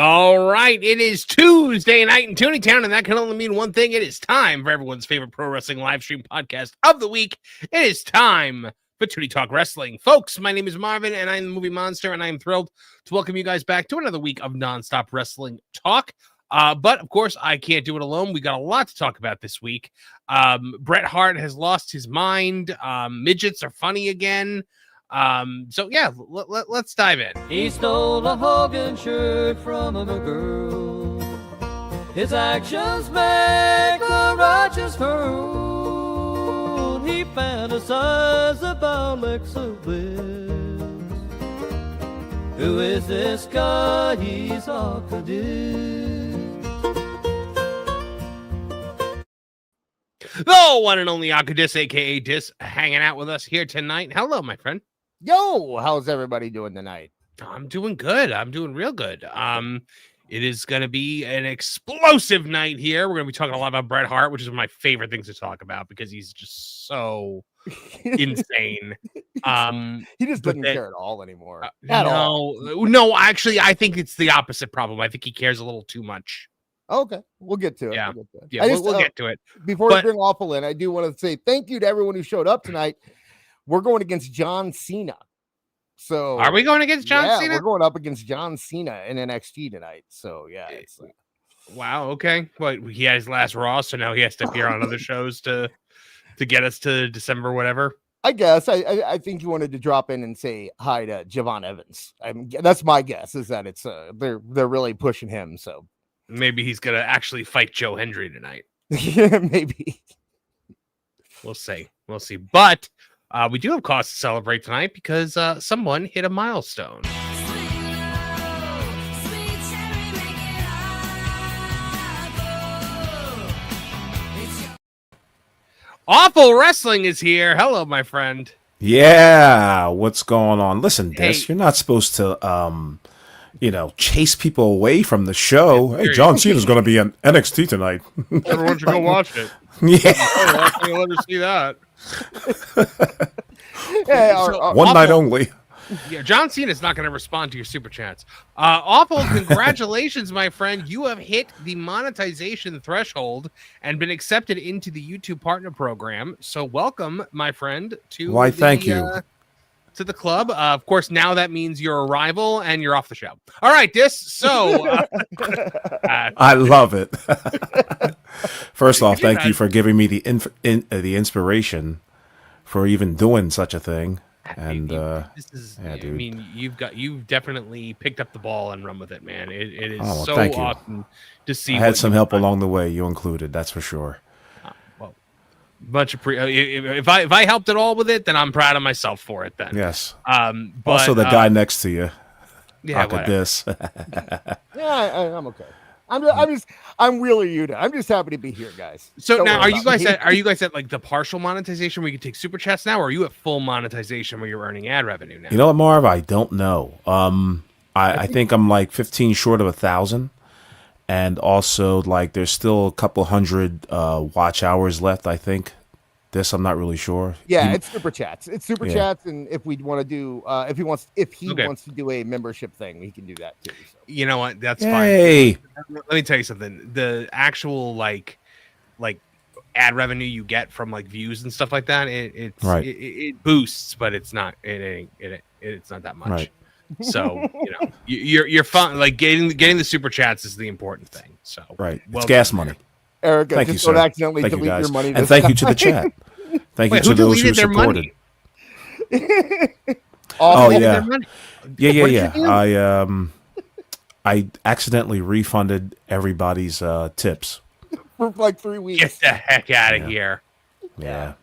All right, it is Tuesday night in Tooney Town, and that can only mean one thing. It is time for everyone's favorite pro wrestling live stream podcast of the week. It is time for Tooney Talk Wrestling. Folks, my name is Marvin, and I'm the Movie Monster, and I am thrilled to welcome you guys back to another week of nonstop wrestling talk. But, of course, I can't do it alone. We got a lot to talk about this week. Bret Hart has lost his mind. Midgets are funny again. So yeah, let's dive in. He stole a Hogan shirt from a girl. His actions make a righteous hurl. He fantasized about Alexa Bliss. Who is this guy? He's Akadis. The one and only Akadis, aka Dis, hanging out with us here tonight. Hello, my friend. Yo, how's everybody doing tonight? I'm doing good. I'm doing real good. It is going to be an explosive night here. We're going to be talking a lot about Bret Hart, which is one of my favorite things to talk about because he's just so insane. He just doesn't care at all anymore. No, actually, I think it's the opposite problem. I think he cares a little too much. Okay, we'll get to it. Yeah, we'll get to it. Before we bring Awful in, I do want to say thank you to everyone who showed up tonight. We're going against John Cena. So are we going against John Cena? We're going up against John Cena in NXT tonight. So yeah, it's wow. Okay, but he had his last Raw, so now he has to appear on other shows to get us to December, whatever. I guess I think you wanted to drop in and say hi to Javon Evans. That's my guess is that it's they're really pushing him. So maybe he's gonna actually fight Joe Hendry tonight. Yeah, maybe. We'll see. But we do have cause to celebrate tonight because someone hit a milestone. Awful Wrestling is here. Hello, my friend. Yeah, what's going on? Listen, Des, Hey. you're not supposed to, chase people away from the show. Hey, John Cena's going to be on NXT tonight. Everyone should go watch it. Yeah, Oh, I let her see that. one night only. Yeah, John Cena's not going to respond to your super chats. Awful, congratulations, my friend. You have hit the monetization threshold and been accepted into the YouTube Partner Program. So welcome, my friend, to Thank you. To the club. Of course, now that means your arrival and you're off the show. All right, Dis. So I love it. First off, thank you for giving me the inspiration for even doing such a thing. And this is, yeah, dude. I mean, you've definitely picked up the ball and run with it, man. It is so thank you. awesome to see. I had some help along the way, you included, that's for sure. Well, if I helped at all with it, then I'm proud of myself for it. Then Yes. But, Also, the guy next to you. yeah, Look at this. Yeah, I'm okay. I'm really Yuta. I'm just happy to be here, guys. So Don't now, worry are you about me. guys at like the partial monetization where you can take super chats now, or are you at full monetization where you're earning ad revenue now? You know what, Marv? I don't know. I think I'm like 15 short of 1,000, and also like there's still a couple hundred watch hours left. I think I'm not really sure. Yeah, it's super chats. It's super chats, and if we want to do, if he wants to do a membership thing, we can do that too. So. You know what? That's Yay. fine. Let me tell you something. The actual like ad revenue you get from like views and stuff like that, it boosts, but it's not it's not that much. Right. So you're fun. Like getting the super chats is the important thing. So Right. It's gas money. Erica, Thank you, just don't sir. accidentally Thank you, delete guys. your money. And thank you to the chat. Thank you to those who supported. Oh yeah. Yeah. I accidentally refunded everybody's tips. For like 3 weeks. Get the heck out of here. Yeah.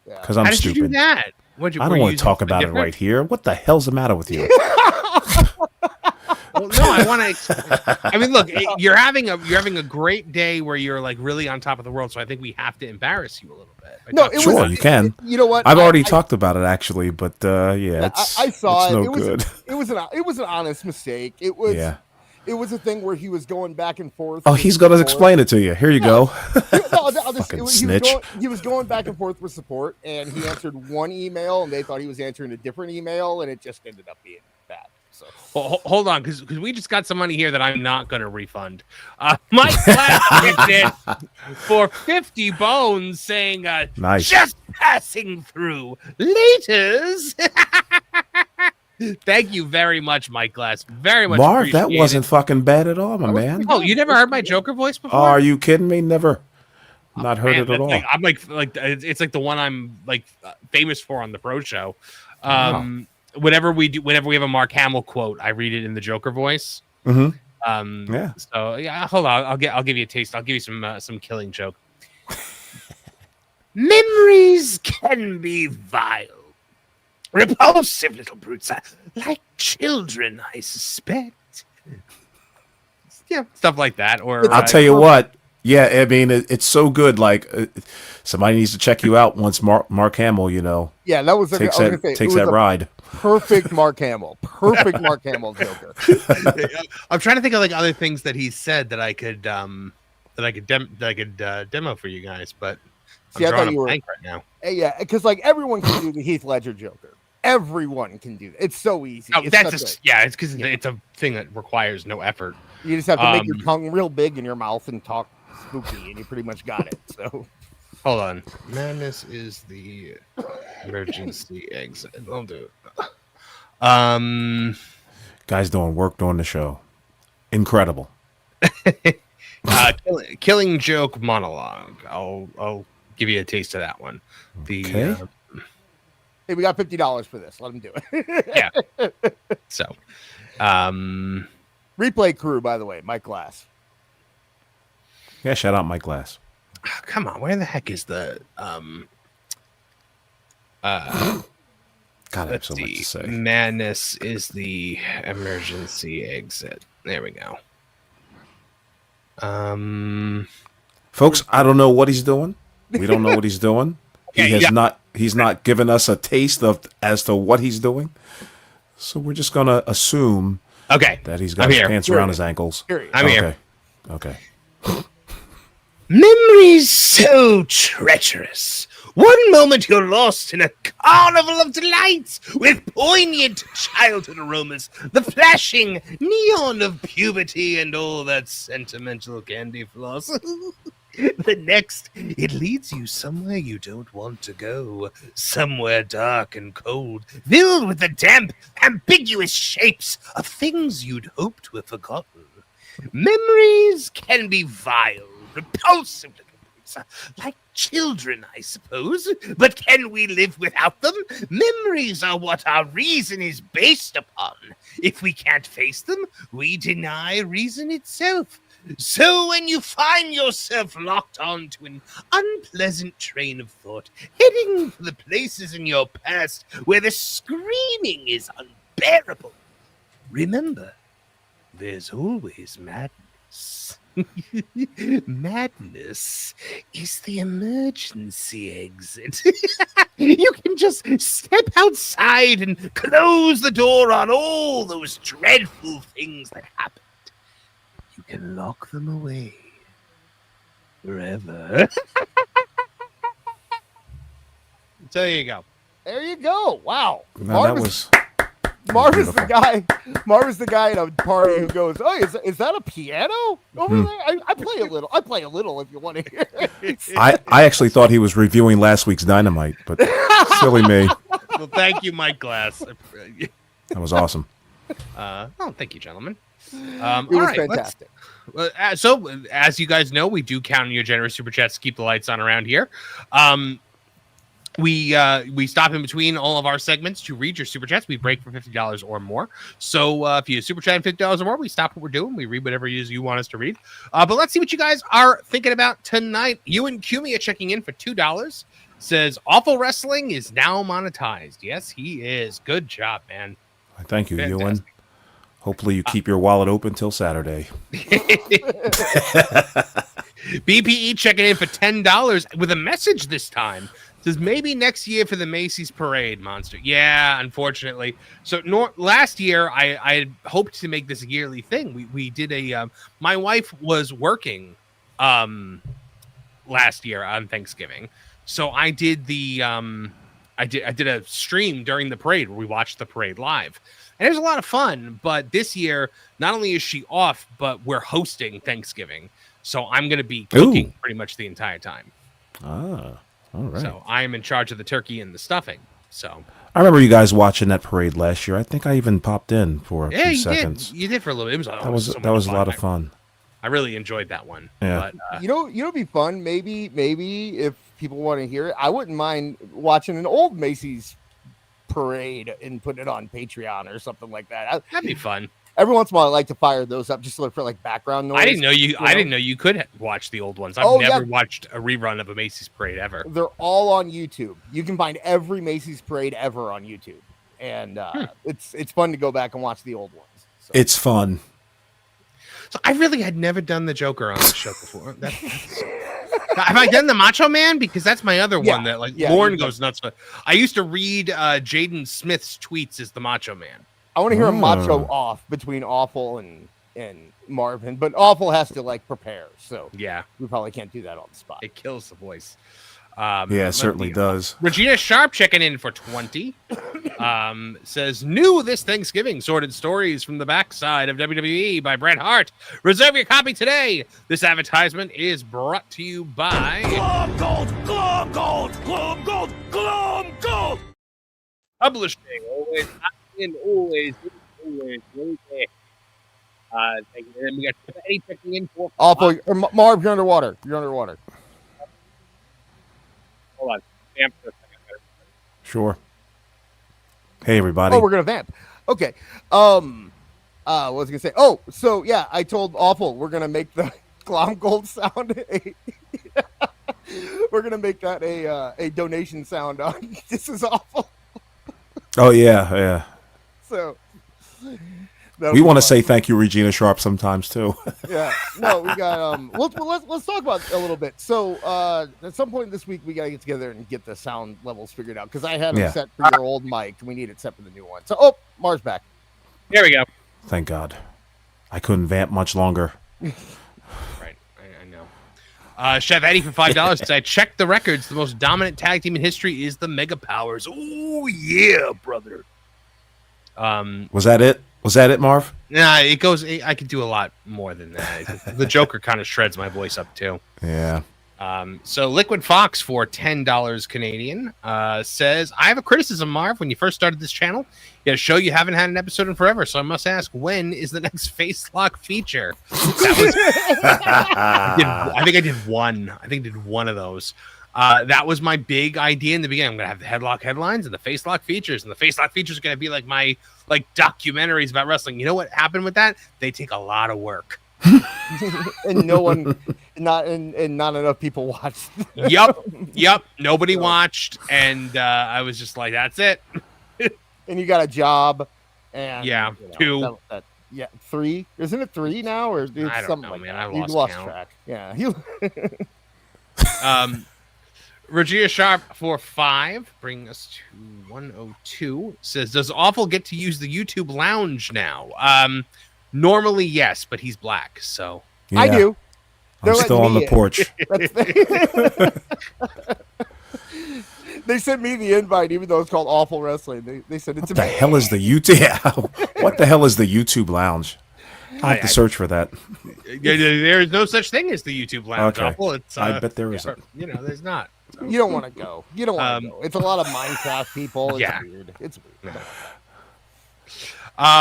Because I'm How did stupid. you do that? I don't want to talk about it right here. What the hell's the matter with you? Well, no, I want to. I mean, look, you're having a great day where you're like really on top of the world. So I think we have to embarrass you a little bit. No, sure, you can. You know what? I've already talked about it actually, but it's I saw it's it. no good. It was an honest mistake. It was. Yeah. It was a thing where he was going back and forth. Oh, he's going to explain it to you. Here you go. Fucking snitch. He was going back and forth with support, and he answered one email, and they thought he was answering a different email, and it just ended up being bad. So Well, hold on, because we just got some money here that I'm not going to refund. Mike Glass did for 50 bones, saying, Nice. just passing through. Laters. Thank you very much, Mike Glass. Very much Marv, that appreciated. wasn't fucking bad at all, my man. Oh, you never heard my Joker voice before? Oh, are you kidding me? Never. Not heard Man, it at all. I'm like it's like the one I'm like famous for on the Pro Show. Wow. Whenever we have a Mark Hamill quote, I read it in the Joker voice. Mm-hmm. Yeah. So yeah, hold on. I'll give you a taste. I'll give you some Killing Joke. Memories can be vile, repulsive little brutes, like children, I suspect. Yeah, stuff like that. Or I'll tell you what. Yeah, I mean, it's so good. Like, somebody needs to check you out once Mark Hamill, yeah, that was takes that ride. Perfect Mark Hamill. Perfect Mark Hamill Joker. I'm trying to think of like other things that he said that I could demo for you guys, but See, I'm I thought drawing you a were. blank right now. Yeah, because like everyone can do the Heath Ledger Joker. Everyone can do it. It's so easy. Oh, It's that's such just it's because it's a thing that requires no effort. you just have to make your tongue real big in your mouth and talk spooky, and you pretty much got it. So Hold on. Madness is the emergency exit. I'll do it. Guys doing work during the show. Incredible. Killing Joke monologue. I'll give you a taste of that one. Okay. hey, we got $50 for this. Let him do it. Yeah. So, Replay crew, by the way, Mike Glass. Yeah, shout out Mike Glass. come on, where the heck is the God, I have let's so much to see. say. Madness is the emergency exit. There we go. Folks, I don't know what he's doing. We don't know what he's doing. He's not given us a taste as to what he's doing. So we're just gonna assume that he's got his pants around his ankles. I'm here. Okay. Memories so treacherous. One moment you're lost in a carnival of delights with poignant childhood aromas, the flashing neon of puberty and all that sentimental candy floss. The next, it leads you somewhere you don't want to go, somewhere dark and cold, filled with the damp, ambiguous shapes of things you'd hoped were forgotten. Memories can be vile, repulsive little brutes, like children, I suppose. But can we live without them? Memories are what our reason is based upon. If we can't face them, we deny reason itself. So when you find yourself locked onto an unpleasant train of thought, heading for the places in your past where the screaming is unbearable, remember, there's always madness. Madness is the emergency exit. You can just step outside and close the door on all those dreadful things that happened. You can lock them away forever. So there you go. There you go. Wow. No, that was Marv is the guy. Marv is the guy at a party who goes, "Oh, is that a piano over there? I play a little. I play a little if you want to hear." I actually thought he was reviewing last week's Dynamite, but silly me. Well, thank you, Mike Glass. That was awesome. Thank you, gentlemen. It all was right, fantastic. So, as you guys know, we do count on your generous super chats to keep the lights on around here. We stop in between all of our segments to read your super chats. We break for $50 or more. So if you super chat $50 or more, we stop what we're doing. We read whatever it is you want us to read. But let's see what you guys are thinking about tonight. Ewan Cumia checking in for $2 says Awful Wrestling is now monetized. Yes, he is. Good job, man. Thank you, Fantastic. Ewan. Hopefully you keep your wallet open till Saturday. BPE checking in for $10 with a message this time. Says maybe next year for the Macy's Parade, Monster. Yeah, unfortunately. So last year, I had hoped to make this a yearly thing. We did a. My wife was working last year on Thanksgiving, so I did the. I did a stream during the parade where we watched the parade live, And it was a lot of fun. But this year, not only is she off, but we're hosting Thanksgiving. So I'm going to be cooking pretty much the entire time. Ah, all right. So I am in charge of the turkey and the stuffing. So I remember you guys watching that parade last year. I think I even popped in for a few seconds. You did for a little bit. It was that was a lot of fun. I really enjoyed that one. Yeah. But, you know, it'd be fun. Maybe if people want to hear it, I wouldn't mind watching an old Macy's parade and putting it on Patreon or something like that. That'd be fun. Every once in a while, I like to fire those up just to look for like background noise. I didn't know you could watch the old ones. I've never watched a rerun of a Macy's parade ever. They're all on YouTube. You can find every Macy's parade ever on YouTube, and it's fun to go back and watch the old ones. So. It's fun. So I really had never done the Joker on this show before. Have I done the Macho Man? Because that's my other one that Lauren goes nuts with. I used to read Jaden Smith's tweets as the Macho Man. I want to hear a macho off between Awful and Marvin, but Awful has to like prepare, so yeah, we probably can't do that on the spot. It kills the voice. Yeah, it certainly does. Regina Sharp checking in for 20. Says new this Thanksgiving sorted stories from the backside of WWE by Bret Hart. Reserve your copy today. This advertisement is brought to you by Glom Gold. Publishing. Always. Always. Thank you. And we got Eddie checking in for Awful. Marv, you're underwater. You're underwater. Hold on. Vamp for a second. Sure. Hey, everybody. Oh, we're gonna vamp. Okay. What was I gonna say? Oh, so yeah, I told Awful we're gonna make the Glom Gold sound. We're gonna make that a donation sound on This Is Awful. Oh yeah. So we want to say thank you, Regina Sharp, sometimes too. Yeah. No, we got let's talk about it a little bit. So at some point this week we gotta get together and get the sound levels figured out because I had them set for your old mic and we need it set for the new one. So Mars back. There we go. Thank God. I couldn't vamp much longer. Right. I know. Chef Eddie for $5 says, I checked the records. The most dominant tag team in history is the Mega Powers. Oh yeah, brother. Was that it? Was that it, Marv? Nah, it goes. I could do a lot more than that. The Joker kind of shreds my voice up too. Yeah. So Liquid Fox for $10 Canadian says, I have a criticism, Marv. When you first started this channel, you had a show you haven't had an episode in forever. So I must ask, when is the next face lock feature? That was, I think I did one. I think I did one of those. That was my big idea in the beginning. I'm gonna have the headlock headlines and the face lock features, and the face lock features are gonna be like my documentaries about wrestling. You know what happened with that? They take a lot of work. And not enough people watched. Yep. Nobody watched, and I was just like, that's it. And you got a job, and two. Three. Isn't it three now, or I don't know, man. I lost count. track. Yeah. Regina Sharp for $5, bring us to 102. Says, does Awful get to use the YouTube lounge now? Normally, yes, but he's black, so yeah. I do. I'm still on the porch. They sent me the invite, even though it's called Awful Wrestling. They said it's what the hell is the YouTube? Yeah. What the hell is the YouTube lounge? I have to search for that. There is no such thing as the YouTube lounge. Okay. Awful. It's, I bet there isn't. There's not. So. You don't want to go. You don't want to go. It's a lot of Minecraft people. It's weird. It's weird.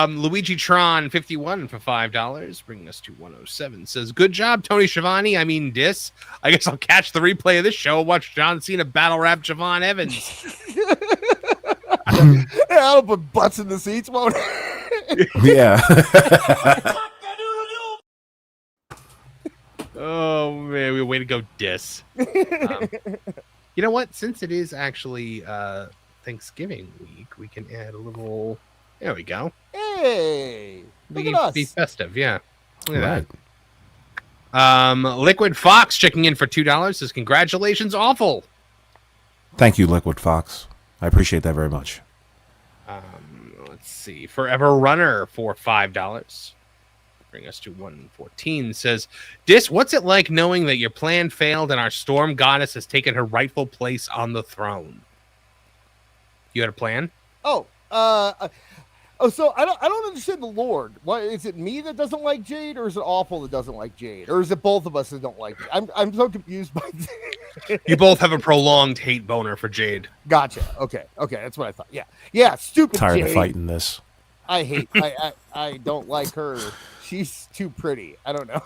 Luigi Tron 51 for $5, bringing us to 107. Says, good job, Tony Schiavone. I mean, Dis. I guess I'll catch the replay of this show and watch John Cena battle rap Javon Evans. I'll put butts in the seats, won't it? Yeah. Oh man, way to go, Dis. You know what? Since it is actually Thanksgiving week, we can add a little. There we go. Hey, look at us. Be festive, yeah. Look at that. Liquid Fox checking in for $2 says, congratulations, Awful. Thank you, Liquid Fox. I appreciate that very much. Let's see. Forever Runner for $5. Bring us to 114. Says, Dis, what's it like knowing that your plan failed and our storm goddess has taken her rightful place on the throne? You had a plan? Oh, Oh, so I don't understand the Lord. What is it? Me that doesn't like Jade, or is it Awful that doesn't like Jade, or is it both of us that don't like Jade? I'm so confused by this. You both have a prolonged hate boner for Jade. Gotcha. Okay, that's what I thought. Yeah. Stupid Tired Jade. of fighting this. I don't like her. She's too pretty. I don't know.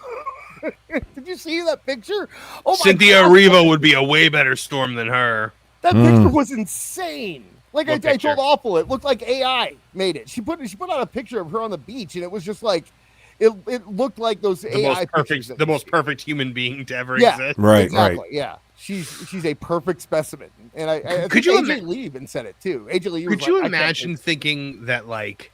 Did you see that picture? Oh my Cynthia God. Erivo would be a way better Storm than her. That picture was insane. Like I picture? told Awful, it looked like AI made it. She put out a picture of her on the beach, and it was just like it looked like those AI pictures. The most perfect human being to ever Yeah, exist. Right, exactly. right. Yeah, she's a perfect specimen, and I Could think you AJ Lee even said it too. AJ Lee was Could you like, imagine thinking that like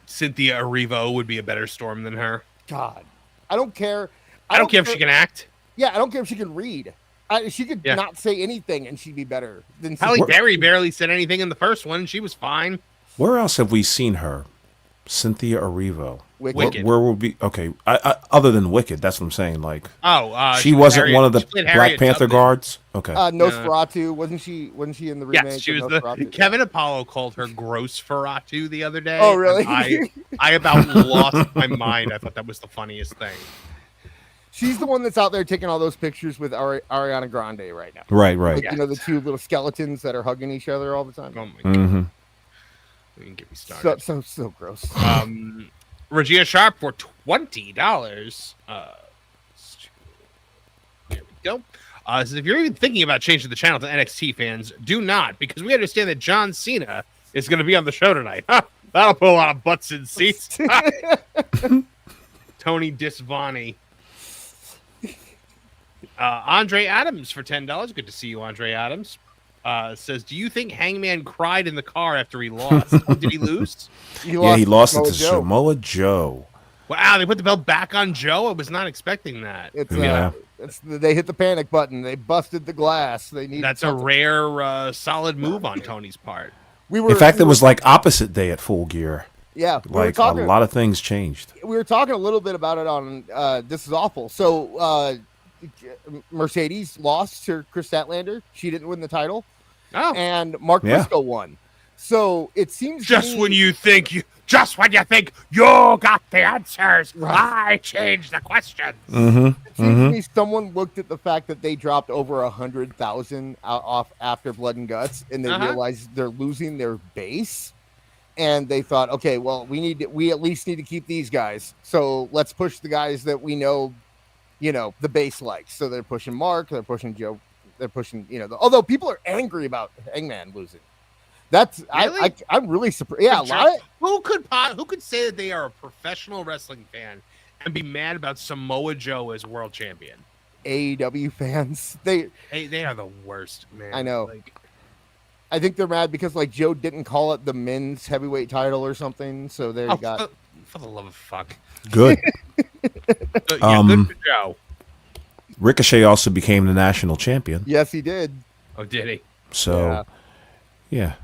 Cynthia Erivo would be a better Storm than her? God, I don't care. I don't care if she can act. Yeah, I don't care if she can read. She could not say anything, and she'd be better than Halle Berry barely said anything in the first one. She was fine. Where else have we seen her? Cynthia Erivo. Wicked. Where will be okay? Other than Wicked, that's what I'm saying. Like, she wasn't one of the played Black Harriet Panther Tubman. guards. Okay, Nosferatu, wasn't she in the remake? Yes, she was of the Nosferatu? Kevin Apollo called her Gross Ferratu the other day. Oh, really? and I about lost my mind. I thought that was the funniest thing. She's the one that's out there taking all those pictures with Ariana Grande right now. right. Like, you know, the two little skeletons that are hugging each other all the time. Oh my god! Mm-hmm. You can get me started. So gross. Regina Sharp for $20. There we go. Says if you're even thinking about changing the channel to NXT fans, do not, because we understand that John Cena is going to be on the show tonight. That'll put a lot of butts in seats. Tony Disvani. Andre Adams for $10. Good to see you, Andre Adams. Says, do you think Hangman cried in the car after he lost? Did he lose? He lost it to Joe. Samoa Joe. Wow, they put the belt back on Joe? I was not expecting that. They hit the panic button. They busted the glass. That's a rare, solid move on Tony's part. In fact, it was like opposite day at Full Gear. Yeah. Like a lot of things changed. We were talking a little bit about it on This Is Awful. So Mercedes lost to Chris Statlander. She didn't win the title. Oh. And Mark Briscoe won. So it seems when you think you got the answers, I change the questions. Mm-hmm. It seems to me someone looked at the fact that they dropped over 100,000 off after Blood and Guts, and they realized they're losing their base. And they thought, okay, well, we at least need to keep these guys. So let's push the guys that we know, the base likes. So they're pushing Mark, they're pushing Joe, they're pushing, although people are angry about Hangman losing. That's really? I'm really surprised. Yeah, who could say that they are a professional wrestling fan and be mad about Samoa Joe as world champion? AEW fans, they are the worst, man. I know. I think they're mad because Joe didn't call it the men's heavyweight title or something. So there you got. For the love of fuck. Good. Good for Joe. Ricochet also became the national champion. Yes, he did. Oh, did he? So, yeah.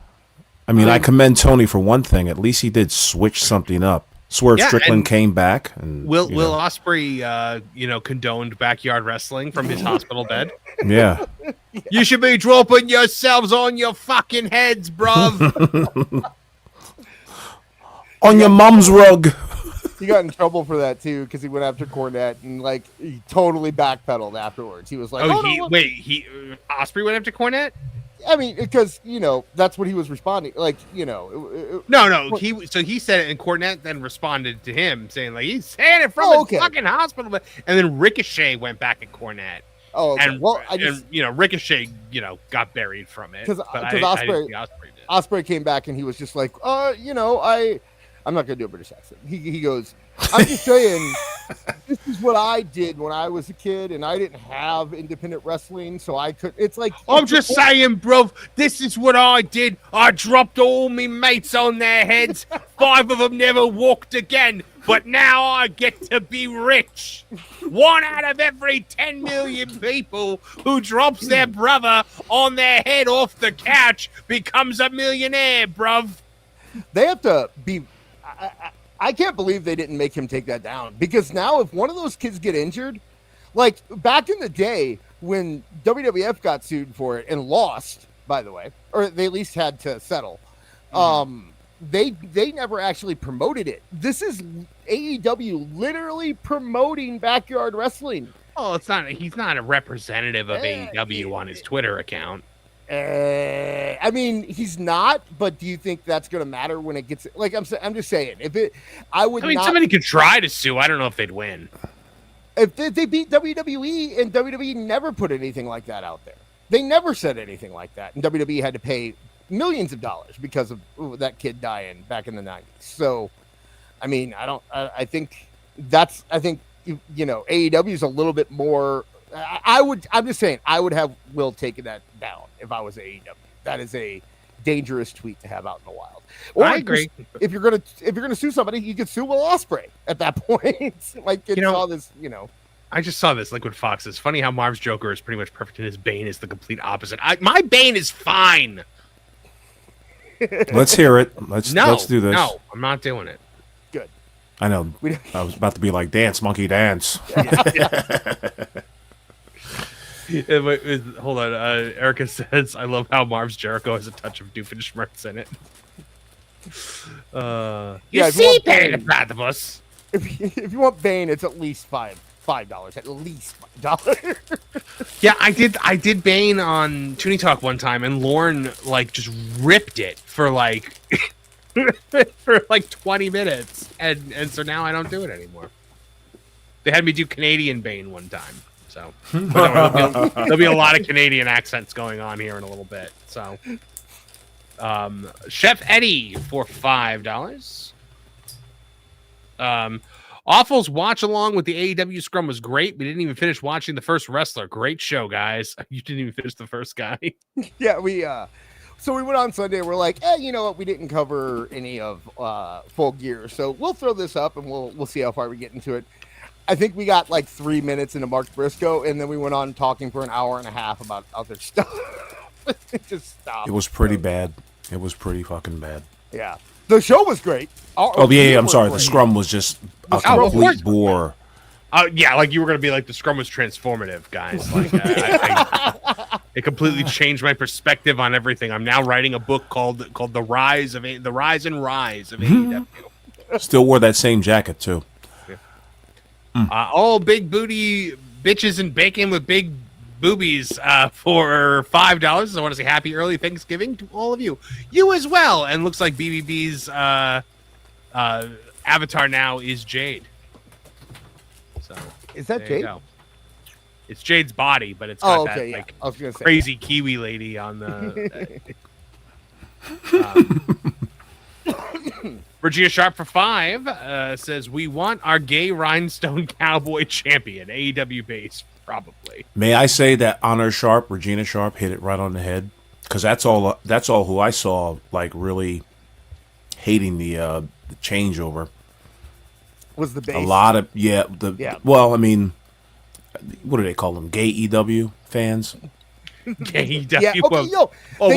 I mean, I commend Tony for one thing. At least he did switch something up. Swerve Strickland came back. And Will Ospreay, condoned backyard wrestling from his hospital bed. Yeah. You should be dropping yourselves on your fucking heads, bruv. On your mom's rug. He got in trouble for that too because he went after Cornette and he totally backpedaled afterwards. He was like, Ospreay went after Cornette? I mean, because that's what he was responding. No. He said it, and Cornette then responded to him saying he's saying it from his fucking hospital bed. And then Ricochet went back at Cornette. Oh, okay. And Ricochet, got buried from it. Because Ospreay came back and he was just like, I'm not going to do a British accent. He goes, I'm just saying, this is what I did when I was a kid, and I didn't have independent wrestling, so I could. It's like I'm just saying, bro. This is what I did. I dropped all me mates on their heads. 5 of them never walked again, but now I get to be rich. 1 out of every 10 million people who drops their brother on their head off the couch becomes a millionaire, bruv. They have to be. I can't believe they didn't make him take that down, because now if one of those kids get injured, like back in the day when WWF got sued for it and lost, by the way, or they at least had to settle. they never actually promoted it. This is AEW literally promoting backyard wrestling. Oh, it's not. He's not a representative of AEW on his Twitter account. I mean, he's not. But do you think that's going to matter when it gets? Like I'm just saying, I mean, somebody could try to sue. I don't know if they'd win. If they beat WWE, and WWE never put anything like that out there. They never said anything like that, and WWE had to pay millions of dollars because of that kid dying back in the 90s. So, I mean, I think AEW is a little bit more. I'm just saying, I would have Will taken that down if I was AEW. That is a dangerous tweet to have out in the wild. Or I agree. If you're gonna sue somebody, you could sue Will Ospreay at that point. Like all this, I just saw this. Liquid Fox. It's funny how Marv's Joker is pretty much perfect, and his Bane is the complete opposite. My Bane is fine. Let's hear it. Let's do this. No, I'm not doing it. Good. I know. I was about to be like, dance, monkey, dance. Wait, hold on. Erica says, I love how Marv's Jericho has a touch of Doofenshmirtz in it. You see, Bane the Platypus. If you want Bane, it's at least $5. At least $5. Yeah, I did Bane on Tooney Talk one time, and Lauren just ripped it for for 20 minutes, and so now I don't do it anymore. They had me do Canadian Bane one time, so there'll be a lot of Canadian accents going on here in a little bit. So, Chef Eddie for $5. Awful's watch along with the AEW scrum was great. We didn't even finish watching the first wrestler. Great show, guys. You didn't even finish the first guy. Yeah, so we went on Sunday. We're like, you know what? We didn't cover any of Full Gear, so we'll throw this up and we'll see how far we get into it. I think we got 3 minutes into Mark Briscoe, and then we went on talking for an hour and a half about other stuff. It just stopped. It was pretty bad. It was pretty fucking bad. Yeah. The show was great. I'm sorry. The scrum was just a complete bore. Yeah, you were going to be the scrum was transformative, guys. It completely changed my perspective on everything. I'm now writing a book called The Rise and Rise of AEW. Still wore that same jacket, too. Yeah. All big booty bitches and bacon with big boobies for $5. I want to say happy early Thanksgiving to all of you. You as well. And looks like BBB's avatar now is Jade. So is that Jade? It's Jade's body, but it's got I was gonna say crazy Kiwi lady on the. Regina Sharp for $5 says we want our gay rhinestone cowboy champion, AEW base, probably. May I say that Honor Sharp, Regina Sharp, hit it right on the head, because that's all who I saw really hating the changeover. Was the base a lot of Well, I mean, what do they call them? Gay EW fans. Gay EW. Yeah, okay,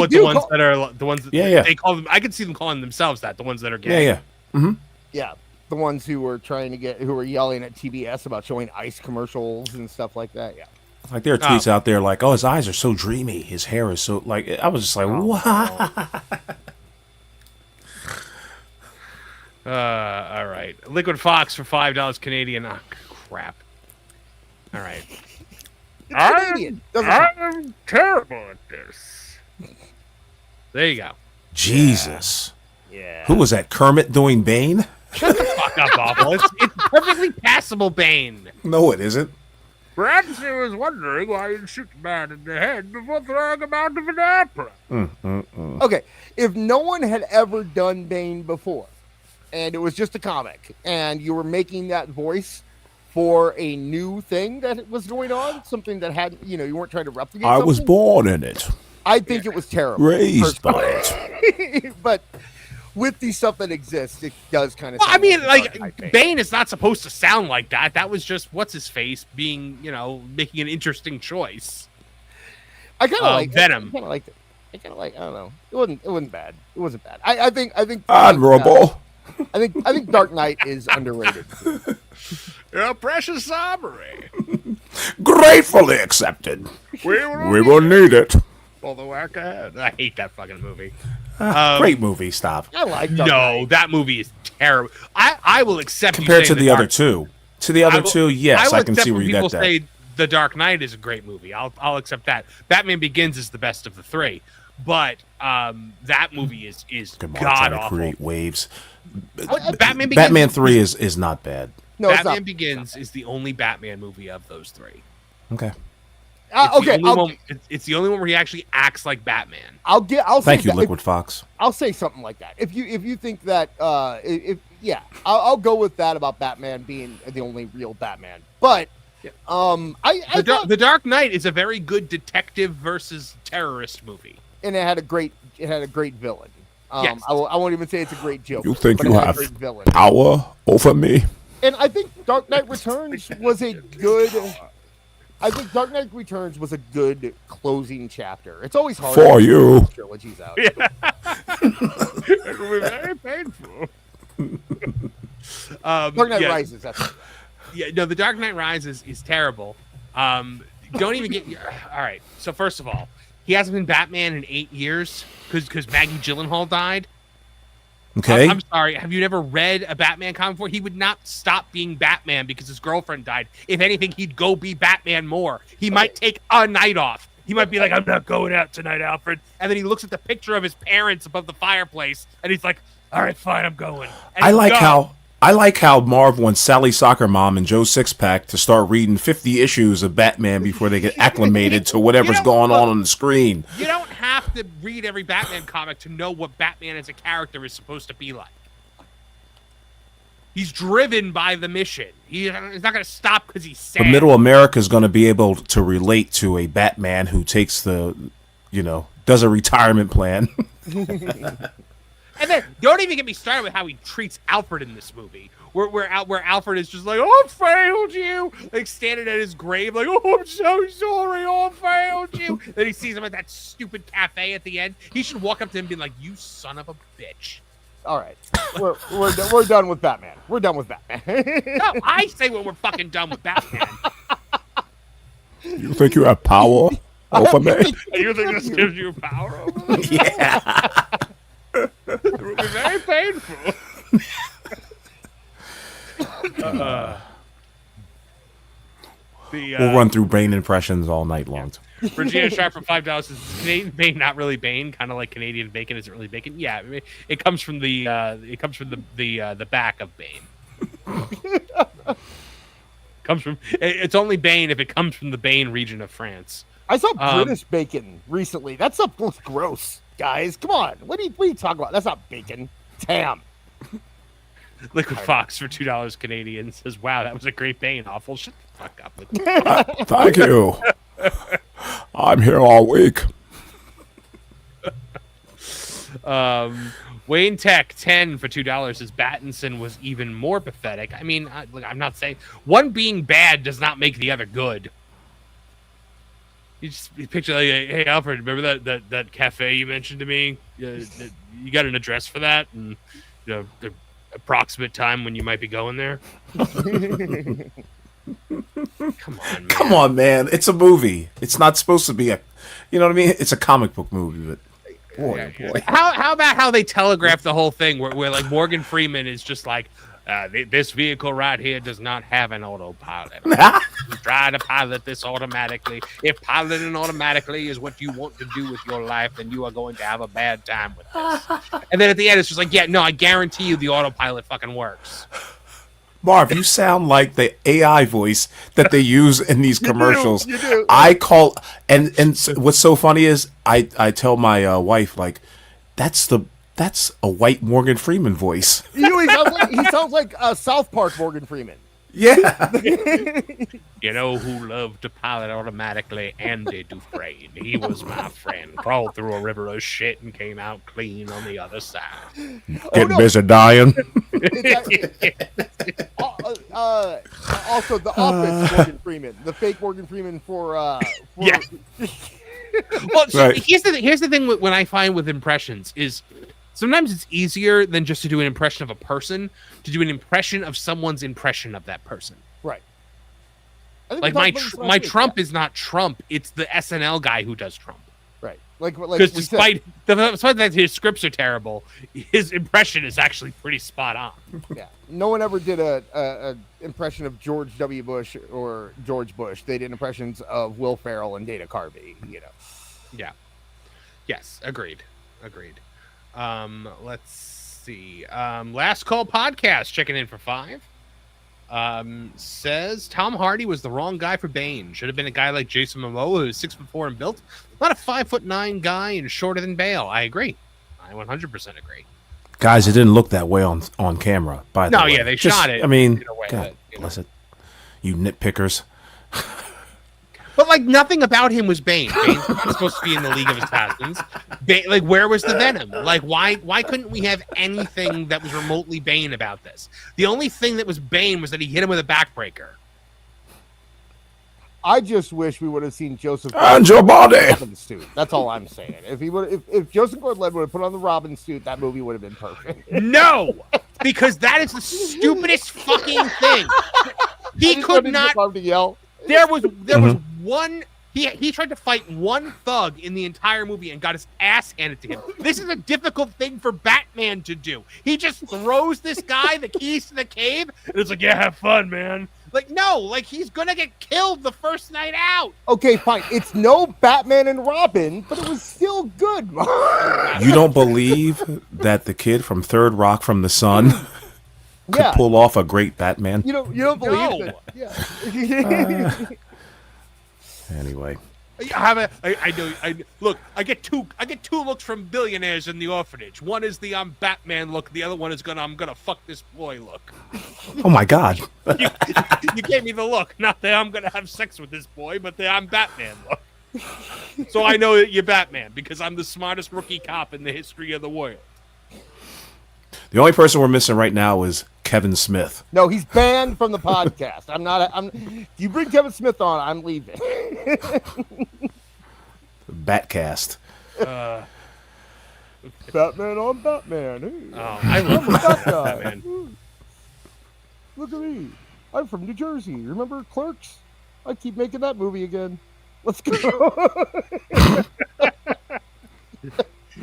the ones that yeah. They call them. I could see them calling themselves that. The ones that are gay. Yeah. Mm-hmm. Yeah, the ones who were who were yelling at TBS about showing ice commercials and stuff like that. Yeah. There are tweets out there oh, his eyes are so dreamy, his hair is so I was just what? All right. Liquid Fox for $5 Canadian. Oh, crap. All right. I'm terrible at this. There you go. Jesus. Yeah. Who was that? Kermit doing Bane? Shut the fuck up, Awful. It's perfectly passable Bane. No, it isn't. Brad was wondering why you shoot the man in the head before throwing him out of an opera. Okay, if no one had ever done Bane before, and it was just a comic, and you were making that voice for a new thing that was going on, something that had, you weren't trying to replicate something. I was born in it. I think it was terrible. Raised by it. But with the stuff that exists, it does kind of. Well, I mean, Bane is not supposed to sound like that. That was just what's his face being, making an interesting choice. I kind of like Venom. I kind of liked it. I don't know. It wasn't bad. It wasn't bad. I think admirable. I think Dark Knight is underrated. Your precious Aubrey. Gratefully accepted. We will need it. All the work ahead. I hate that fucking movie. Great movie. Stop. I like Dark No, Knight. that movie is terrible. I will accept Compared you to saying the other two. To the other two, yes, I can accept see when where you people got that. say The Dark Knight is a great movie. I'll accept that. Batman Begins is the best of the three, but that movie is Come on, god trying to awful. create waves. Batman Begins, Batman 3 is not bad. No, it's Batman not. Begins is the only Batman movie of those three. Okay. It's the only one where he actually acts like Batman. I'll Thank say you, that- Liquid Fox. I'll say something like that. If you think that I'll go with that about Batman being the only real Batman. But The Dark Knight is a very good detective versus terrorist movie. and it had a great villain. Yes. I won't even say it's a great joke. You think but you it had a have great villain. power over me? And I think Dark Knight Returns was a good. I think Dark Knight Returns was a good closing chapter. It's always hard For to you. get trilogies out. It will be very painful. Dark Knight Rises. That's right. Yeah, no, The Dark Knight Rises is terrible. Don't even get. All right. So first of all, he hasn't been Batman in 8 years because Maggie Gyllenhaal died. Okay. I'm sorry. Have you never read a Batman comic before? He would not stop being Batman because his girlfriend died. If anything, he'd go be Batman more. He might take a night off. He might be like, I'm not going out tonight, Alfred. And then he looks at the picture of his parents above the fireplace, and he's like, all right, fine, I'm going. And I he's like gone. how Marv wants Sally Soccer Mom and Joe Sixpack to start reading 50 issues of Batman before they get acclimated to whatever's going on the screen. You don't have to read every Batman comic to know what Batman as a character is supposed to be like. He's driven by the mission. He's not going to stop because he's sad. But Middle America is going to be able to relate to a Batman who takes does a retirement plan. And then don't even get me started with how he treats Alfred in this movie, where Alfred is just like, "Oh, I failed you," like standing at his grave, like, "Oh, I'm so sorry, I failed you." Then he sees him at that stupid cafe at the end. He should walk up to him and be like, "You son of a bitch." All right, we're done with Batman. We're done with Batman. No, I say when we're fucking done with Batman. You think you have power over me? You think this gives you power over me? Yeah. It will be very painful. We'll run through Bane impressions all night long. Virginia Sharp for $5 says, Canadian Bane not really Bane, kind of like Canadian bacon isn't really bacon. Yeah, I mean, it comes from the back of Bane. It's only Bane if it comes from the Bane region of France. I saw British bacon recently. That stuff looks gross, guys. Come on, what are you talking about? That's not bacon. It's ham. Liquid Fox for $2 Canadian says, "Wow, that was a great Bane. Awful. Shut the fuck up." Thank you. I'm here all week. Wayne Tech 10 for $2 says Battinson was even more pathetic. I mean, I'm not saying one being bad does not make the other good. You picture like, hey Alfred, remember that cafe you mentioned to me? You got an address for that, and the approximate time when you might be going there. Come on, man. It's a movie. It's not supposed to be you know what I mean? It's a comic book movie, but boy, oh boy. How about how they telegraph the whole thing where like Morgan Freeman is just like, this vehicle right here does not have an autopilot. Try to pilot this automatically. If piloting automatically is what you want to do with your life, then you are going to have a bad time with this. And then at the end, it's just like, yeah, no, I guarantee you the autopilot fucking works. Marv, you sound like the AI voice that they use in these commercials. You do. I call and what's so funny is I tell my wife, like, that's a white Morgan Freeman voice. He sounds like South Park Morgan Freeman. Yeah. You know who loved to pilot automatically? Andy Dufresne. He was my friend. Crawled through a river of shit and came out clean on the other side. Getting busy dying. Also, the Office Morgan Freeman, the fake Morgan Freeman for yeah. Well, so Right. here's the thing when I find with impressions is sometimes it's easier than just to do an impression of a person to do an impression of someone's impression of that person. right. Like my Trump is not Trump; it's the SNL guy who does Trump. Right. Like because despite the fact that his scripts are terrible, his impression is actually pretty spot on. Yeah. No one ever did a impression of George W. Bush or George Bush. They did impressions of Will Ferrell and Dana Carvey, Yeah. Yes, agreed. Let's see. Last Call Podcast checking in for 5. Says Tom Hardy was the wrong guy for Bane. Should have been a guy like Jason Momoa, who's 6'4" and built, not a 5'9" guy and shorter than Bale. I agree. I 100% agree. Guys, it didn't look that way on camera. By the way, yeah, they shot it. I mean, in a way God bless it. You nitpickers. But like nothing about him was Bane. Bane's not supposed to be in the League of Assassins. Like where was the Venom? Like why couldn't we have anything that was remotely Bane about this? The only thing that was Bane was that he hit him with a backbreaker. I just wish we would have seen Joseph And your body. Robin suit. That's all I'm saying. If Joseph Gordon-Levitt would have put on the Robin suit, that movie would have been perfect. No, because that is the stupidest fucking thing. He could not yell. There was one. He tried to fight one thug in the entire movie and got his ass handed to him. This is a difficult thing for Batman to do. He just throws this guy the keys to the cave, and it's like, yeah, have fun, man. Like, no, like he's gonna get killed the first night out. Okay, fine. It's no Batman and Robin, but it was still good. You don't believe that the kid from Third Rock from the Sun could pull off a great Batman? You don't believe it? Yeah. Anyway, look. I get two looks from billionaires in the orphanage. One is the I'm Batman look. The other one is I'm gonna fuck this boy look. Oh my God! You gave me the look. Not that I'm gonna have sex with this boy, but the I'm Batman look. So I know that you're Batman because I'm the smartest rookie cop in the history of the world. The only person we're missing right now is Kevin Smith. No, he's banned from the podcast. If you bring Kevin Smith on, I'm leaving. Batcast. Batman on Batman. Oh, I love that guy. Batman. Look at me. I'm from New Jersey. Remember Clerks? I keep making that movie again. Let's go.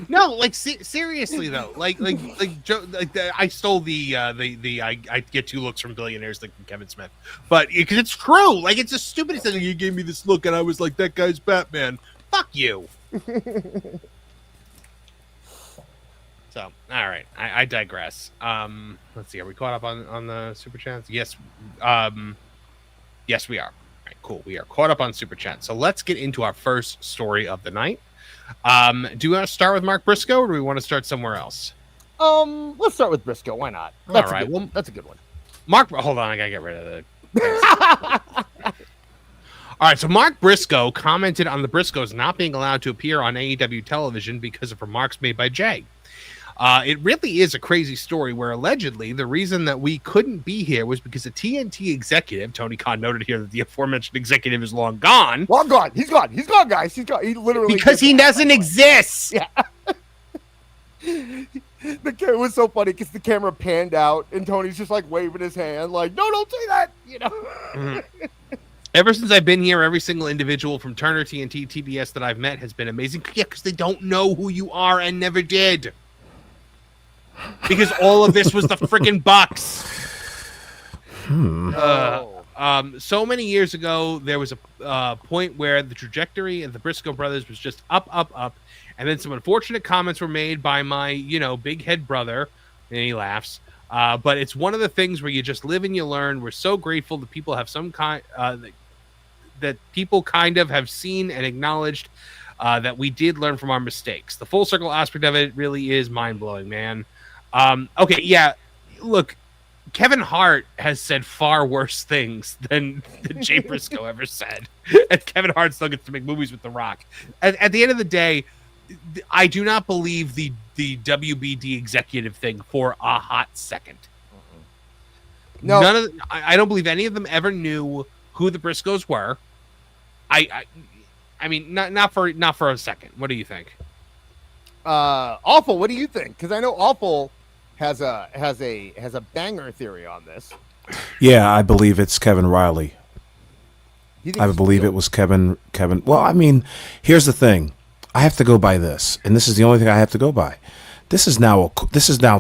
No, like seriously though, I stole the I get two looks from billionaires like Kevin Smith, but because it's true, like it's the stupidest thing. You gave me this look, and I was like, that guy's Batman. Fuck you. So, all right, I digress. Let's see, are we caught up on the super chats? Yes, yes, we are. All right, cool. We are caught up on super chat. So let's get into our first story of the night. Do you want to start with Mark Briscoe, or do we want to start somewhere else? Let's start with Briscoe. Why not? That's all right. That's a good one. Hold on, I gotta get rid of the. All right, so Mark Briscoe commented on the Briscoes not being allowed to appear on AEW television because of remarks made by Jay. It really is a crazy story where allegedly the reason that we couldn't be here was because a TNT executive, Tony Khan noted here that the aforementioned executive is long gone. Long gone. He's gone. He's gone, guys. He's gone. He literally because he doesn't exist. Yeah. It was so funny because the camera panned out and Tony's just like waving his hand like, no, don't say that. Mm-hmm. Ever since I've been here, every single individual from Turner, TNT, TBS that I've met has been amazing. Yeah, because they don't know who you are and never did. Because all of this was the freaking Bucks. So many years ago, there was a point where the trajectory of the Briscoe brothers was just up, up, up. And then some unfortunate comments were made by my, big head brother. And he laughs. But it's one of the things where you just live and you learn. We're so grateful that people have some kind, that people kind of have seen and acknowledged that we did learn from our mistakes. The full circle aspect of it really is mind blowing, man. Okay, yeah. Look, Kevin Hart has said far worse things than Jay Briscoe ever said. And Kevin Hart still gets to make movies with The Rock. At the end of the day, I do not believe the WBD executive thing for a hot second. No, I don't believe any of them ever knew who the Briscoes were. I mean, not for a second. What do you think? Awful. What do you think? Because I know Awful has a banger theory on this. Yeah, I believe it's Kevin Riley. I believe it was Kevin. Well, I mean, here's the thing. I have to go by this, and this is the only thing I have to go by. This is now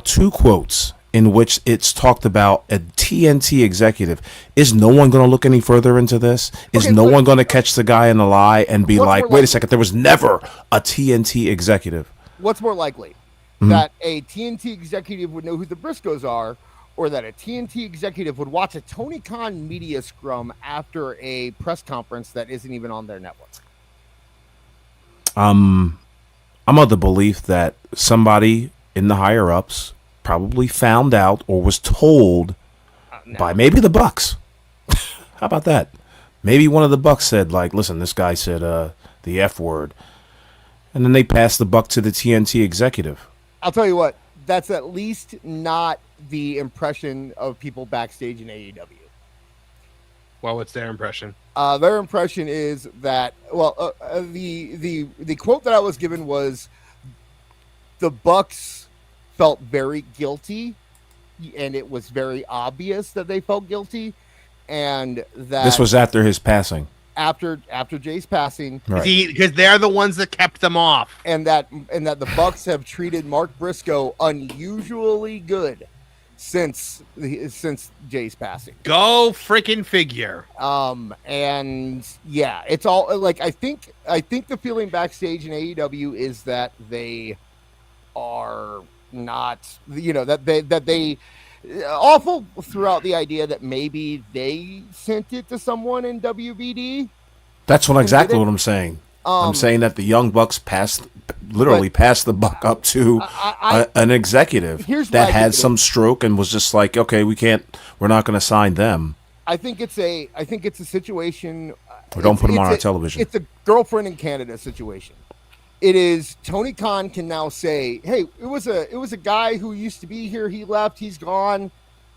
2 quotes in which it's talked about a TNT executive. Is no one going to look any further into this? Is no one going to catch the guy in the lie and be like, wait a second, there was never a TNT executive? What's more likely? That a TNT executive would know who the Briscoes are, or that a TNT executive would watch a Tony Khan media scrum after a press conference that isn't even on their network? I'm of the belief that somebody in the higher ups probably found out or was told by maybe the Bucks. How about that? Maybe one of the Bucks said, like, listen, this guy said the F word. And then they passed the buck to the TNT executive. I'll tell you what, that's at least not the impression of people backstage in AEW. Well, what's their impression? Their impression is that, the quote that I was given was, the Bucks felt very guilty, and it was very obvious that they felt guilty, and that this was after his passing. After Jay's passing, Right. Because they're the ones that kept them off, and that the Bucks have treated Mark Briscoe unusually good since Jay's passing. Go freaking figure. And yeah, it's all like I think the feeling backstage in AEW is that they are not, that they awful throughout the idea that maybe they sent it to someone in WBD. That's exactly what I'm saying. I'm saying that the Young Bucks passed the buck up to an executive that had some stroke and was just like, okay, we're not going to sign them. I think it's a situation. Or don't put them on our television. It's a girlfriend in Canada situation. It is Tony Khan can now say, hey, it was a guy who used to be here. He left. He's gone.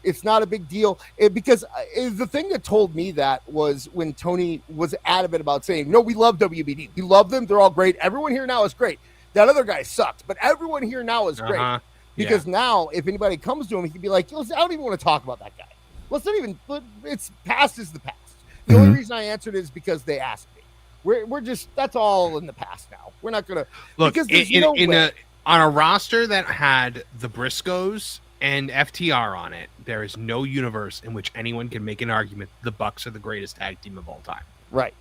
It's not a big deal. Because the thing that told me that was when Tony was adamant about saying, no, we love WBD. We love them. They're all great. Everyone here now is great. That other guy sucked, but everyone here now is great. Because now if anybody comes to him, he can be like, listen, I don't even want to talk about that guy. It's past is the past. The only reason I answered is because they asked me. We're just, that's all in the past now. We're not going to look on a roster that had the Briscoes and FTR on it. There is no universe in which anyone can make an argument the Bucks are the greatest tag team of all time. Right.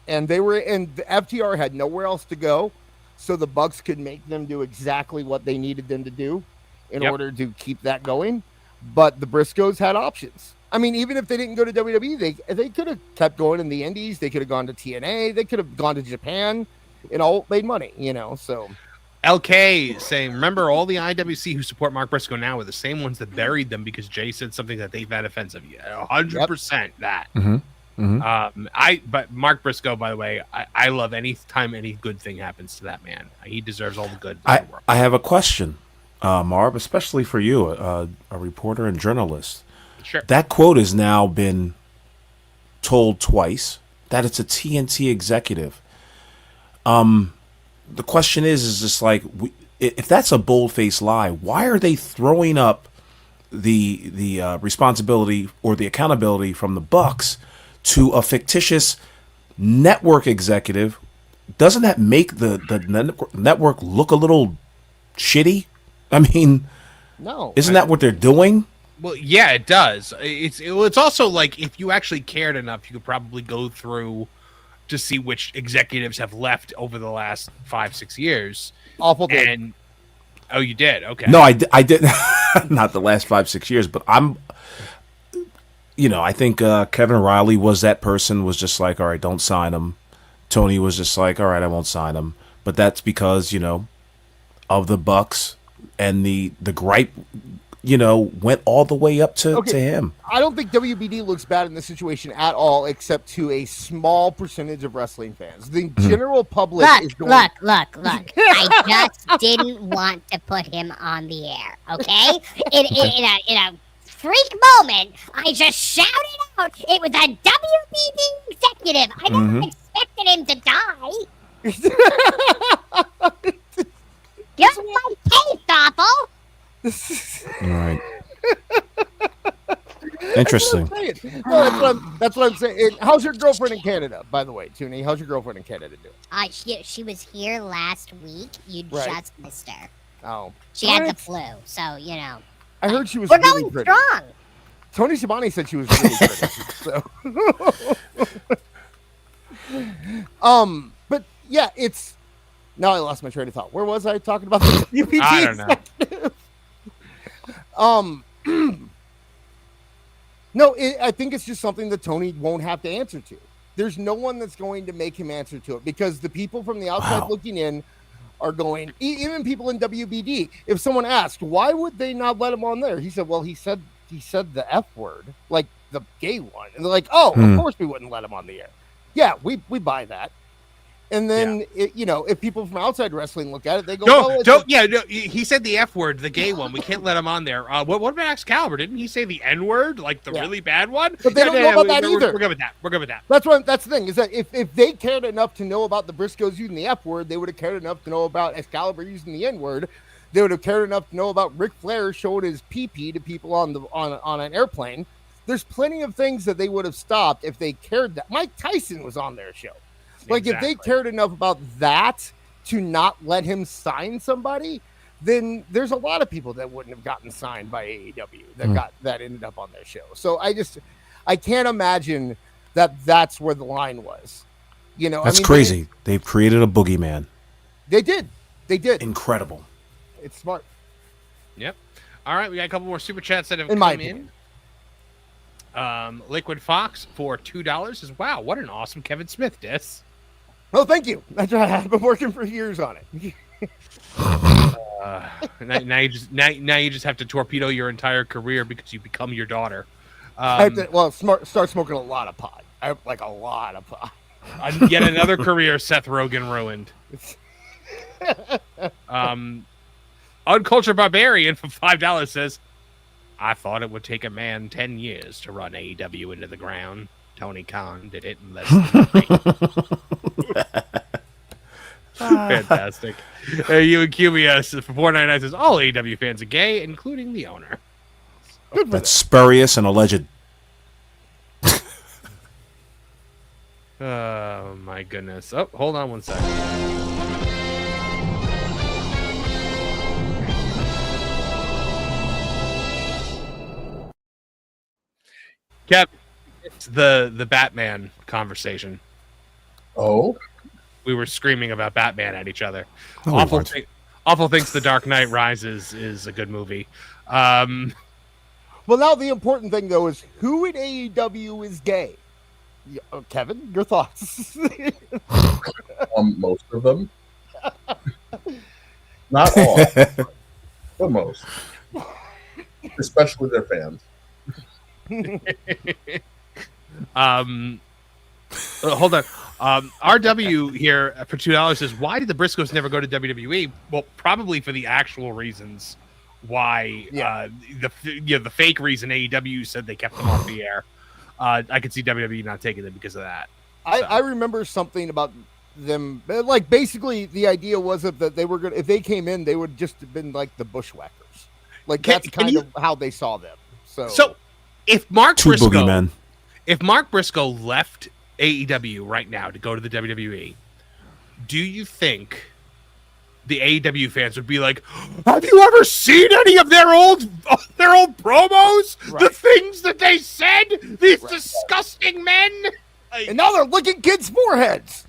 And the FTR had nowhere else to go, so the Bucks could make them do exactly what they needed them to do in order to keep that going. But the Briscoes had options. I mean, even if they didn't go to WWE, they could have kept going in the Indies. They could have gone to TNA. They could have gone to Japan and all made money, so. LK saying, remember all the IWC who support Mark Briscoe now are the same ones that buried them because Jay said something that they found offensive. 100% that. But Mark Briscoe, by the way, I love any time any good thing happens to that man. He deserves all the good in the world. I have a question, Marv, especially for you, a reporter and journalist. Sure. That quote has now been told twice that it's a TNT executive. The question is just like, if that's a bold-faced lie, why are they throwing up the responsibility or the accountability from the Bucks to a fictitious network executive? Doesn't that make the network look a little shitty? I mean, no. Isn't that what they're doing? Well, yeah, it does. It's also like if you actually cared enough, you could probably go through to see which executives have left over the last 5-6 years. Awful day. And oh, you did? Okay. No, I didn't. Not the last 5-6 years, but I think Kevin Riley was that person. Was just like, all right, don't sign him. Tony was just like, all right, I won't sign him. But that's because of the Bucks and the gripe. Went all the way up to him. I don't think WBD looks bad in this situation at all, except to a small percentage of wrestling fans. The general public is going... Look. I just didn't want to put him on the air, okay? In a freak moment, I just shouted out, it was a WBD executive. I never expected him to die. You're my case, awful. All right. Interesting. That's what I'm saying. How's your girlfriend in Canada, by the way, Tooney? How's your girlfriend in Canada doing? She was here last week. You just missed her. Oh, She had the flu, so you know. I heard she was. We're really going pretty. strong. Tony Schiavone said she was really pretty. But yeah, it's. Now I lost my train of thought. Where was I talking about the UPT? I don't know. No, I think it's just something that Tony won't have to answer to. There's no one that's going to make him answer to it because the people from the outside looking in are going, even people in WBD, if someone asked, why would they not let him on there? He said, well, he said the F word, like the gay one. And they're like, oh, of course we wouldn't let him on the air. Yeah, we buy that. And then, if people from outside wrestling look at it, they go, he said the F word, the gay one. We can't let him on there. What about Excalibur? Didn't he say the N word, like the really bad one? But they don't know about that either. We're good with that. We're good with that. That's the thing, is that if they cared enough to know about the Briscoes using the F word, they would have cared enough to know about Excalibur using the N word. They would have cared enough to know about Ric Flair showing his pee-pee to people on an airplane. There's plenty of things that they would have stopped if they cared. That Mike Tyson was on their show. Like, exactly. If they cared enough about that to not let him sign somebody, then there's a lot of people that wouldn't have gotten signed by AEW that ended up on their show. So I can't imagine that's where the line was. That's crazy. They've created a boogeyman. They did. Incredible. It's smart. Yep. All right, we got a couple more super chats that have come in. Liquid Fox for $2 says, "Wow, what an awesome Kevin Smith diss." Oh, thank you. That's right. I've been working for years on it. Now you just have to torpedo your entire career because you become your daughter. Start smoking a lot of pot. Like a lot of pot. Yet another career Seth Rogen ruined. Uncultured Barbarian for $5 says, "I thought it would take a man 10 years to run AEW into the ground. Tony Khan did it in less than 3." Fantastic. You and QBS for $4.99 says, "All AEW fans are gay, including the owner." That's spurious and alleged. Oh, my goodness. Oh, hold on one second. Kev, it's the Batman conversation. Oh? We were screaming about Batman at each other. No, Awful thinks The Dark Knight Rises is a good movie. Well, now the important thing, though, is who in AEW is gay? Kevin, your thoughts? Most of them. Not all, but most. Especially their fans. Hold on. RW here for $2 says, "Why did the Briscoes never go to WWE?" Well, probably for the actual reasons why. The fake reason AEW said they kept them off the air. I could see WWE not taking them because of that. I remember something about them. Like, basically, the idea was that they were if they came in, they would just have been like the Bushwhackers. Like, that's kind of how they saw them. So if Mark boogeymen. If Mark Briscoe left AEW right now to go to the WWE, do you think the AEW fans would be like, "Have you ever seen any of their old promos? Right. The things that they said? These disgusting men!" And now they're licking kids' foreheads.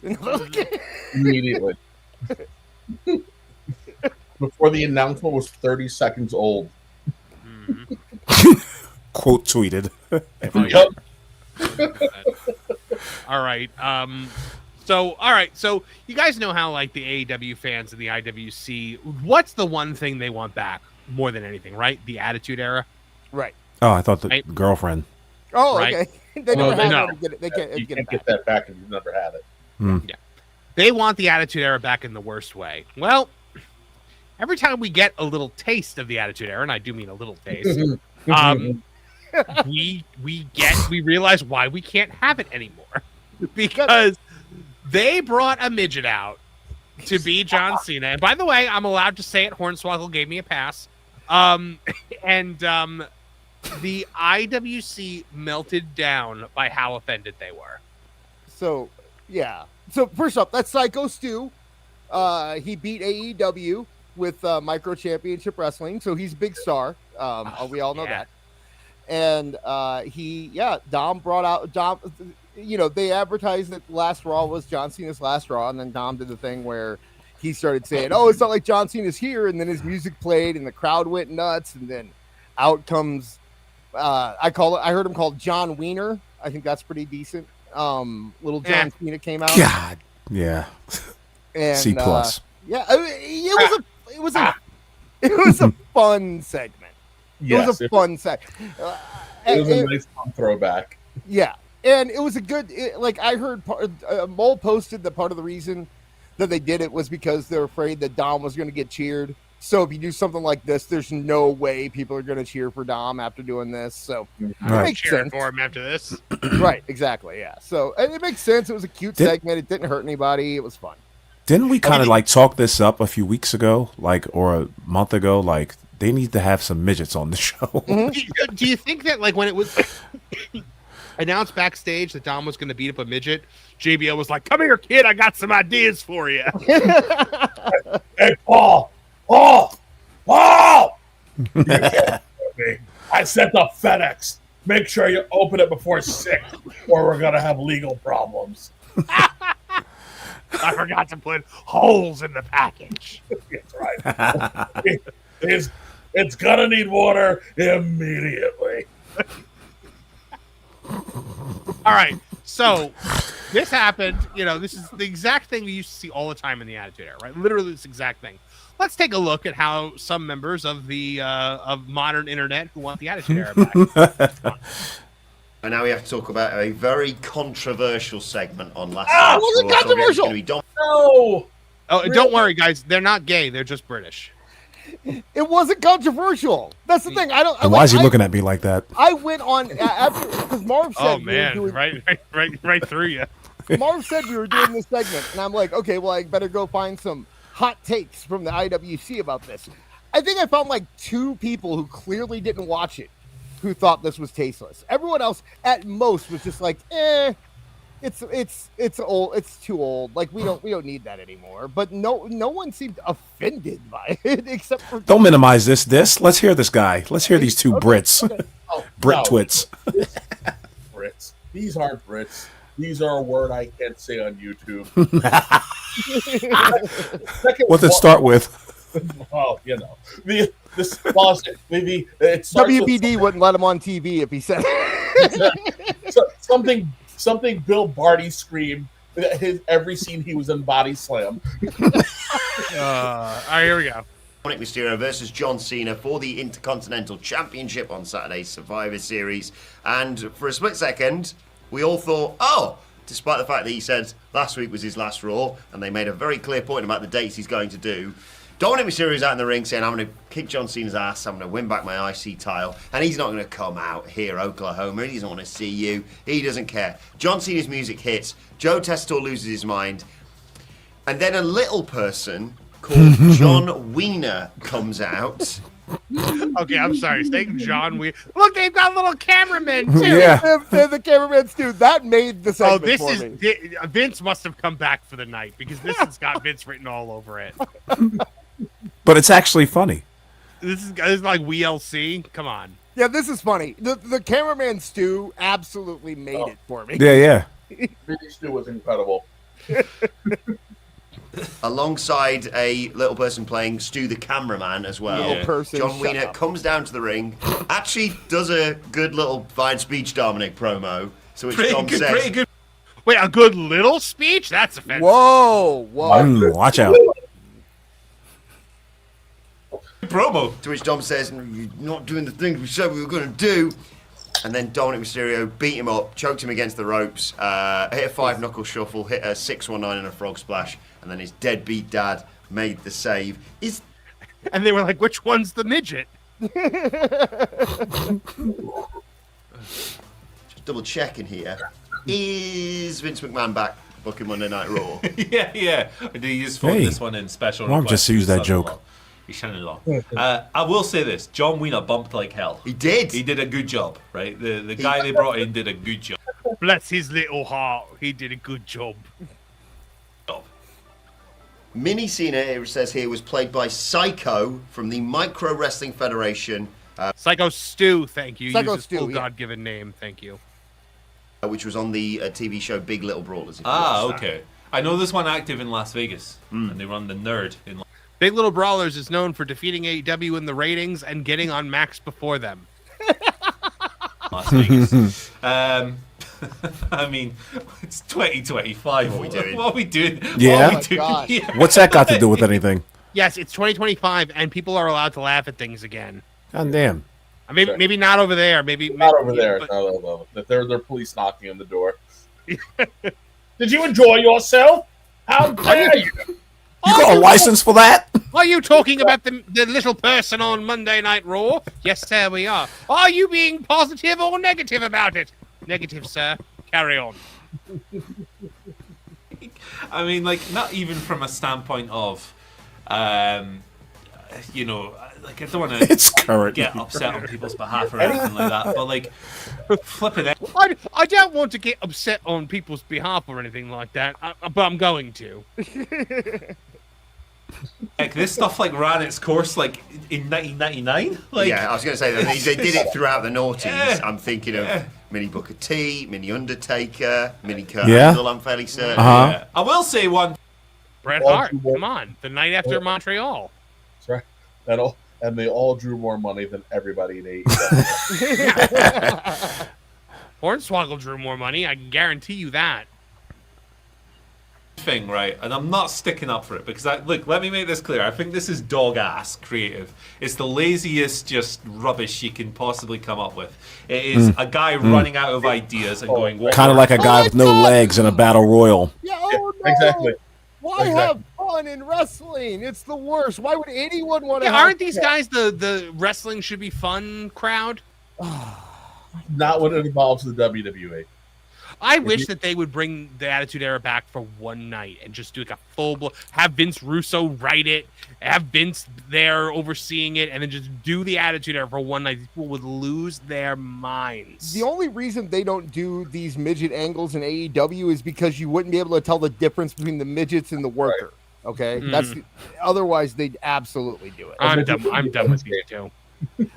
Immediately. Before the announcement was 30 seconds old. Mm-hmm. Quote tweeted. All right. So you guys know how, like, the AEW fans and the IWC, what's the one thing they want back more than anything, right? The Attitude Era. Right. Oh, I thought the girlfriend. Oh, right? Okay. They never had it. They can't get that back if you've never had it. Yeah. They want the Attitude Era back in the worst way. Well, every time we get a little taste of the Attitude Era, and I do mean a little taste, we realize why we can't have it anymore. Because they brought a midget out to be John Cena. And by the way, I'm allowed to say it. Hornswoggle gave me a pass. the IWC melted down by how offended they were. So, yeah. So, first up, that's Psycho Stu. He beat AEW with Micro Championship Wrestling, so he's a big star. We all know that. And Dom brought out Dom. They advertised that last Raw was John Cena's last Raw, and then Dom did the thing where he started saying, "Oh, it's not like John Cena's here," and then his music played, and the crowd went nuts, and then out comes I heard him called John Wiener. I think that's pretty decent. Little John Cena came out. God, yeah. And, C plus. It was a fun segment. Yes, it was a fun segment. It was a nice fun throwback. Yeah, and it was a good. I heard Mole posted that part of the reason that they did it was because they're afraid that Dom was going to get cheered. So if you do something like this, there's no way people are going to cheer for Dom after doing this. So it makes sense for him after this. Right, exactly, yeah. So and it makes sense. It was a cute segment. It didn't hurt anybody. It was fun. Didn't we kind of talk this up a few weeks ago, or a month ago? Like they need to have some midgets on the show. Mm-hmm. Do you think that when it was announced backstage that Dom was going to beat up a midget, JBL was like, "Come here, kid. I got some ideas for you." Hey, Paul! I sent the FedEx. Make sure you open it before 6, or we're gonna have legal problems. I forgot to put holes in the package. That's right. It's gonna need water immediately. All right, so this happened. This is the exact thing we used to see all the time in the Attitude Era, right? Literally this exact thing. Let's take a look at how some members of the of modern internet who want the Attitude Era back. And now we have to talk about a very controversial segment on last It wasn't controversial. No. Oh, really? Don't worry, guys. They're not gay. They're just British. It wasn't controversial. That's the thing. Why is he looking at me like that? I went on after because Marv said, "Oh man, right through you." Marv said we were doing this segment, and I'm like, okay, well, I better go find some hot takes from the IWC about this. I think I found 2 people who clearly didn't watch it, who thought this was tasteless. Everyone else, at most, was just like, it's old, it's too old. We don't need that anymore. But no one seemed offended by it, except for don't minimize this. Let's hear this guy. Let's hear these two Brits, Brit twits. Brits. These aren't Brits. These are a word I can't say on YouTube. What's it start with? Well, this lawsuit, maybe WBD wouldn't let him on TV if he said something Bill Barty screamed every scene he was in Body Slam. All right, here we go. Dominic Mysterio versus John Cena for the Intercontinental Championship on Saturday's Survivor Series. And for a split second, we all thought, despite the fact that he said last week was his last Raw, and they made a very clear point about the dates he's going to do, Dominic Mysterio's out in the ring saying, I'm going to kick John Cena's ass, I'm going to win back my IC title, and he's not going to come out here, Oklahoma, he doesn't want to see you, he doesn't care. John Cena's music hits, Joe Testator loses his mind, and then a little person called John Wiener comes out. Okay, I'm sorry. Saying John Wiener. Look, they've got little cameramen too. Yeah, they're the cameramen too. That made the segment for me. Vince must have come back for the night because this has got Vince written all over it. but it's actually funny. This is like WLC. Come on. Yeah, this is funny. The cameraman Stu absolutely made it for me. Yeah. Really, Stu was incredible. Alongside a little person playing Stu the cameraman as well. Yeah. John Wiener comes down to the ring, actually does a good little fine speech Dominic promo. So which Dom says, pretty good. Wait, a good little speech? That's offensive. Whoa. Watch out. Promo. To which Dom says, you're not doing the things we said we were going to do. And then Dominic Mysterio beat him up, choked him against the ropes, hit a 5-knuckle shuffle, hit a 619 and a frog splash, and then his deadbeat dad made the save. And they were like, which one's the midget? Just double checking here. Is Vince McMahon back booking Monday Night Raw? yeah. Did he just phone this one in special? Mark just used that joke. He's shining along. I will say this: John Wiener bumped like hell. He did. He did a good job, right? The guy they brought in did a good job. Bless his little heart. He did a good job. Mini Cena, it says here, was played by Psycho from the Micro Wrestling Federation. Psycho Stu, thank you. Psycho Use his Stu, full yeah. God-given name, thank you. Which was on the TV show Big Little Brawlers. Okay. I know there's one active in Las Vegas, and they run the Nerd in Big Little Brawlers is known for defeating AEW in the ratings and getting on Max before them. Las Vegas. I mean, it's 2025. What are we doing? What are we doing? Yeah. What are we doing here? What's that got to do with anything? Yes, it's 2025, and people are allowed to laugh at things again. God damn. Maybe not over there. Maybe Not over there. but- No. They're police knocking on the door. Did you enjoy yourself? How dare you? You got a license for that? Are you talking about the little person on Monday Night Raw? Yes, sir, we are. Are you being positive or negative about it? Negative, sir. Carry on. I mean, like, not even from a standpoint of, you know, like, I don't want It's to current. get upset on people's behalf or anything like that, but, like, flipping it. I don't want to get upset on people's behalf or anything like that, but I'm going to. Like, this stuff, like, ran its course, like, in 1999. Like, Yeah, I was going to say that they did it throughout the noughties. Yeah. I'm thinking of Mini Booker T, Mini Undertaker, Mini Kurt Yeah. Angle, I'm fairly certain. Uh-huh. I will say one. Bret Well, Hart, come on. The night after Montreal. That's right. And they all drew more money than everybody in AEW. Hornswoggle drew more money. I can guarantee you that. Thing, right? And I'm not sticking up for it because look, let me make this clear. I think this is dog ass creative. It's the laziest just rubbish you can possibly come up with. It is a guy running out of ideas and going, what Kind of like a guy with no legs in a battle royal. Yeah, oh no. Exactly. Why have fun in wrestling? It's the worst. Why would anyone want to Yeah, have aren't these guys the wrestling should be fun crowd? Not when it involves the WWE. I wish that they would bring the Attitude Era back for one night and just do like a full have Vince Russo write it, have Vince there overseeing it, and then just do the Attitude Era for one night. People would lose their minds. The only reason they don't do these midget angles in AEW is because you wouldn't be able to tell the difference between the midgets and the worker. Okay, otherwise they'd absolutely do it. I'm done with you too.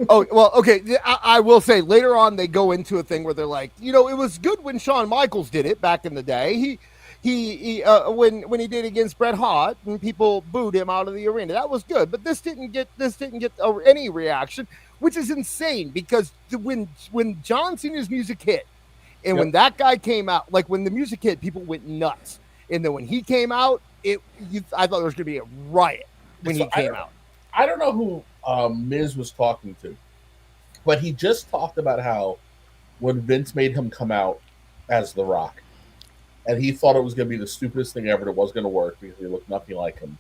Oh, well, okay. I will say later on they go into a thing where they're like, you know, it was good when Shawn Michaels did it back in the day. He when he did against Bret Hart and people booed him out of the arena. That was good, but this didn't get any reaction, which is insane because when John Cena's music hit and when that guy came out, like when the music hit, people went nuts. And then when he came out, I thought there was going to be a riot when he came out. I don't know who Miz was talking to, but he just talked about how when Vince made him come out as The Rock, and he thought it was going to be the stupidest thing ever, and it was going to work because he looked nothing like him.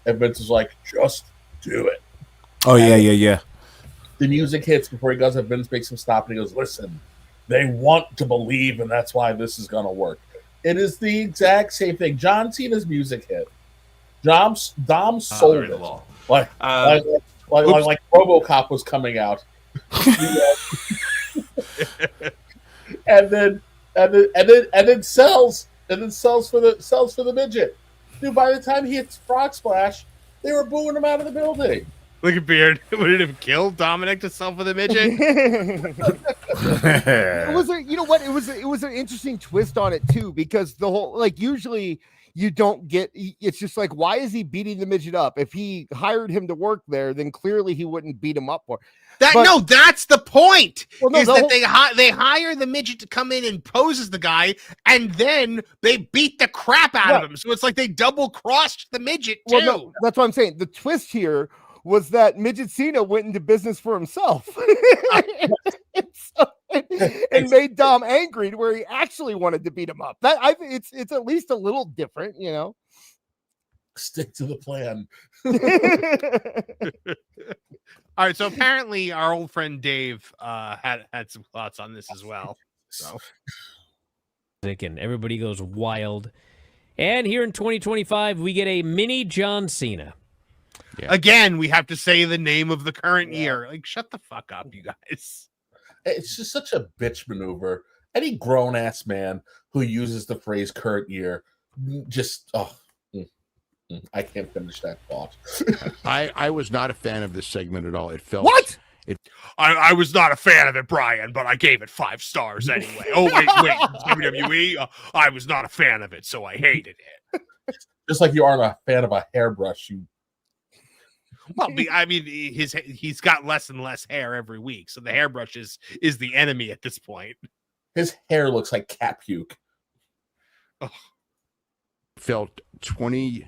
And Vince was like, just do it. Oh, yeah. The music hits before he goes, and Vince makes him stop, and he goes, listen, they want to believe, and that's why this is going to work. It is the exact same thing. John Cena's music hit. Dom sold it. Like RoboCop was coming out, and then sells for the midget. Dude, by the time he hits Frog Splash, they were booing him out of the building. Look at Beard. Would it have killed Dominic to sell for the midget? It was you know what? It was an interesting twist on it too, because the whole usually you don't get. It's just like, why is he beating the midget up? If he hired him to work there, then clearly he wouldn't beat him up more. That's the point. Well, no, is that they hire the midget to come in and pose as the guy, and then they beat the crap out of him. So it's like they double crossed the midget too. Well, no, that's what I'm saying. The twist here was that Midget Cena went into business for himself and made Dom angry to where he actually wanted to beat him up. That I think it's at least a little different, you know. Stick to the plan. All right, so apparently our old friend Dave had some thoughts on this as well. So And everybody goes wild. And here in 2025, we get a mini John Cena. Again, we have to say the name of the current year. Like, shut the fuck up, you guys. It's just such a bitch maneuver. Any grown ass man who uses the phrase current year, I can't finish that thought. I was not a fan of this segment at all. It felt what? I was not a fan of it, Brian, but I gave it 5 stars anyway. Oh, wait, WWE? I was not a fan of it, so I hated it. Just like you aren't a fan of a hairbrush. Well, I mean, he's got less and less hair every week, so the hairbrush is the enemy at this point. His hair looks like cat puke. Oh. Felt 20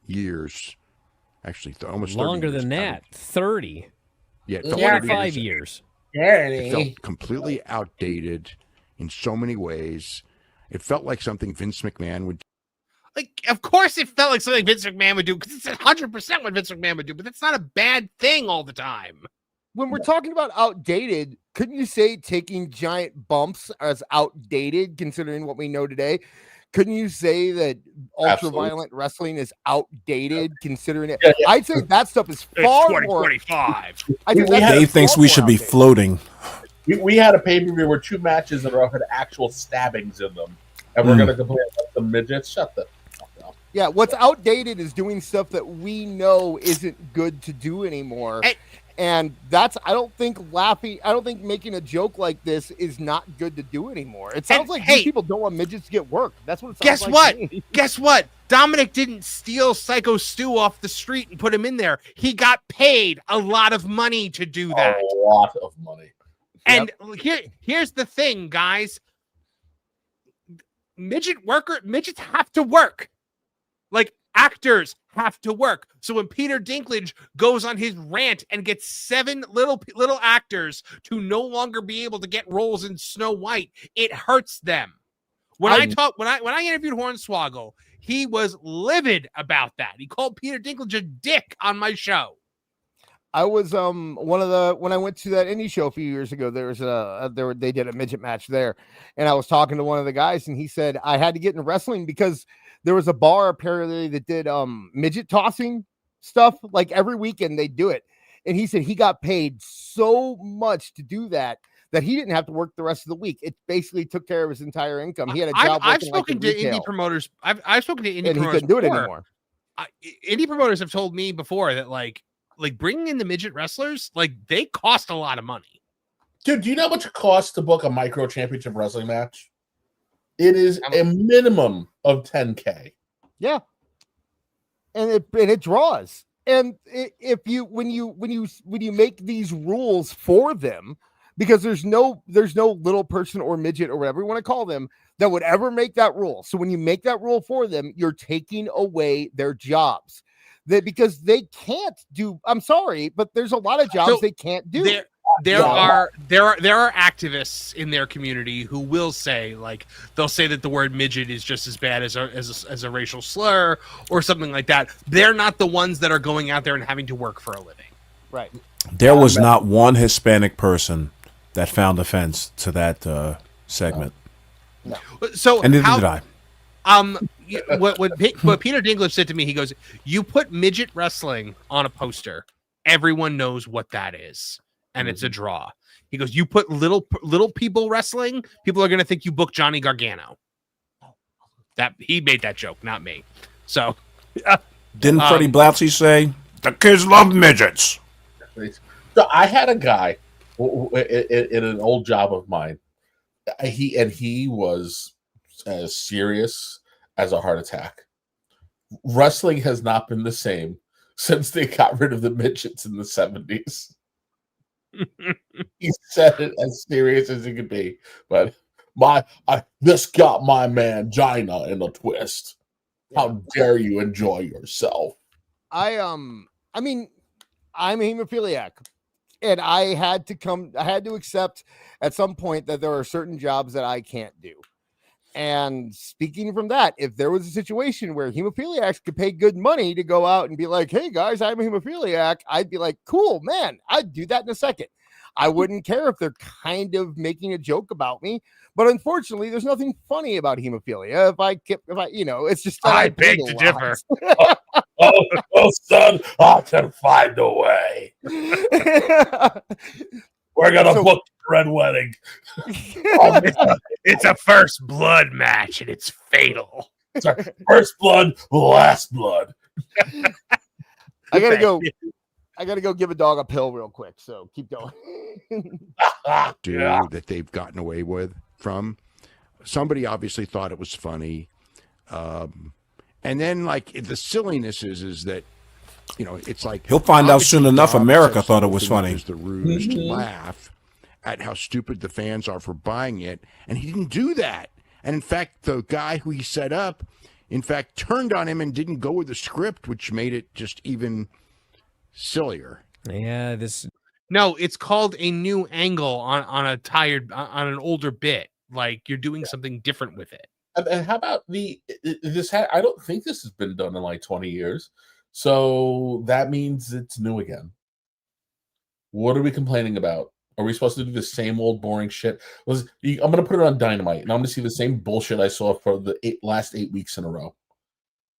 years, actually almost longer 30 than that. 30. Yeah, 25 years. It felt completely outdated in so many ways. It felt like something Vince McMahon would. Like, of course, it felt like something Vince McMahon would do because it's 100% what Vince McMahon would do, but that's not a bad thing all the time. When we're talking about outdated, couldn't you say taking giant bumps as outdated, considering what we know today? Couldn't you say that ultra-violent wrestling is outdated, considering it? Yeah. I'd say that stuff is far more. 2025. Dave thinks we should be floating. We had a pay-per-view where 2 matches in a row had actual stabbings in them. And we're going to complain about the midgets? Shut the fuck up. Yeah, what's outdated is doing stuff that we know isn't good to do anymore. And that's, I don't think making a joke like this is not good to do anymore. It sounds like these people don't want midgets to get work. That's what it sounds like. Guess what? Dominic didn't steal Psycho Stu off the street and put him in there. He got paid a lot of money to do that. A lot of money. And here's the thing, guys. Midgets have to work. Like, actors have to work. So when Peter Dinklage goes on his rant and gets 7 little actors to no longer be able to get roles in Snow White, it hurts them. When I interviewed Hornswoggle, he was livid about that. He called Peter Dinklage a dick on my show. I was when I went to that indie show a few years ago, they did a midget match there, and I was talking to one of the guys, and he said I had to get into wrestling because there was a bar apparently that did midget tossing stuff like every weekend they do it, and he said he got paid so much to do that he didn't have to work the rest of the week. It basically took care of his entire income. He had a job. I've spoken to indie promoters. I've spoken to indie promoters. He couldn't do it anymore. Indie promoters have told me before that like bringing in the midget wrestlers, like they cost a lot of money. Dude, do you know how much it costs to book a micro championship wrestling match? It is a minimum of $10K. Yeah. And it draws. And when you make these rules for them, because there's no little person or midget or whatever you want to call them that would ever make that rule. So when you make that rule for them, you're taking away their jobs. Because they can't do. I'm sorry, but there's a lot of jobs they can't do. There are activists in their community who will say, like, they'll say that the word midget is just as bad as a racial slur or something like that. They're not the ones that are going out there and having to work for a living. Right. There was not one Hispanic person that found offense to that segment. No. So and neither did I. What Peter Dinklage said to me, he goes, "You put midget wrestling on a poster, everyone knows what that is, and it's a draw." He goes, "You put little people wrestling, people are going to think you booked Johnny Gargano." That he made that joke, not me. So, didn't Freddie Blassie say the kids love midgets? So I had a guy in an old job of mine. He was as serious as a heart attack. Wrestling has not been the same since they got rid of the midgets in the 70s. He said it as serious as it could be, but this got my mangina in a twist. How dare you enjoy yourself? I mean, I'm a hemophiliac, and I had to accept at some point that there are certain jobs that I can't do. And speaking from that, if there was a situation where hemophiliacs could pay good money to go out and be like, "Hey guys, I'm a hemophiliac," I'd be like, "Cool, man, I'd do that in a second." I wouldn't care if they're kind of making a joke about me, but unfortunately, there's nothing funny about hemophilia. If I, it's just that I beg to differ. oh, son, I can find a way. We're gonna book the red wedding. It's a first blood match, and it's fatal. Sorry, first blood, last blood. I gotta go give a dog a pill real quick. So keep going. That they've gotten away with from. Somebody obviously thought it was funny. And then, like, the silliness is that, it's like He'll find out soon enough. America thought it was funny. The ruse to laugh at how stupid the fans are for buying it, and he didn't do that. And in fact, the guy who he set up, in fact, turned on him and didn't go with the script, which made it just even sillier. Yeah, No, it's called a new angle on an older bit. Like you're doing something different with it. And how about I don't think this has been done in like 20 years. So that means it's new again. What are we complaining about? Are we supposed to do the same old boring shit? I'm going to put it on Dynamite, and I'm going to see the same bullshit I saw for the last 8 weeks in a row.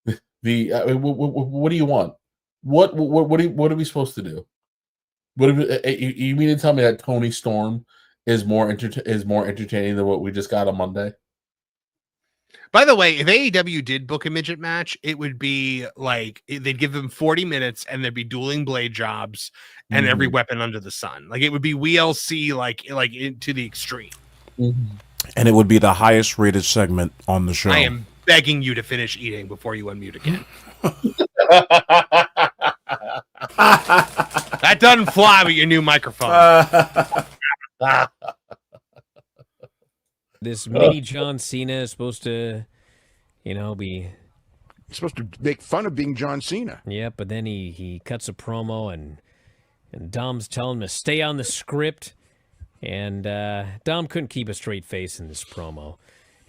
What do you want? What are we supposed to do? You mean to tell me that Tony Storm is more entertaining than what we just got on Monday? By the way, if AEW did book a midget match, it would be like they'd give them 40 minutes and there'd be dueling blade jobs and every weapon under the sun. Like it would be WLC like to the extreme. And it would be the highest rated segment on the show. I am begging you to finish eating before you unmute again. That doesn't fly with your new microphone. This mini John Cena is supposed to, be... He's supposed to make fun of being John Cena. Yeah, but then he cuts a promo, and Dom's telling him to stay on the script, and Dom couldn't keep a straight face in this promo.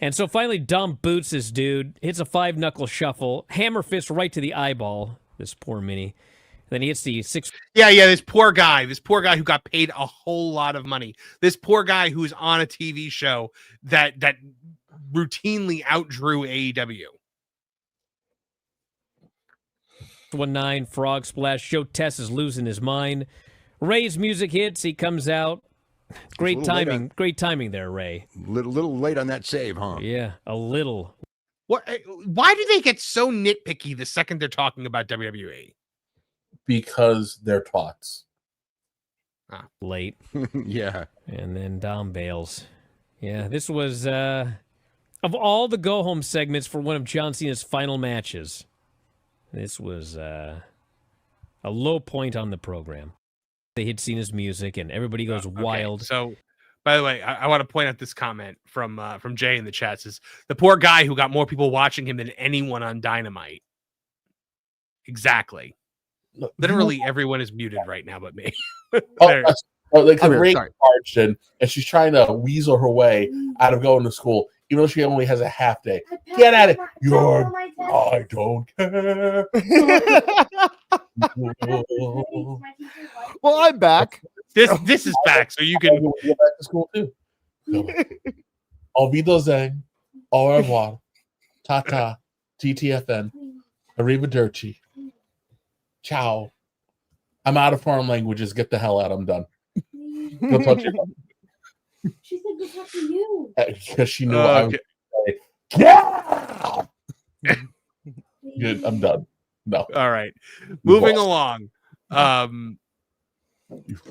And so finally Dom boots this dude, hits a 5-knuckle shuffle, hammer fist right to the eyeball, this poor mini. Then he hits the 6. Yeah, this poor guy who got paid a whole lot of money. This poor guy who's on a TV show that routinely outdrew AEW. 1-9 frog splash. Joe Tess is losing his mind. Ray's music hits. He comes out. Great timing. Great timing there, Ray. Little late on that save, huh? Yeah, a little. Why do they get so nitpicky the second they're talking about WWE? Because they're twats. Late. Yeah. And then Dom bails. Yeah, this was, of all the go-home segments for one of John Cena's final matches, this was a low point on the program. They hit Cena's music, and everybody goes wild. So, by the way, I want to point out this comment from Jay in the chat. Says, the poor guy who got more people watching him than anyone on Dynamite. Exactly. Literally everyone is muted right now but me. Ray charged in, and she's trying to weasel her way out of going to school, even though she only has a half day. Get at it. I don't care. Well, I'm back. This is back, so you can go back to school too. Au zang, au revoir, ta-ta, TTFN, arrivederci. Ciao. I'm out of foreign languages. Get the hell out. I'm done. Don't touch it. She said good luck to you. Because she knew I was yeah! Good. I'm done. No. All right. Moving along.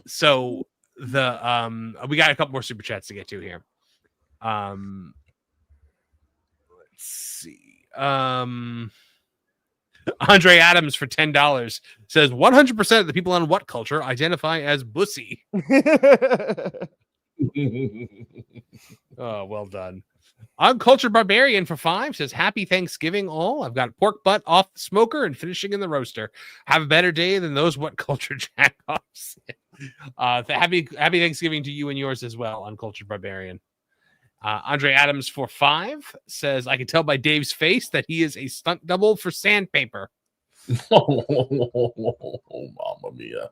So we got a couple more super chats to get to here. Let's see. Andre Adams for $10 says 100% of the people on What Culture identify as bussy. Oh, well done. Uncultured Barbarian for $5 says happy Thanksgiving all. I've got pork butt off the smoker and finishing in the roaster. Have a better day than those What Culture jackoffs. Happy Thanksgiving to you and yours as well, Uncultured Barbarian. Andre Adams for $5 says, I can tell by Dave's face that he is a stunt double for sandpaper. Oh, Mamma mia.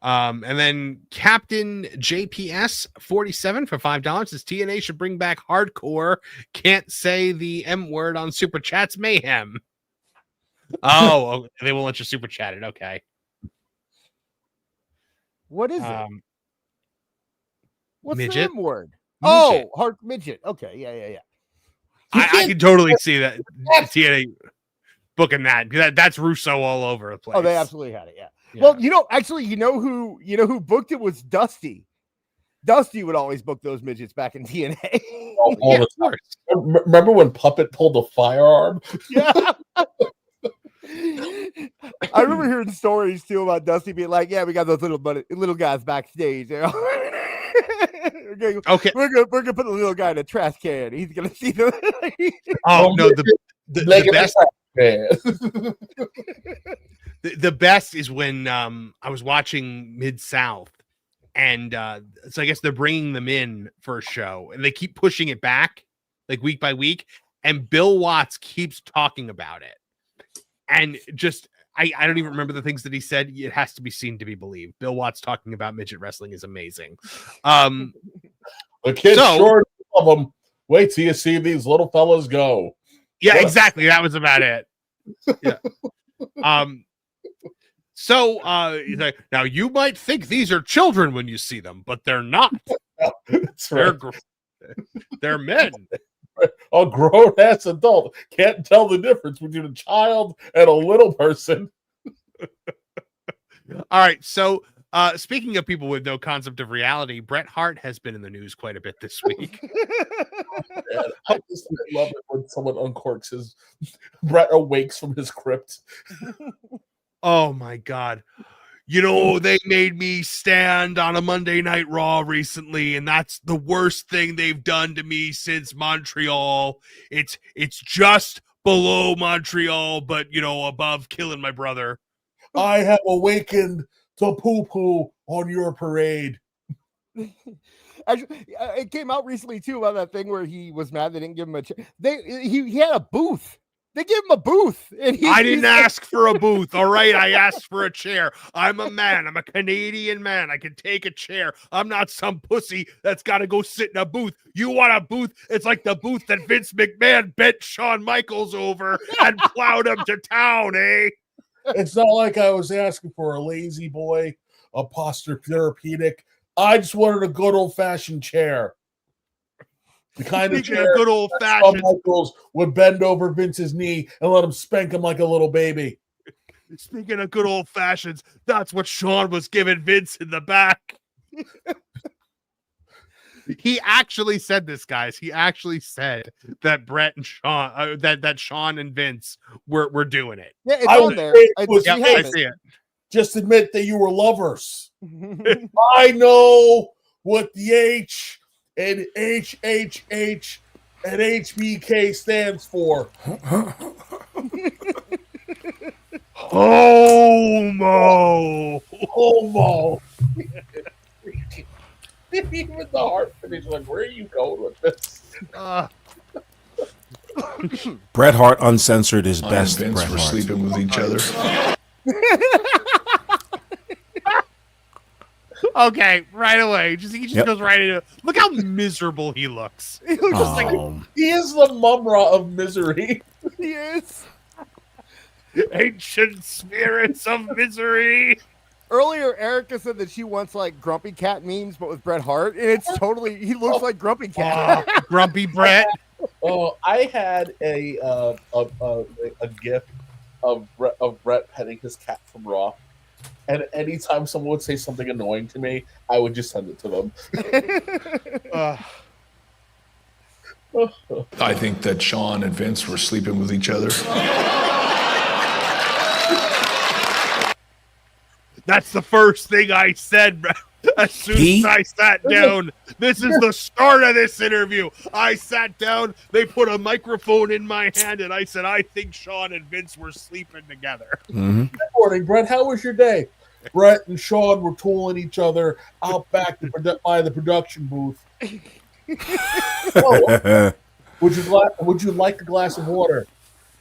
And then Captain JPS 47 for $5 says TNA should bring back hardcore. Can't say the M word on Super Chats mayhem. Oh, they won't let you super chat it. Okay. What is it? What's midget? the M word? Midget. Oh, heart midget. Okay, yeah. I can totally see that TNA booking that. That's Russo all over the place. Oh, they absolutely had it. Yeah. Yeah. Well, actually, you know who booked it was Dusty. Dusty would always book those midgets back in TNA. All the time. Remember when Puppet pulled a firearm? Yeah. I remember hearing stories too about Dusty being like, "Yeah, we got those little guys backstage." Okay, we're gonna put the little guy in a trash can. He's gonna see the. Oh no, the best. The best is when I was watching Mid-South, and so I guess they're bringing them in for a show, and they keep pushing it back like week by week, and Bill Watts keeps talking about it, and just I don't even remember the things that he said. It has to be seen to be believed. Bill Watts talking about midget wrestling is amazing. The kids short of them. Wait till you see these little fellas go. Yeah, exactly. That was about it. Yeah. So he's like, now you might think these are children when you see them, but they're not. That's right. They're men. A grown-ass adult can't tell the difference between a child and a little person. All right, so speaking of people with no concept of reality, Bret Hart has been in the news quite a bit this week. Man, I just love it when someone uncorks his Bret awakes from his crypt. Oh my God. They made me stand on a Monday Night Raw recently, and that's the worst thing they've done to me since Montreal. It's just below Montreal, but above killing my brother. I have awakened to poo-poo on your parade. Actually, it came out recently too about that thing where he was mad they didn't give him a chair. He had a booth. They gave him a booth. And I didn't ask for a booth. All right. I asked for a chair. I'm a man. I'm a Canadian man. I can take a chair. I'm not some pussy that's got to go sit in a booth. You want a booth? It's like the booth that Vince McMahon bent Shawn Michaels over and plowed him to town, eh? It's not like I was asking for a lazy boy, a posture therapeutic. I just wanted a good old-fashioned chair. The kind of chair good old fashioned Michaels would bend over Vince's knee and let him spank him like a little baby. Speaking of good old fashions, that's what Shawn was giving Vince in the back. He actually said this, guys. He actually said that Bret and Shawn, that Shawn and Vince were doing it. Yeah, it's on there. I see it. Just admit that you were lovers. I know what the H and HHH and HBK stands for. Homo. Even the Hart finish, like, where are you going with this? Bret Hart uncensored is best. Vince Bret were Hart. sleeping with each other. Okay, right away. He just goes right into. Look how miserable he looks. He looks like he is the Mumra of misery. He is. Ancient spirits of misery. Earlier, Erica said that she wants like Grumpy Cat memes, but with Bret Hart, and it's totally he looks like Grumpy Cat. Grumpy Bret. I had a gif of Bret petting his cat from Raw, and anytime someone would say something annoying to me, I would just send it to them. I think that Shawn and Vince were sleeping with each other. That's the first thing I said as soon as I sat down. This is the start of this interview. I sat down, they put a microphone in my hand, and I said, I think Shawn and Vince were sleeping together. Mm-hmm. Good morning, Bret. How was your day? Bret and Shawn were tooling each other out back by the production booth. Would you like a glass of water?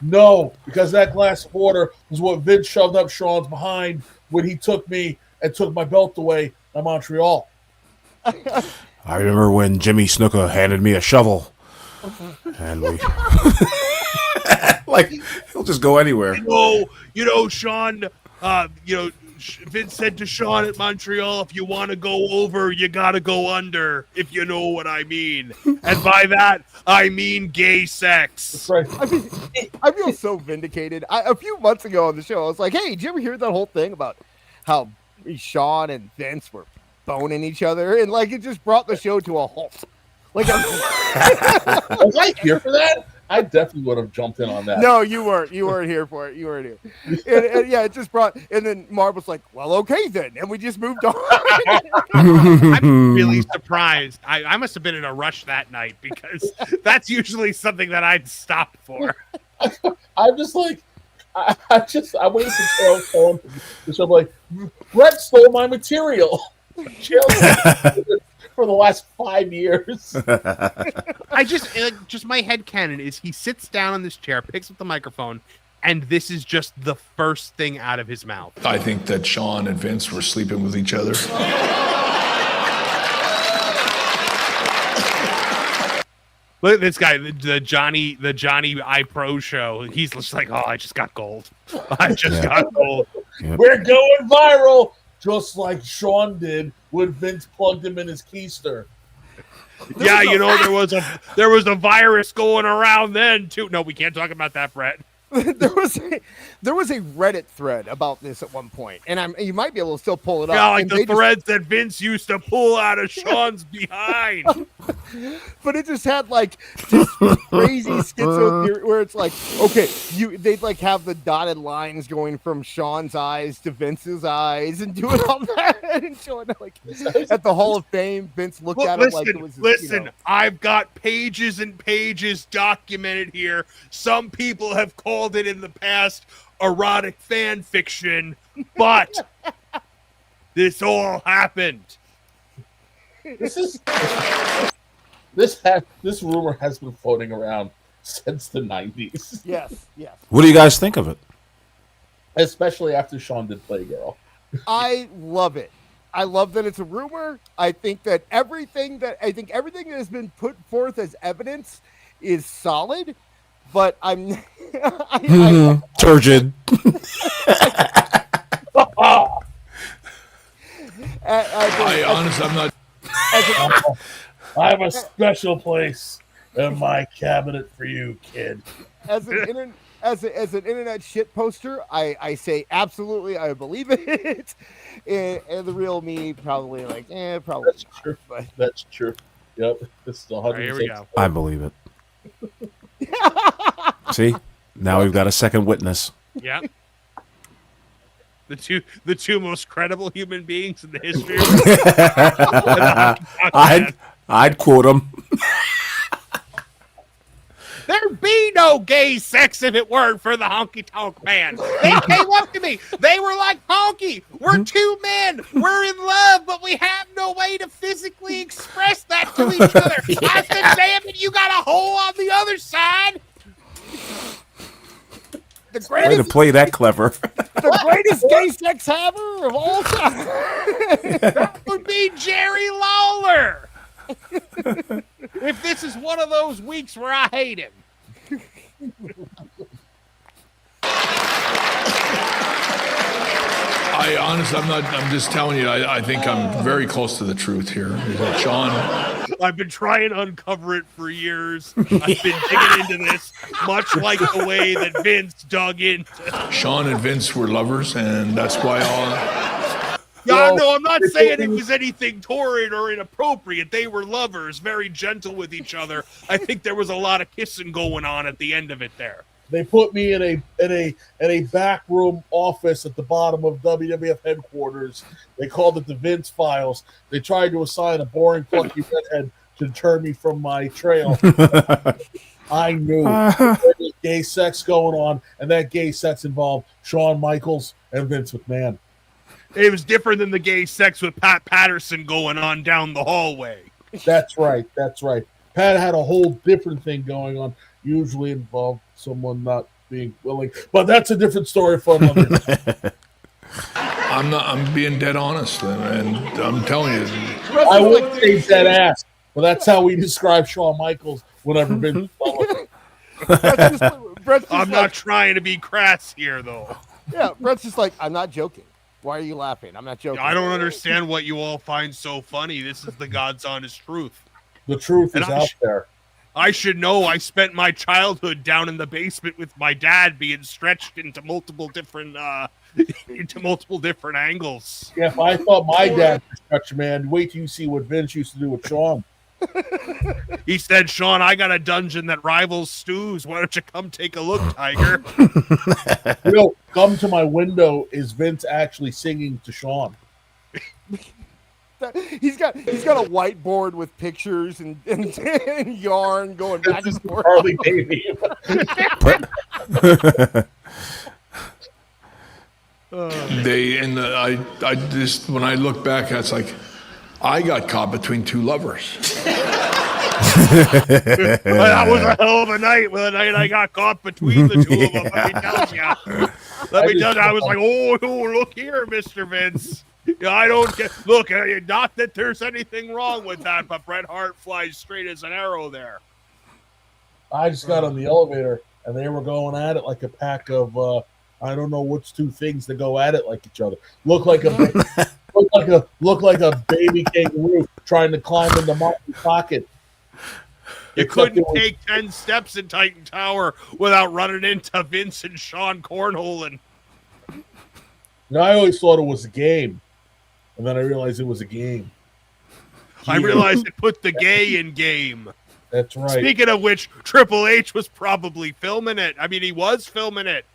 No, because that glass of water was what Vince shoved up Shawn's behind when he took me and took my belt away in Montreal. I remember when Jimmy Snuka handed me a shovel, and we like he'll just go anywhere. You know, Sean. Vince said to Sean at Montreal, "If you want to go over, you gotta go under. If you know what I mean." And by that, I mean gay sex. That's right. I feel so vindicated. A few months ago on the show, I was like, "Hey, did you ever hear that whole thing about how Sean and Vince were boning each other?" And like, it just brought the show to a halt. Like, was I here for that? I definitely would have jumped in on that. No, you weren't. You weren't here for it. You weren't here. And yeah, it just brought. And then Marv was like, "Well, okay then," and we just moved on. I'm really surprised. I must have been in a rush that night because that's usually something that I'd stop for. I'm just like, I waited for Charles Paul to show like, Bret stole my material. For the last 5 years. I just my headcanon is he sits down in this chair, picks up the microphone, and this is just the first thing out of his mouth. I think that Sean and Vince were sleeping with each other. Look at this guy, the Johnny iPro show. He's just like, "Oh, I just got gold. I just got gold." Yep. We're going viral, just like Sean did when Vince plugged him in his keister. Yeah, there was a virus going around then too. No, we can't talk about that, Bret. there was a Reddit thread about this at one point, and you might be able to still pull it up. Yeah, like the threads that Vince used to pull out of Sean's behind. But it just had like just crazy schizo theory where it's like, okay, they'd like have the dotted lines going from Sean's eyes to Vince's eyes and doing all that and showing like at the Hall of Fame, Vince looked at it like it was. Listen, I've got pages and pages documented here. Some people have called it in the past erotic fan fiction, but this all happened. This rumor has been floating around since the 90s. Yes. What do you guys think of it? Especially after Sean did Playgirl. I love it. I love that it's a rumor. I think everything that has been put forth as evidence is solid. But I'm turgid. I'm not. I have a special place in my cabinet for you, kid. As an internet shit poster, I say absolutely, I believe it. And the real me probably like, probably. That's not, true. But that's true. Yep, this is 100%. Here we go. I believe it. See, now we've got a second witness. Yeah. The two most credible human beings in the history. I'd quote them. There'd be no gay sex if it weren't for the Honky Tonk Man. They came up to me. They were like, "Honky, we're two men. We're in love, but we have no way to physically express that to each other." I said, "Damn it, you got a hole on the other side." Way to play that clever. The greatest gay sex haver of all time. That would be Jerry Lawler. If this is one of those weeks where I hate him. I honestly, I'm just telling you, I think I'm very close to the truth here. Sean. I've been trying to uncover it for years. I've been digging into this, much like the way that Vince dug into. Sean and Vince were lovers, and that's why all. No, I'm not saying it was anything torrid or inappropriate. They were lovers, very gentle with each other. I think there was a lot of kissing going on at the end of it there. They put me in a back room office at the bottom of WWF headquarters. They called it the Vince Files. They tried to assign a boring, plucky redhead to deter me from my trail. I knew there was gay sex going on, and that gay sex involved Shawn Michaels and Vince McMahon. It was different than the gay sex with Pat Patterson going on down the hallway. That's right. Pat had a whole different thing going on, usually involved someone not being willing. But that's a different story for another day. I'm being dead honest, and I'm telling you. I would say dead ass, but that's how we describe Shawn Michaels whenever Vince. I'm not trying to be crass here, though. Yeah, Bret's just like, I'm not joking. Why are you laughing? I'm not joking. I don't understand what you all find so funny. This is the God's honest truth. The truth is out there. I should know. I spent my childhood down in the basement with my dad, being stretched into multiple different angles. Yeah, if I thought my dad was stretch man, wait till you see what Vince used to do with Shawn. He said, "Shawn, I got a dungeon that rivals Stu's. Why don't you come take a look, Tiger?" Come to my window is Vince actually singing to Shawn. He's got a whiteboard with pictures and yarn going back and forth. Harley Baby. I just when I look back, it's like I got caught between two lovers. That was a hell of a night. Well, the night I got caught between the two of them. Let me tell you. I was like, oh, look here, Mr. Vince. I don't get. Look, not that there's anything wrong with that, but Bret Hart flies straight as an arrow there. I just got on the elevator and they were going at it like a pack of I don't know which two things that go at it like each other. Look like a baby kangaroo trying to climb into Martin's pocket. You couldn't take 10 steps in Titan Tower without running into Vince and Shawn cornholing. Now, I always thought it was a game, and then I realized it was a game. I realized it put the gay in game. That's right. Speaking of which, Triple H was probably filming it. I mean, he was filming it.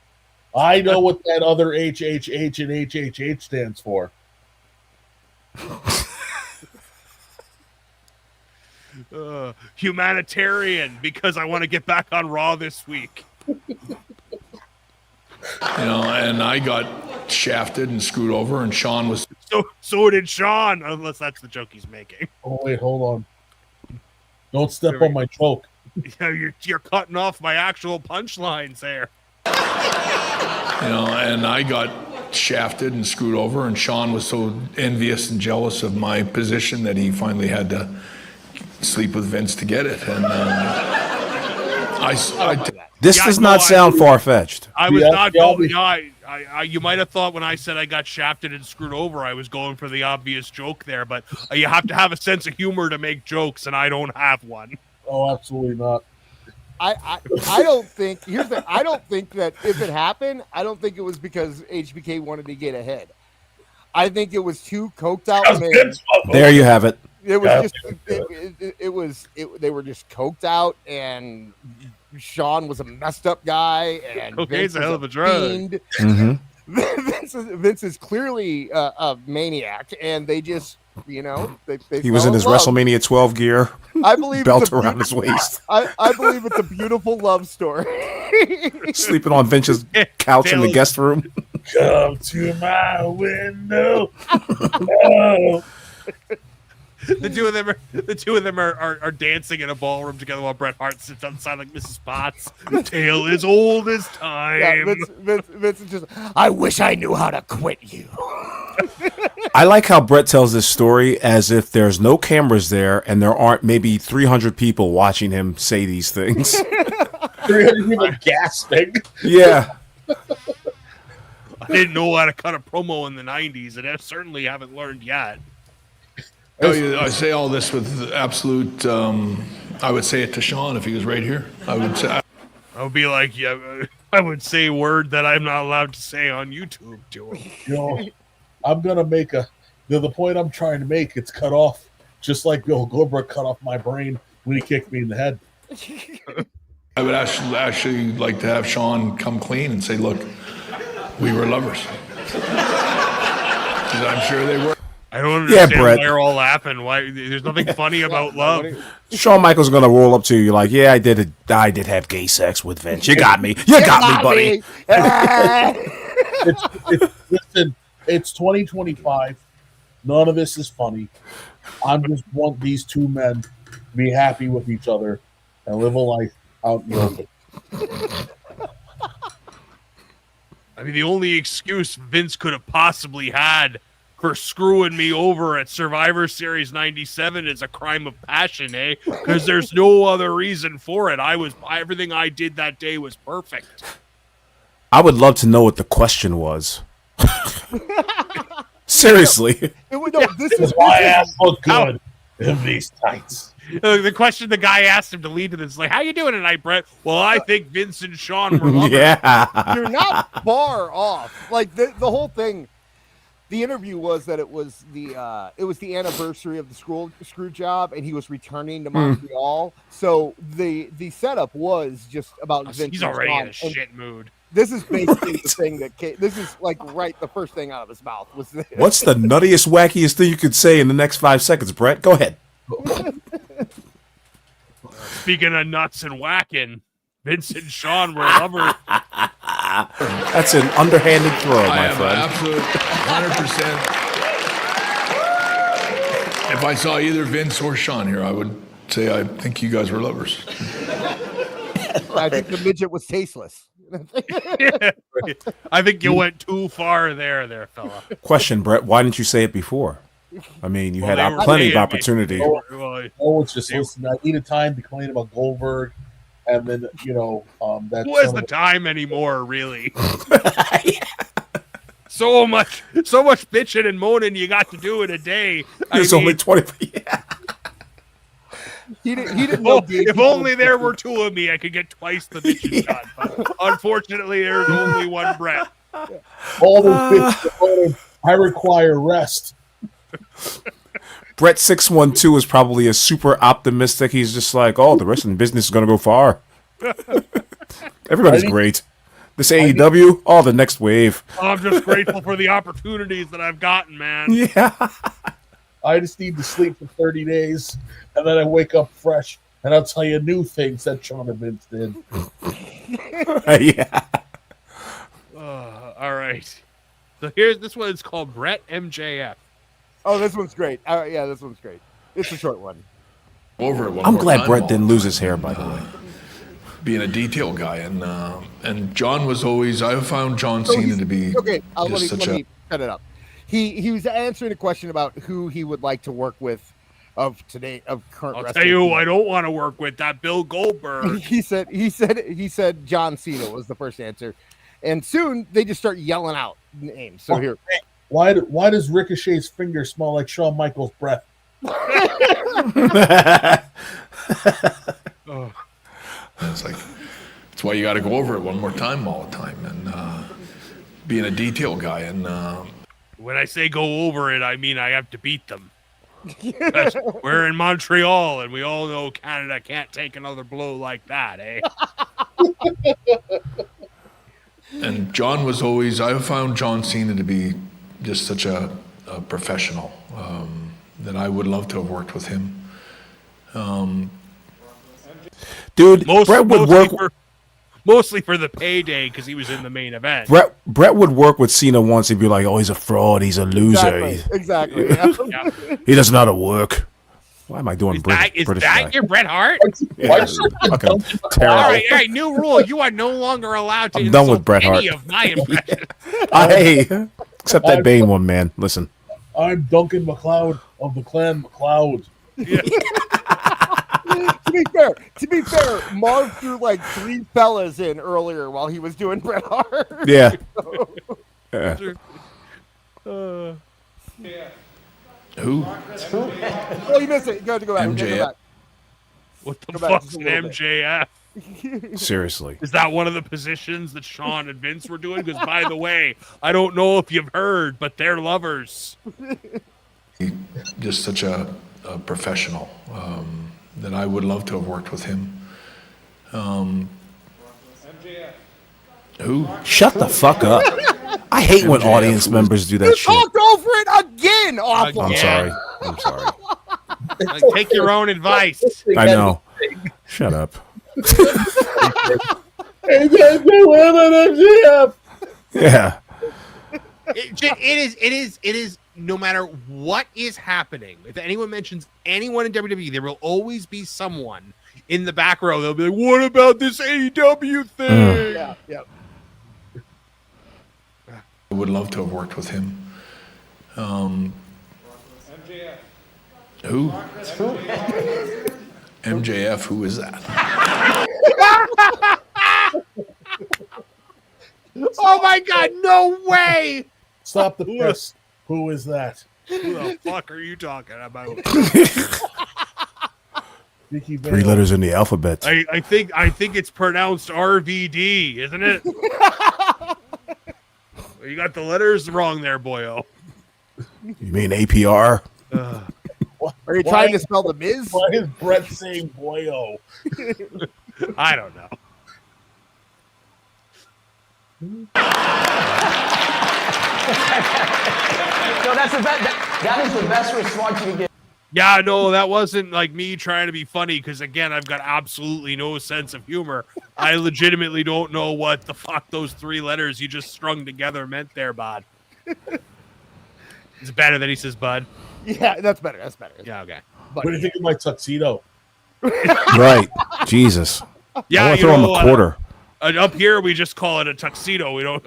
I know what that other HHH and HHH stands for. Humanitarian, because I want to get back on Raw this week. And I got shafted and screwed over, and Shawn was. So did Shawn, unless that's the joke he's making. Oh wait, hold on! Don't step on my joke. You're cutting off my actual punchlines there. And I got shafted and screwed over, and Shawn was so envious and jealous of my position that he finally had to sleep with Vince to get it. And this does not sound far-fetched. I was not going. You might have thought when I said I got shafted and screwed over, I was going for the obvious joke there. But you have to have a sense of humor to make jokes, and I don't have one. Oh, absolutely not. I don't think. Here's the. I don't think that if it happened, I don't think it was because HBK wanted to get ahead. I think it was two coked out men. There you have it. It was just. They were just coked out, and Shawn was a messed up guy, and Cocaine's a hell of a drug. Mm-hmm. Vince is clearly a maniac, and they just. He was in his WrestleMania 12 gear. I believe belt around his waist. I believe it's a beautiful love story. Sleeping on Vince's couch in the guest room. Come to my window. Oh. The two of them are dancing in a ballroom together while Bret Hart sits outside like Mrs. Potts. The tale is old as time. Yeah, Vince is just. I wish I knew how to quit you. I like how Bret tells this story as if there's no cameras there and there aren't maybe 300 people watching him say these things. 300 people gasping. Yeah. I didn't know how to cut a promo in the 90s, and I certainly haven't learned yet. I say all this with absolute. I would say it to Shawn if he was right here. I would be like, yeah. I would say a word that I'm not allowed to say on YouTube to him. I'm gonna make the point I'm trying to make. It's cut off, just like Bill Goldberg cut off my brain when he kicked me in the head. I would actually like to have Shawn come clean and say, "Look, we were lovers." 'Cause I'm sure they were. I don't understand Bret. why you're all laughing. Why? There's nothing funny about love. Shawn Michaels gonna roll up to you like, yeah, I did have gay sex with Vince. You got me. You got me, buddy. Listen, it's 2025. None of this is funny. I just want these two men to be happy with each other and live a life out in the open. I mean, the only excuse Vince could have possibly had for screwing me over at Survivor Series 97 is a crime of passion, eh? Because there's no other reason for it. Everything I did that day was perfect. I would love to know what the question was. Seriously. This is why I ass look good in these tights. The question the guy asked him to lead to this is like, how you doing tonight, Bret? Well, I think Vince and Sean were lovers. Yeah. You're not far off. Like the whole thing, the interview was that it was the anniversary of the screw job, and he was returning to Montreal. So the setup was just about Vince. He's already Sean, in a shit mood. This is basically the thing that this is like the first thing out of his mouth was this. What's the nuttiest, wackiest thing you could say in the next 5 seconds, Bret? Go ahead. Speaking of nuts and whacking, Vince and Sean were lovers. That's an underhanded throw, my friend. Absolute 100%. If I saw either Vince or Sean here, I would say I think you guys were lovers. I think the midget was tasteless. I think you went too far there, fella. Question, Bret, why didn't you say it before? I mean, you had plenty of opportunity. It's just listen. I needed time to complain about Goldberg, and then that. Who has the time anymore, really? So much bitching and moaning you got to do in a day. There's only 20. Yeah. He didn't know. If only there were two of me, I could get twice the bitches done. But unfortunately, there's only one Bret. All those bitches, I require rest. Bret 612 is probably a super optimistic. He's just like, oh, the wrestling business is going to go far. Everybody's great. This AEW, the next wave. I'm just grateful for the opportunities that I've gotten, man. Yeah. I just need to sleep for 30 days, and then I wake up fresh, and I'll tell you new things that Sean and Vince did. Yeah. All right. So this one is called Bret MJF. Oh, this one's great. Yeah, this one's great. It's a short one. I'm glad Bret didn't lose his hair, by the way. Being a detail guy, and John was always. I found John Cena to be okay. Let me set it up. He was answering a question about who he would like to work with of current. I'll tell you who I don't want to work with. That Bill Goldberg. He said John Cena was the first answer, and soon they just start yelling out names. So here. Why does Ricochet's finger smell like Shawn Michaels' breath? It's like that's why you got to go over it one more time all the time, and being a detail guy. And when I say go over it, I mean I have to beat them. We're in Montreal, and we all know Canada can't take another blow like that, eh? And John was always. I found John Cena to be just such a professional that I would love to have worked with him. Dude, Bret would work mostly for the payday because he was in the main event. Bret would work with Cena once. He'd be like, "Oh, he's a fraud. He's a loser. Exactly. Yeah. He doesn't know how to work." Why am I doing Is British? that guy? your Bret Hart? Yeah, fucking terrible. All right. New rule: you are no longer allowed to. I'm done with Bret any Hart. of my impressions. Hey, except that Bane one, man. Listen. I'm Duncan MacLeod of the Clan MacLeod. Yeah. To be fair, Marv threw like 3 fellas in earlier while he was doing Bret Hart. Yeah. Who? Oh, you missed it. Go back. MJF. Go back. What the Go back fuck's just a an little bit. MJF? Seriously. Is that one of the positions that Sean and Vince were doing? Because, by the way, I don't know if you've heard, but they're lovers. Just such a professional that I would love to have worked with him. Who? Shut the fuck up. I hate when audience members do that You shit. talked over it again. Awful. I'm sorry. I'm sorry. Like, take your own advice. I know. Shut up. Yeah. It is. No matter what is happening, if anyone mentions anyone in WWE, there will always be someone in the back row. They'll be like, "What about this AEW thing?" Yeah. I would love to have worked with him. MJF. Who? MJF, who is that? Oh my God, no way! Stop the press. Who is that? Who the fuck are you talking about? Vicky 3 letters in the alphabet. I think it's pronounced RVD, isn't it? You got the letters wrong there, boyo. You mean APR? Are you trying to spell the Miz? Why is Bret saying boyo? I don't know. So that's the best. That is the best response you can get. Yeah, no, that wasn't like me trying to be funny because, again, I've got absolutely no sense of humor. I legitimately don't know what the fuck those 3 letters you just strung together meant there, bud. Is it better that he says bud? Yeah, that's better. That's better. Yeah, okay. What do you think of my tuxedo? Right. Jesus. Yeah, I want to throw him a quarter. Up here, we just call it a tuxedo. We don't.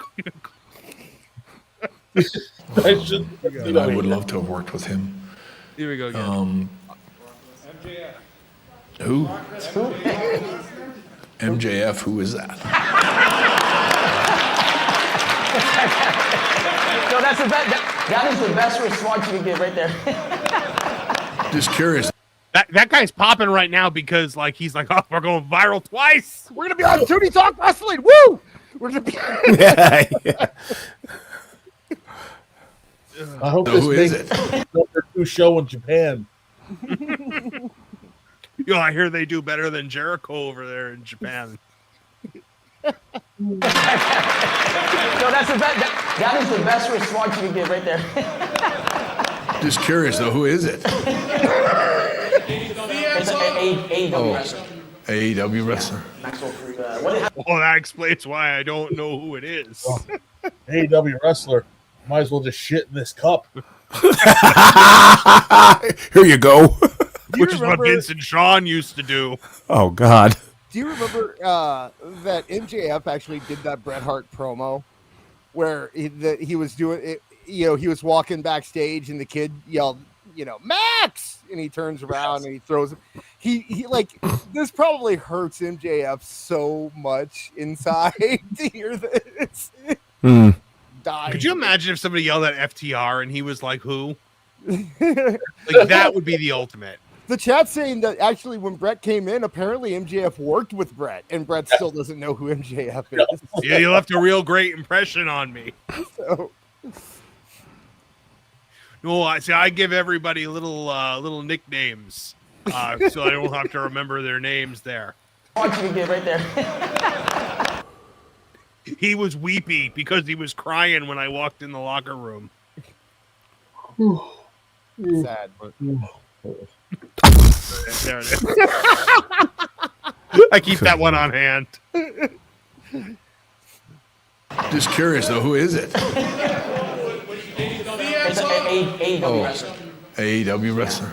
I would love to have worked with him. Here we go again. MJF. Who? MJF, who is that? So that's the best. That is the best response you can get right there. Just curious. That guy's popping right now because he's like, oh, we're going viral twice. We're gonna be on Tooney Talk Wrestling. Woo! We're gonna be. Yeah. I hope So who is this it? makes number 2 show in Japan. Yo, I hear they do better than Jericho over there in Japan. So that's the best. That is the best response you can get right there. Just curious, though, who is it? It's AEW wrestler. AEW wrestler. Well, that explains why I don't know who it is. AEW wrestler. Might as well just shit in this cup. Here you go. Which is what Vince and Sean used to do. Oh, God. Do you remember that MJF actually did that Bret Hart promo where he was doing it? You know, he was walking backstage and the kid yelled, Max, and he turns around and he throws him. He like this probably hurts MJF so much inside to hear this. Die. Could you imagine if somebody yelled at FTR and he was like, who? Like, that would be the ultimate. The chat's saying that actually when Bret came in, apparently MJF worked with Bret, and Bret still doesn't know who MJF is. Yeah, you left a real great impression on me. So. No, I give everybody little nicknames, so I don't have to remember their names there. I want you to get right there. He was weepy because he was crying when I walked in the locker room. Sad, but there it is. I keep that one on hand. Just curious, though, who is it? It's AEW wrestler. AEW wrestler.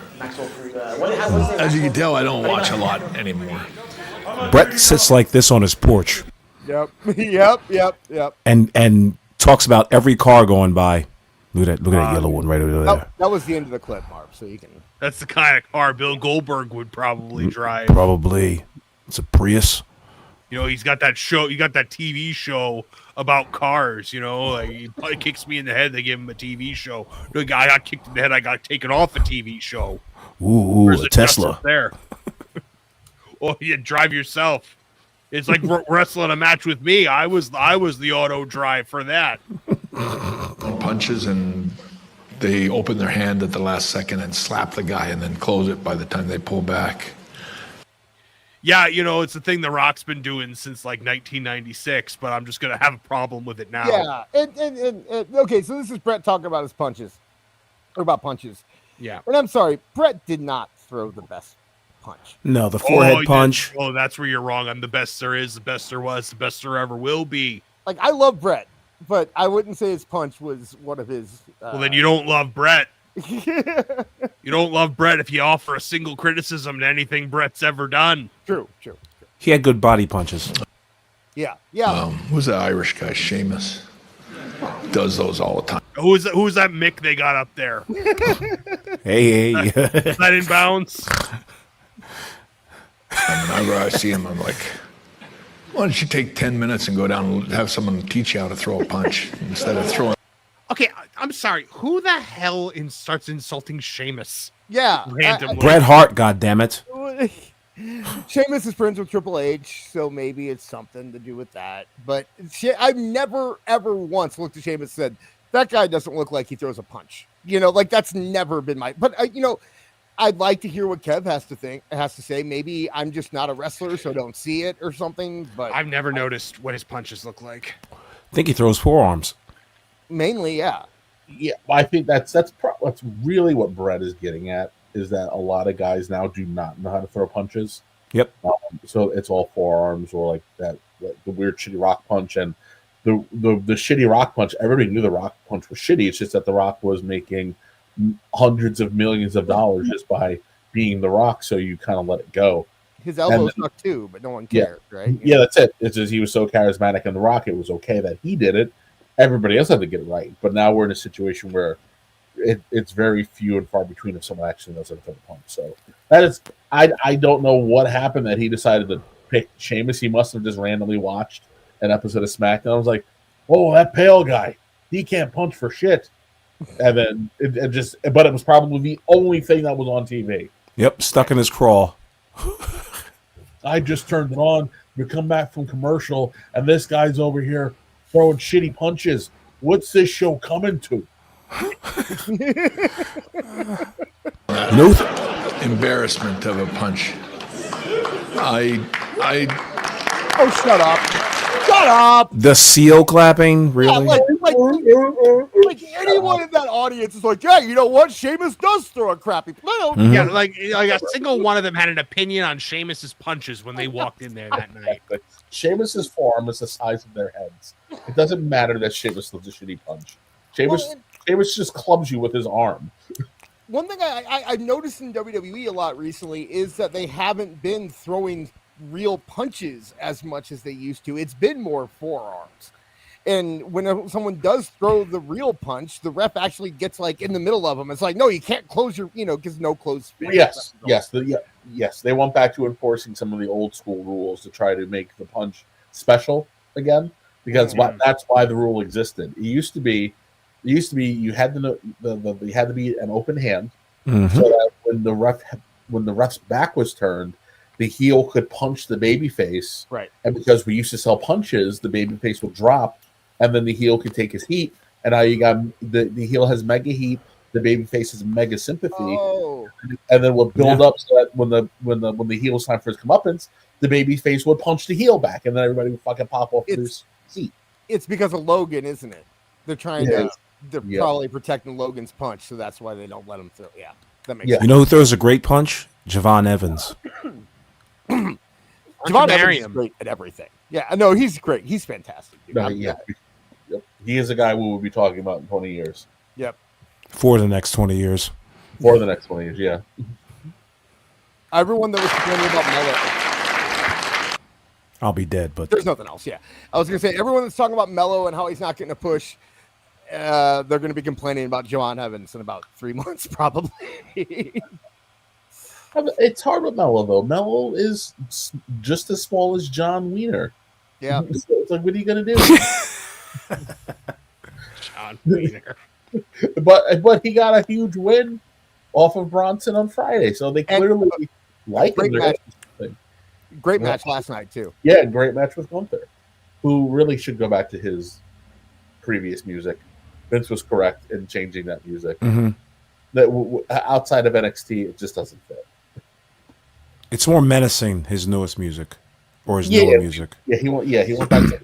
As you can tell, I don't watch a lot anymore. Bret sits like this on his porch. Yep. And talks about every car going by. Look at that yellow one right over there. That was the end of the clip, Marv. So you can. That's the kind of car Bill Goldberg would probably drive. Probably. It's a Prius. He's got that show. You got that TV show about cars. Like he probably kicks me in the head. They give him a TV show. The guy got kicked in the head. I got taken off a TV show. Ooh, a Tesla. There. Oh, you drive yourself. It's like wrestling a match with me. I was the auto drive for that. Punches, and they open their hand at the last second and slap the guy and then close it by the time they pull back. Yeah, it's the thing The Rock's been doing since like 1996, but I'm just going to have a problem with it now. Yeah, and okay, so this is Bret talking about his punches, or about punches. Yeah. And I'm sorry, Bret did not throw the best punch. No, the forehead punch. Oh, that's where you're wrong. I'm the best there is, the best there was, the best there ever will be. Like, I love Bret, but I wouldn't say his punch was one of his... Well, then you don't love Bret. You don't love Bret if you offer a single criticism to anything Bret's ever done. True. He had good body punches. Yeah. Who's that Irish guy? Sheamus. does those all the time. Who's that Mick they got up there? Hey. Is that in bounds? And whenever I see him, I'm like, why don't you take 10 minutes and go down and have someone teach you how to throw a punch instead of throwing. Okay, I'm sorry. Who the hell starts insulting Sheamus? Yeah. Randomly. Bret Hart, goddammit. Sheamus is friends with Triple H, so maybe it's something to do with that. But I've never, ever once looked at Sheamus and said, that guy doesn't look like he throws a punch. Like that's never been my. But I'd like to hear what Kev has to say. Maybe I'm just not a wrestler, so don't see it or something. But I've never noticed what his punches look like. I think he throws forearms. Mainly, yeah. Yeah, I think that's really what Bret is getting at, is that a lot of guys now do not know how to throw punches. Yep. So it's all forearms or like that the weird shitty rock punch, and the shitty rock punch. Everybody knew the rock punch was shitty. It's just that the Rock was making hundreds of millions of dollars just by being the Rock, so you kind of let it go. His elbow stuck too, but no one cared, right? Yeah, that's it. It's just he was so charismatic in the Rock, it was okay that he did it. Everybody else had to get it right. But now we're in a situation where it's very few and far between if someone actually knows how to throw the punch. So that is, I don't know what happened that he decided to pick Sheamus. He must have just randomly watched an episode of SmackDown. I was like, oh, that pale guy, he can't punch for shit. And then but it was probably the only thing that was on TV. Yep, stuck in his crawl. I just turned it on. We come back from commercial, and this guy's over here throwing shitty punches. What's this show coming to? Embarrassment of a punch. Oh, shut up. Shut up. The seal clapping, really? Yeah, like anyone in that audience is like, yeah, you know what? Sheamus does throw a crappy. No. Mm-hmm. Yeah, like a single one of them had an opinion on Sheamus's punches when they walked in there that night. Sheamus's forearm is the size of their heads. It doesn't matter that Sheamus throws a shitty punch. Sheamus just clubs you with his arm. One thing I've noticed in WWE a lot recently is that they haven't been throwing real punches as much as they used to. It's been more forearms. And when someone does throw the real punch, the ref actually gets like in the middle of them. It's like, no, you can't close your, because no closed fist. Yes. They went back to enforcing some of the old school rules to try to make the punch special again, because that's why the rule existed. It used to be you had to you had to be an open hand, so that when the ref's back was turned, the heel could punch the baby face. Right. And because we used to sell punches, the baby face would drop, and then the heel could take his heat. And now you got the heel has mega heat, the baby face has mega sympathy, and then we'll build up so that when the heel's time for his comeuppance, the baby face would punch the heel back, and then everybody would fucking pop off their seat. It's because of Logan, isn't it? They're trying they're probably protecting Logan's punch, so that's why they don't let him through. Yeah, that makes sense. You know who throws a great punch? Javon Evans. Javon Evans is great at everything. Yeah, no, he's great. He's fantastic. Yep. He is a guy we will be talking about in 20 years. Yep. For the next 20 years. For the next 20 years, yeah. Everyone that was complaining about Mello. I'll be dead, but there's nothing else. Yeah, I was gonna say everyone that's talking about Mello and how he's not getting a push, they're gonna be complaining about Javon Evans in about 3 months, probably. It's hard with Mello though. Mello is just as small as John Wiener. Yeah, so it's like, what are you gonna do? John Wiener. But he got a huge win off of Bronson on Friday, so they clearly like him. Great match last night too. Yeah, great match with Gunther, who really should go back to his previous music. Vince was correct in changing that music. That outside of NXT, it just doesn't fit. It's more menacing, his newest music, or his newer music. Yeah, he went back to the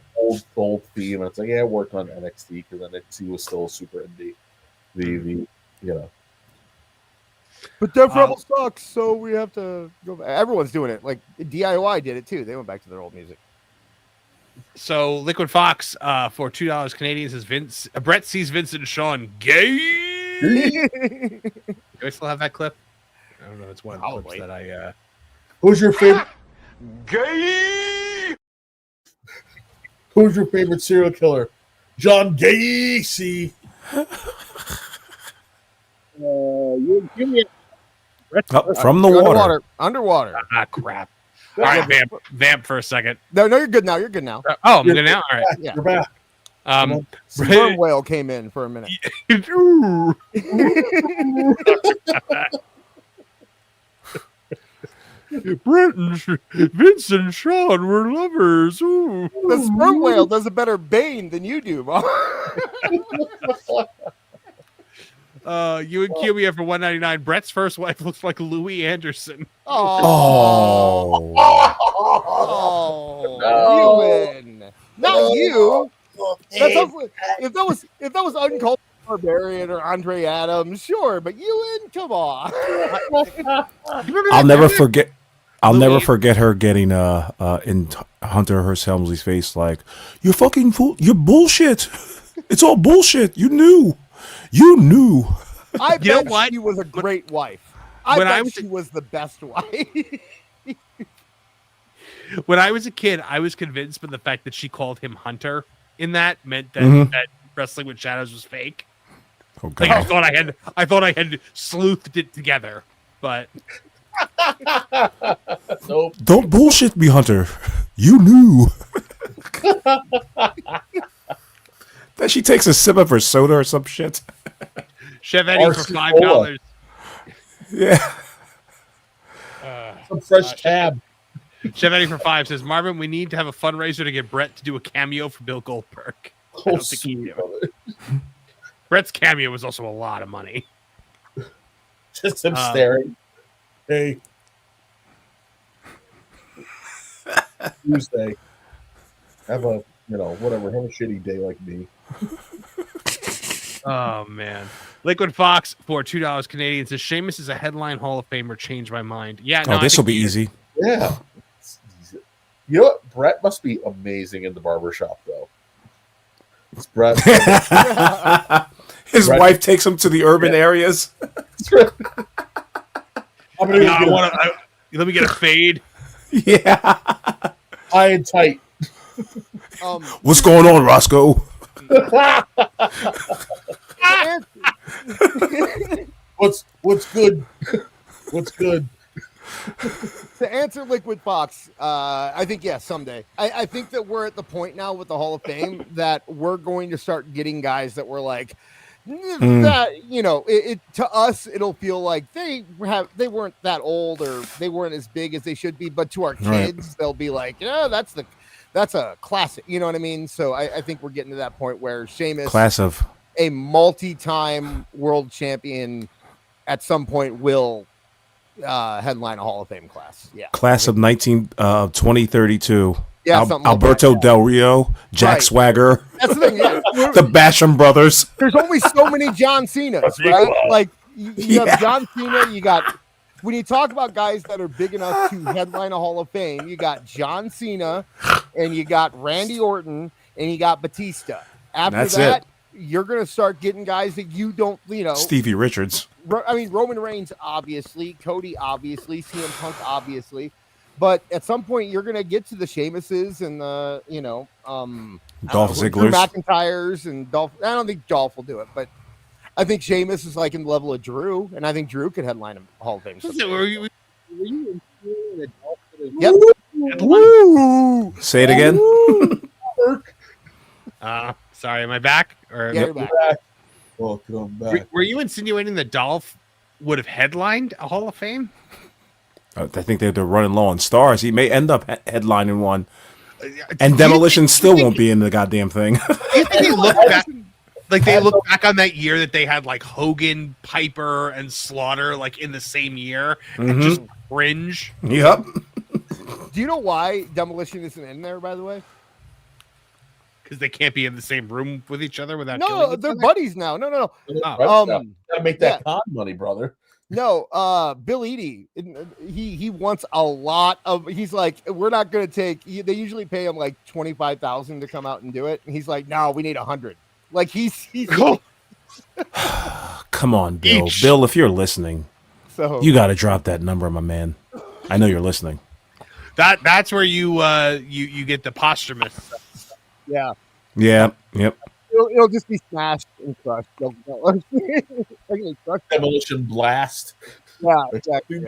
old theme, and it's like, it worked on NXT because NXT was still super indie. But Death Rebel sucks, so we have to go back. Everyone's doing it. Like DIY did it too. They went back to their old music. So Liquid Fox for $2 Canadian says Bret sees Vincent and Sean gay. Do I still have that clip? I don't know. It's one of the clips that I. Who's your favorite? Gay. Who's your favorite serial killer? John Gacy. From the water. Underwater. Ah, crap. All right, vamp for a second. No, you're good now. You're good now. Oh, I'm good now. All right. Yeah. You're back. Sperm whale came in for a minute. Brett and Vince and Sean were lovers. Ooh. The sperm whale does a better Bane than you do, Mom. You and QB for $1.99. Brett's first wife looks like Louis Anderson. Oh, you win. Not you. If that was Uncultured Barbarian or Andre Adams, sure, but you win. Come on. I'll never forget. I'll never forget her getting in Hunter Hearst Helmsley's face like, "You're fucking fool. You're bullshit. It's all bullshit. You knew. I bet she was a great wife. I bet she was the best wife. When I was a kid, I was convinced by the fact that she called him Hunter in that meant that, that Wrestling with Shadows was fake. Oh, God. Like, I thought I had sleuthed it together, but Nope. Don't bullshit me, Hunter. You knew. Then she takes a sip of her soda or some shit. Chef Eddie for $5. Yeah. Some fresh tab. Chef Eddie for $5 says, Marvin, we need to have a fundraiser to get Brett to do a cameo for Bill Goldberg. I don't think he can do it. Brett's cameo was also a lot of money. Just him staring. Hey. Tuesday. Have a, whatever. Have a shitty day like me. Oh, man. Liquid Fox for $2 Canadian says, Sheamus is a headline Hall of Famer. Changed my mind. Yeah, no, this will be easy. Yeah. You know what? Brett must be amazing in the barbershop, though. It's Brett. His wife takes him to the urban areas. Let me get a fade. Yeah. High and tight. What's going on, Roscoe? What's good? What's good? To answer Liquid Fox, I think yes, someday. I think that we're at the point now with the Hall of Fame that we're going to start getting guys that were like that. It to us it'll feel like they weren't that old or they weren't as big as they should be, but to our kids they'll be like, that's a classic. You know what I mean? So I think we're getting to that point where Sheamus, a multi-time world champion, at some point will headline a Hall of Fame class. Yeah. Class of 2032. Yeah, Alberto Del Rio, Jack Swagger. That's the thing. Yeah. The Basham brothers. There's only so many John Cenas, right? Like you have John Cena, you got when you talk about guys that are big enough to headline a Hall of Fame, you got John Cena and you got Randy Orton and you got Batista. After that, you're going to start getting guys that you don't, Stevie Richards. I mean, Roman Reigns, obviously. Cody, obviously. CM Punk, obviously. But at some point, you're going to get to the Sheamuses and the, Dolph Ziggler, McIntyres, and Dolph. I don't think Dolph will do it, but I think Sheamus is like in the level of Drew, and I think Drew could headline a Hall of Fame. Yep. Woo! Say it again. Sorry, am I back? Or you're back. Welcome back. Were you insinuating that Dolph would have headlined a Hall of Fame? I think they're running low on stars. He may end up headlining one. And Demolition still won't be in the goddamn thing. Do you think they look back, they look back on that year that they had like Hogan, Piper, and Slaughter like in the same year and just cringe? Yep. Do you know why Demolition isn't in there, by the way? Because they can't be in the same room with each other without. No, they're buddies now. No. Gotta make that con money, brother. No, Bill Eadie, he wants a lot of. He's like, we're not going to take. They usually pay him like $25,000 to come out and do it, and he's like, no, we need 100. Like he's Come on, Bill. Bill, if you're listening, you got to drop that number, my man. I know you're listening. That's where you get the posthumous. Yeah. Yeah. Yep. It'll just be smashed and crushed. Crushed. Demolition blast. Yeah, exactly.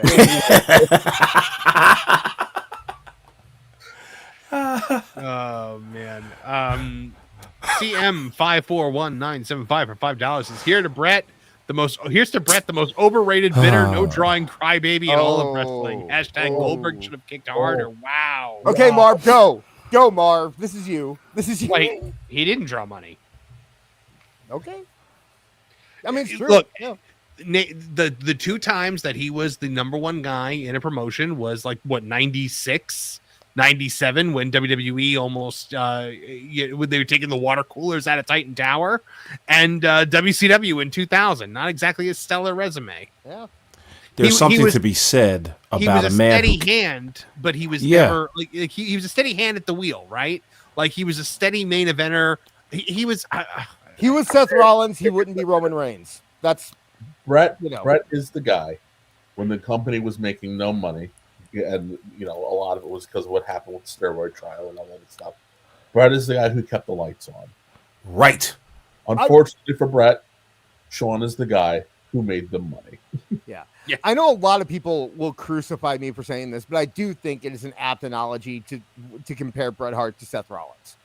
Oh man. CM541975 for $5 is here to Bret. Here's to Bret, the most overrated, bitter, no drawing crybaby in all of wrestling. Hashtag Goldberg should have kicked harder. Wow. Okay, Marv, go. Go, Marv. This is you. Wait, he didn't draw money. Okay. I mean, it's true. Look, yeah. The two times that he was the number one guy in a promotion was like, what, 96, 97, when WWE almost when they were taking the water coolers out of Titan Tower, and WCW in 2000. Not exactly a stellar resume. Yeah. There's something to be said about a man. He was a steady hand, but he was never like he was a steady hand at the wheel, right? Like he was a steady main eventer. He was Seth Rollins. He wouldn't be Roman Reigns. That's Bret. Bret is the guy when the company was making no money, and a lot of it was because of what happened with the steroid trial and all that stuff. Bret is the guy who kept the lights on. Right. Unfortunately for Bret, Sean is the guy who made the money. Yeah. I know a lot of people will crucify me for saying this, but I do think it is an apt analogy to compare Bret Hart to Seth Rollins.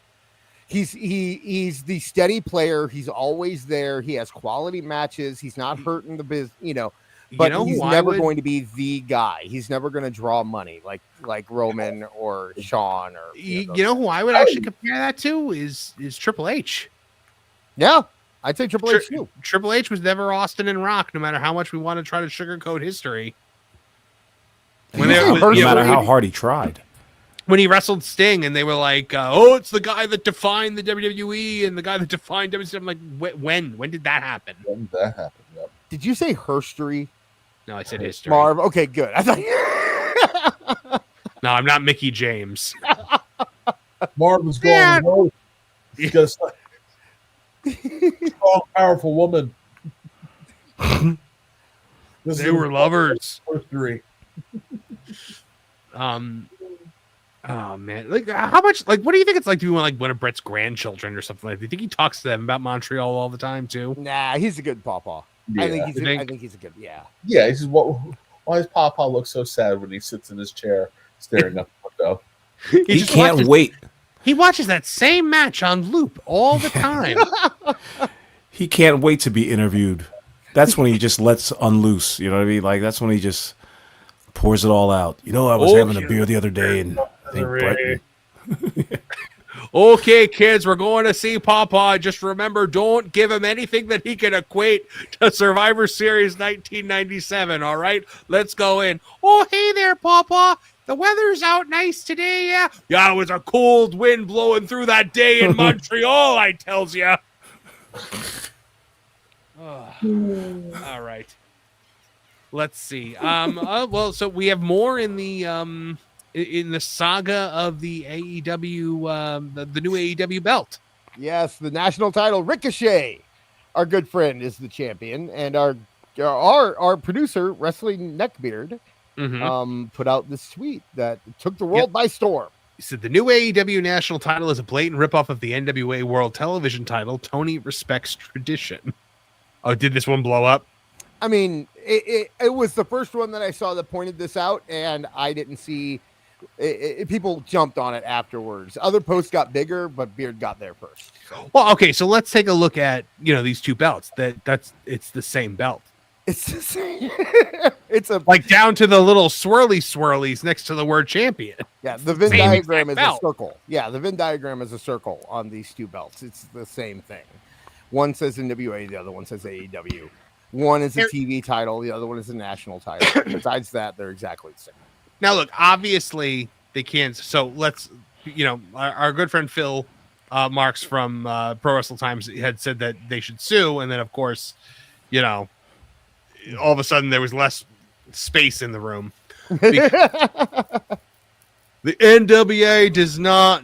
He's the steady player. He's always there. He has quality matches. He's not hurting the biz, but he's never going to be the guy. He's never going to draw money like Roman or Shawn or you know who I would actually compare that to is Triple H. Yeah. I'd say Triple H too. Triple H was never Austin and Rock, no matter how much we want to try to sugarcoat history. No matter how hard he tried. When he wrestled Sting, and they were like, "Oh, it's the guy that defined the WWE and the guy that defined WCW." I'm like, when did that happen? When did that happen? Yep. Did you say herstory? No, I said history. Marv. Okay, good. I thought. No, I'm not Mickey James. Marv was going. Whoa. He's got a strong, powerful woman. They were lovers. Herstory. Oh man, like how much? Like, what do you think it's like to be one of Bret's grandchildren or something like that? Do you think he talks to them about Montreal all the time too? Nah, he's a good pawpaw. Yeah. I think he's a good. Yeah. Yeah, he says, why does Pawpaw look so sad when he sits in his chair staring up the window? He can't wait. He watches that same match on loop all the time. He can't wait to be interviewed. That's when he just lets unloose. You know what I mean? Like that's when he just pours it all out. I was having a beer the other day, and I think Bret. Okay, kids, we're going to see Pawpaw. Just remember, don't give him anything that he can equate to Survivor Series 1997. All right, let's go in. Oh, hey there, Pawpaw. The weather's out nice today, yeah? Yeah, it was a cold wind blowing through that day in Montreal, I tells ya. All right. Let's see. Well, so we have more in the saga of the AEW, the new AEW belt. Yes, the national title. Ricochet, our good friend, is the champion, and our producer, Wrestling Neckbeard, put out this tweet that took the world by storm. He said the new AEW national title is a blatant ripoff of the NWA World Television title. Tony respects tradition. Oh, did this one blow up? I mean, it was the first one that I saw that pointed this out, and I didn't see people jumped on it afterwards. Other posts got bigger, but Beard got there first. So. Well, okay, so let's take a look at these two belts. It's the same belt. It's the same. It's like down to the little swirlies next to the word champion. Yeah, the Venn diagram is a circle. Yeah, the Venn diagram is a circle on these two belts. It's the same thing. One says NWA, the other one says AEW. One is a TV title, the other one is a national title. Besides that, they're exactly the same. Now, look, obviously they can't. So let's, our good friend Phil Marks from Pro Wrestle Times had said that they should sue, and then of course, all of a sudden there was less space in the room. The NWA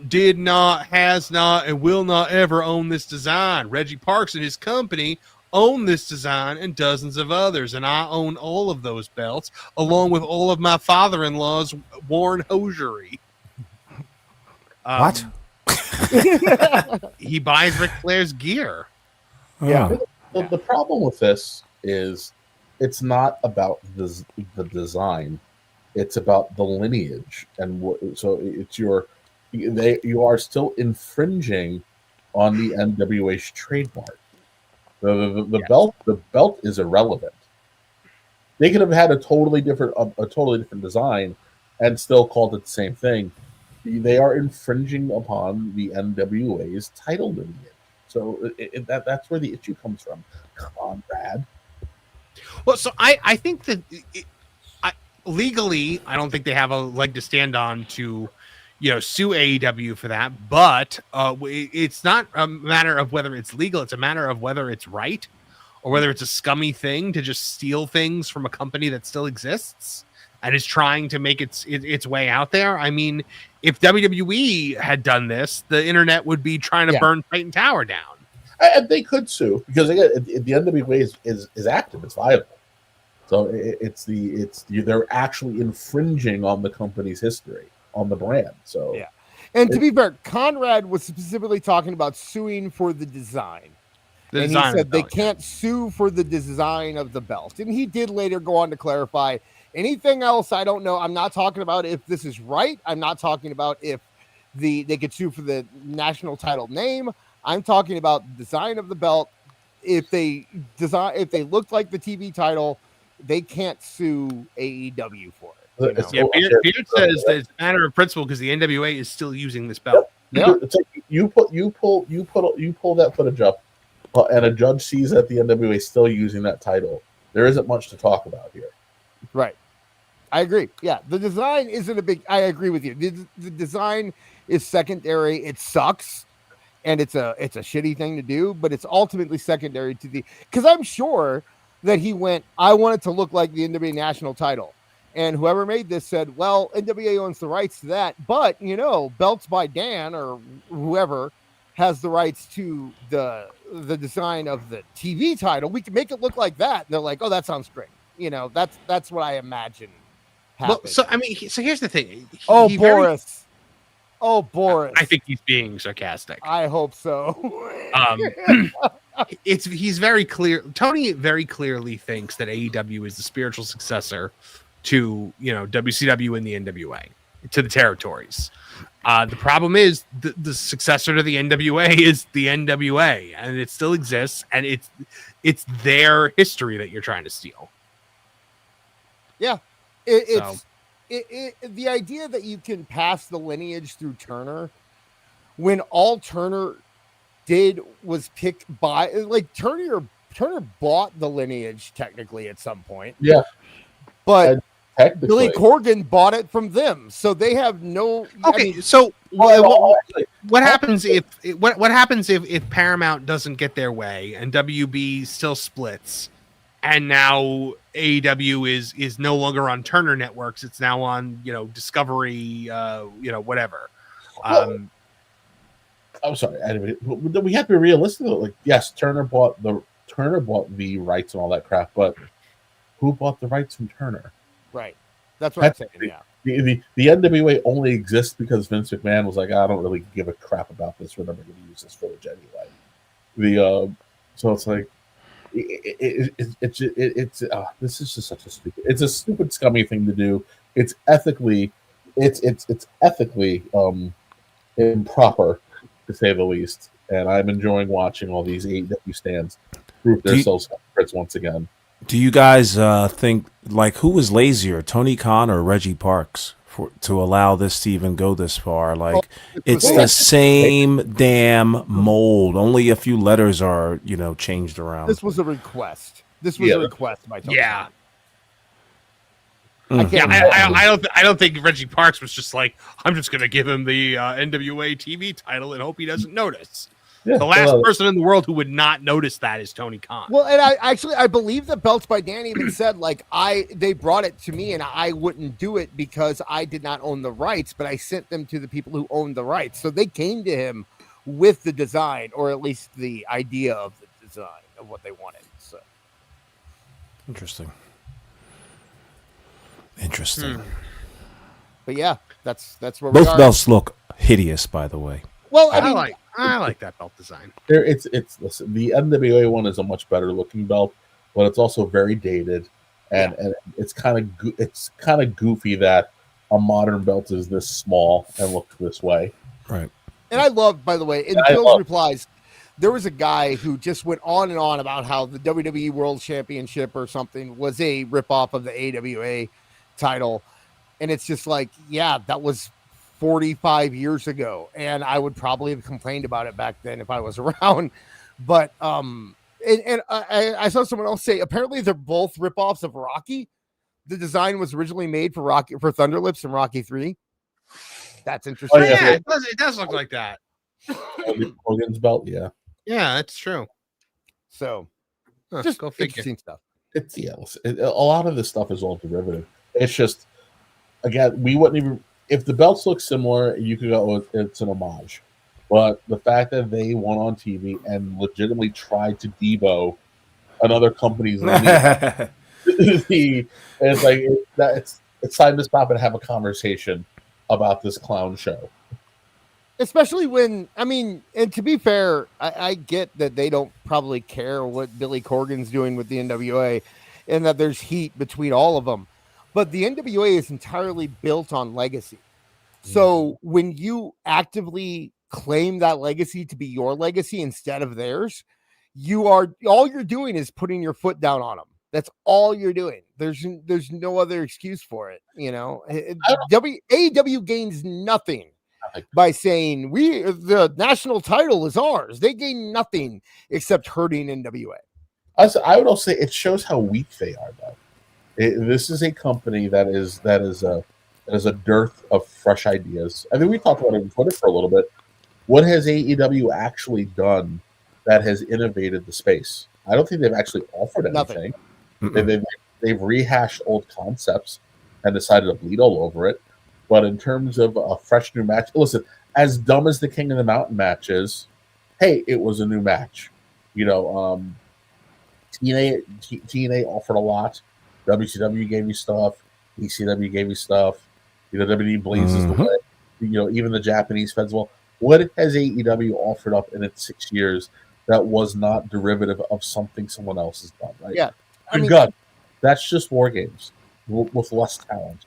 did not, has not, and will not ever own this design. Reggie Parks and his company own this design and dozens of others, and I own all of those belts, along with all of my father-in-law's worn hosiery. What? He buys Ric Flair's gear. Yeah. The problem with this is it's not about the design. It's about the lineage. And so it's you are still infringing on the NWA's trademark. The belt is irrelevant. They could have had a totally different design and still called it the same thing. They are infringing upon the NWA's title lineage. So that's where the issue comes from. Conrad. Well, so I think that legally, I don't think they have a leg to stand on to, sue AEW for that. But it's not a matter of whether it's legal. It's a matter of whether it's right or whether it's a scummy thing to just steal things from a company that still exists and is trying to make its way out there. I mean, if WWE had done this, the internet would be trying to burn Titan Tower down. And they could sue because again, the NWA is active, it's viable. So they're actually infringing on the company's history, on the brand. So yeah. And to be fair, Conrad was specifically talking about suing for the design. And he said they can't sue for the design of the belt. And he did later go on to clarify anything else. I don't know. I'm not talking about if this is right. I'm not talking about if they could sue for the national title name. I'm talking about the design of the belt. If they looked like the TV title, they can't sue AEW for it. Yeah, Beard says that it's a matter of principle because the NWA is still using this belt. Yeah. You pull that footage up, and a judge sees that the NWA is still using that title. There isn't much to talk about here. Right. I agree. Yeah, the design isn't a big. I agree with you. The design is secondary. It sucks, and it's a shitty thing to do, but it's ultimately secondary to because I'm sure that he went, I want it to look like the NWA national title. And whoever made this said, well, NWA owns the rights to that, but Belts by Dan or whoever has the rights to the design of the TV title. We can make it look like that. And they're like, oh, that sounds great. That's what I imagine happened. Well, so here's the thing. Boris. I think he's being sarcastic. I hope so. He's very clear. Tony very clearly thinks that AEW is the spiritual successor to WCW and the NWA, to the territories. The problem is the successor to the NWA is the NWA, and it still exists, and it's their history that you're trying to steal. Yeah, it's the idea that you can pass the lineage through Turner when all Turner did was pick by Turner bought the lineage technically at some point. Yeah. But Billy Corgan bought it from them. So they have no what happens if Paramount doesn't get their way and WB still splits and now AEW is no longer on Turner Networks, it's now on Discovery whatever. I'm sorry. Anyway, we have to be realistic. Like, yes, Turner bought the rights and all that crap, but who bought the rights from Turner? Right. That's what I'm saying. Yeah. The NWA only exists because Vince McMahon was like, I don't really give a crap about this. We're never going to use this footage anyway. So it's like, this is just such a stupid, scummy thing to do. It's ethically improper, to say the least. And I'm enjoying watching all these AEW stands prove themselves hypocrites once again. Do you guys think, who was lazier, Tony Khan or Reggie Parks, to allow this to even go this far? It's the same damn mold. Only a few letters are, changed around. This was a request. A request by Tony Khan. I don't think Reggie Parks was just like, I'm just going to give him the NWA TV title and hope he doesn't notice. Yeah, the last person in the world who would not notice that is Tony Khan. Well, and I believe that Belts by Dan even said they brought it to me and I wouldn't do it because I did not own the rights, but I sent them to the people who owned the rights. So they came to him with the design, or at least the idea of the design of what they wanted. So interesting. But yeah, that's where both we are. belts look hideous, by the way. Well, I like that belt design. Listen, the NWA one is a much better looking belt, but it's also very dated, and it's kind of goofy that a modern belt is this small and looks this way. Right. And I love, by the way, in Phil's replies, there was a guy who just went on and on about how the WWE World Championship or something was a ripoff of the AWA title. And it's just like, yeah, that was 45 years ago. And I would probably have complained about it back then if I was around. But I saw someone else say, apparently they're both ripoffs of Rocky. The design was originally made for Thunder Lips and Rocky 3. That's interesting. Oh, yeah, it does look like that. Hogan's belt, yeah. Yeah, that's true. So, just go figure. Interesting stuff. It's a lot of this stuff is all derivative. It's just, again, we wouldn't even if the belts look similar, you could go, it's an homage. But the fact that they went on TV and legitimately tried to Devo another company's it's like it's time to stop and have a conversation about this clown show. Especially when, I mean, and to be fair, I get that they don't probably care what Billy Corgan's doing with the NWA and that there's heat between all of them. But the NWA is entirely built on legacy. So when you actively claim that legacy to be your legacy instead of theirs, all you're doing is putting your foot down on them. That's all you're doing. There's no other excuse for it. You know, AEW gains nothing by saying the national title is ours. They gain nothing except hurting NWA. I would also say it shows how weak they are, though. This is a company that is a dearth of fresh ideas. I mean, we talked about it on Twitter for a little bit. What has AEW actually done that has innovated the space? I don't think they've actually offered anything. They've rehashed old concepts and decided to bleed all over it. But in terms of a fresh new match, listen, as dumb as the King of the Mountain match is, hey, it was a new match. You know, TNA offered a lot. WCW gave you stuff. ECW gave you stuff. You know, WWE blazes the way. You know, even the Japanese feds. Well, what has AEW offered up in its 6 years that was not derivative of something someone else has done? Right? Yeah, God, that's just War Games with less talent.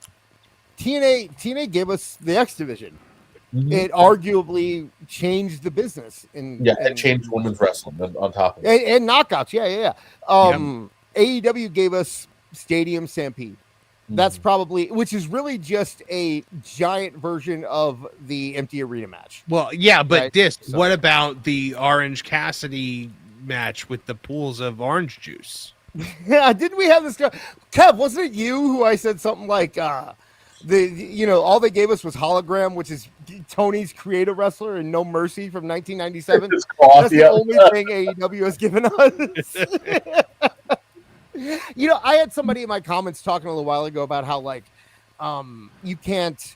TNA gave us the X Division. It arguably changed the business. It changed women's wrestling on top of it. And knockouts. Yeah. AEW gave us Stadium Stampede. That's probably, which is really just a giant version of the empty arena match. Well, yeah, but right? What about the Orange Cassidy match with the pools of orange juice? Yeah, didn't we have this guy? Kev, wasn't it you who I said something like, all they gave us was Hologram, which is Tony's creative wrestler in No Mercy from 1997. That's the only thing AEW has given us. You know, I had somebody in my comments talking a little while ago about how, like, you can't.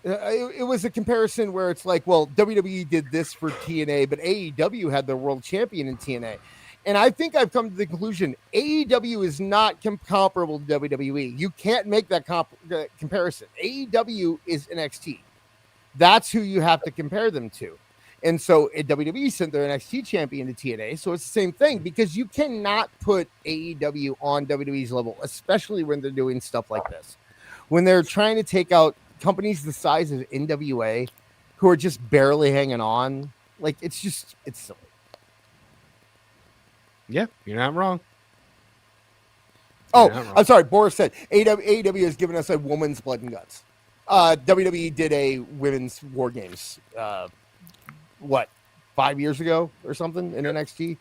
It was a comparison where it's like, well, WWE did this for TNA, but AEW had their world champion in TNA. And I think I've come to the conclusion AEW is not comparable to WWE. You can't make that comparison. AEW is NXT. That's who you have to compare them to. And so WWE sent their NXT champion to TNA. So it's the same thing because you cannot put AEW on WWE's level, especially when they're doing stuff like this. When they're trying to take out companies the size of NWA who are just barely hanging on. Like, it's silly. Yeah, you're not wrong. I'm sorry. Boris said AEW has given us a woman's blood and guts. WWE did a women's War Games. 5 years ago or something in NXT?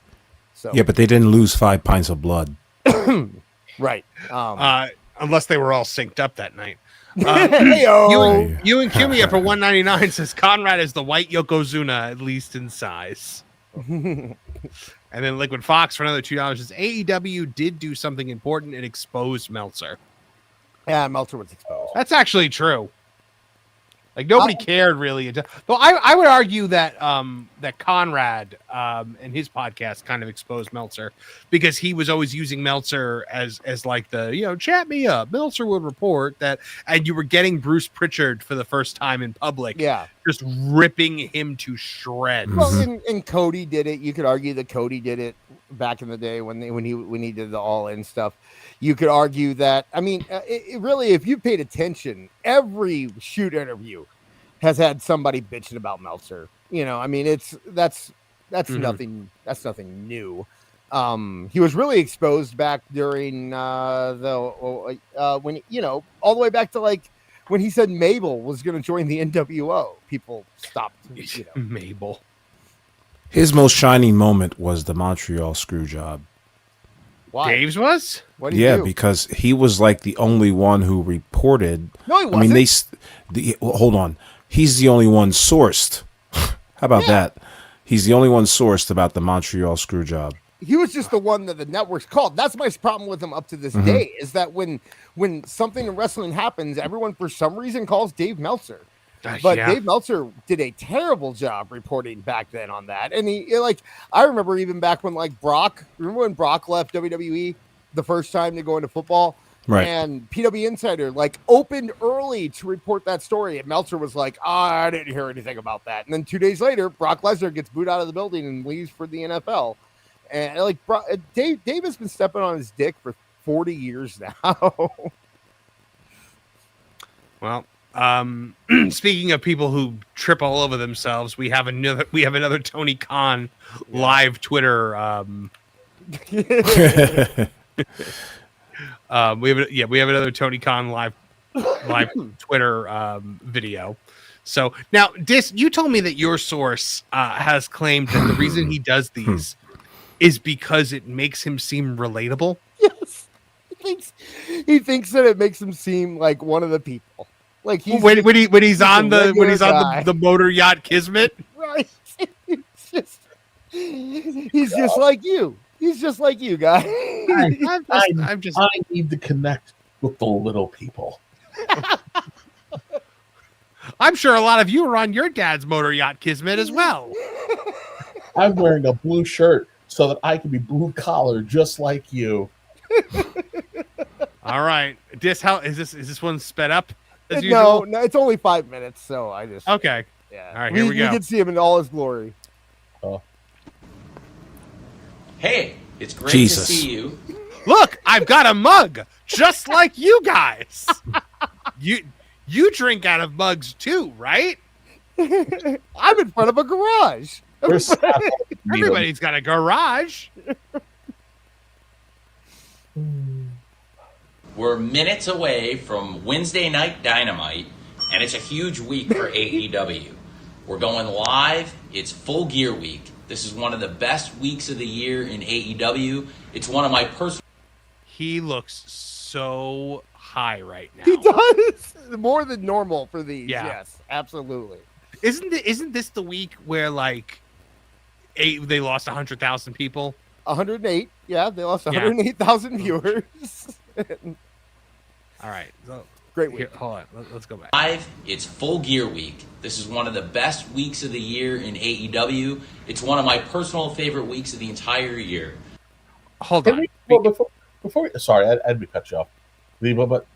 So yeah, but they didn't lose 5 pints of blood. Right. Unless they were all synced up that night. You and Kimia for $1.99 says Conrad is the white Yokozuna, at least in size. And then Liquid Fox for another $2 says AEW did do something important and exposed Meltzer. Yeah, Meltzer was exposed. That's actually true. Like nobody cared really. Though I would argue that that Conrad and his podcast kind of exposed Meltzer because he was always using Meltzer as like the chat me up. Meltzer would report that, and you were getting Bruce Pritchard for the first time in public. Yeah, just ripping him to shreds. Well, and Cody did it. You could argue that Cody did it back in the day when he did the All In stuff. You could argue that. I mean, it really, if you paid attention, every shoot interview has had somebody bitching about Meltzer. I mean, that's nothing. That's nothing new. He was really exposed back during when all the way back to like when he said Mabel was going to join the NWO. People stopped. Mabel. His most shining moment was the Montreal screw job. Why? Dave's was? What did he do? Because he was like the only one who reported. No, he wasn't. I mean, hold on. He's the only one sourced. How about that? He's the only one sourced about the Montreal screw job. He was just the one that the networks called. That's my problem with him up to this day, is that when something in wrestling happens, everyone for some reason calls Dave Meltzer. But Dave Meltzer did a terrible job reporting back then on that. And I remember even back when remember when Brock left WWE the first time to go into football? Right. And PW Insider opened early to report that story. And Meltzer was like, I didn't hear anything about that. And then 2 days later, Brock Lesnar gets booed out of the building and leaves for the NFL. And Dave has been stepping on his dick for 40 years now. Well, speaking of people who trip all over themselves, we have another Tony Khan live Twitter. We have another Tony Khan live Twitter video. So now, you told me that your source has claimed that the reason he does these is because it makes him seem relatable. Yes, he thinks that it makes him seem like one of the people. Like when he's on the motor yacht Kismet, right? He's just like you. He's just like you, guy. I need to connect with the little people. I'm sure a lot of you are on your dad's motor yacht Kismet as well. I'm wearing a blue shirt so that I can be blue collar just like you. All right, how is this one sped up? No, it's only 5 minutes, so I just okay. Yeah, all right, here we go. You can see him in all his glory. Oh. Hey, it's great Jesus. to see you. Look, I've got a mug just like you guys. You drink out of mugs too, right? I'm in front of a garage. Everybody's got a garage. We're minutes away from Wednesday Night Dynamite, and it's a huge week for AEW. We're going live. It's Full Gear Week. This is one of the best weeks of the year in AEW. It's one of my personal... He looks so high right now. He does. More than normal for these. Yeah. Yes, absolutely. Isn't this the week where they lost 100,000 people? 108. Yeah, they lost 108,000 viewers. All right. So, great week. Here, hold on. Let's go back. Live. It's Full Gear Week. This is one of the best weeks of the year in AEW. It's one of my personal favorite weeks of the entire year. Hold on. Before sorry, I didn't cut you off, but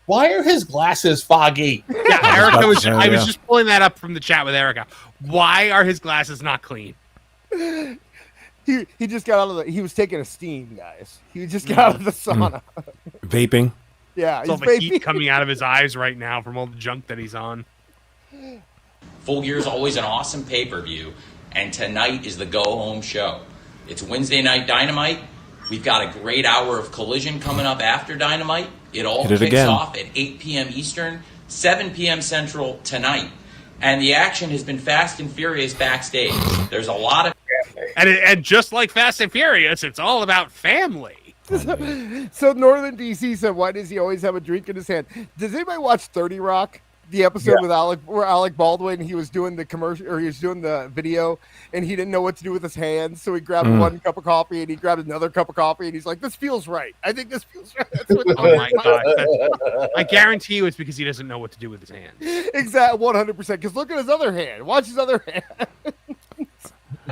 why are his glasses foggy? Yeah, Erica I was just pulling that up from the chat with Erica. Why are his glasses not clean? He just got out of he was taking a steam, guys. He just got out of the sauna. Vaping. Yeah, it's all the heat coming out of his eyes right now from all the junk that he's on. Full Gear is always an awesome pay-per-view, and tonight is the go-home show. It's Wednesday Night Dynamite. We've got a great hour of Collision coming up after Dynamite. It all kicks off at 8 p.m. Eastern, 7 p.m. Central tonight. And the action has been fast and furious backstage. There's a lot of... And just like Fast and Furious, it's all about family. So Northern DC said, why does he always have a drink in his hand? Does anybody watch 30 Rock? The episode with Alec Baldwin, he was doing the commercial, or he was doing the video, and he didn't know what to do with his hands, so he grabbed one cup of coffee and he grabbed another cup of coffee, and he's like, "This feels right. I think this feels right." That's what Oh my god! I guarantee you, it's because he doesn't know what to do with his hands. Exactly, 100%. Because look at his other hand. Watch his other hand.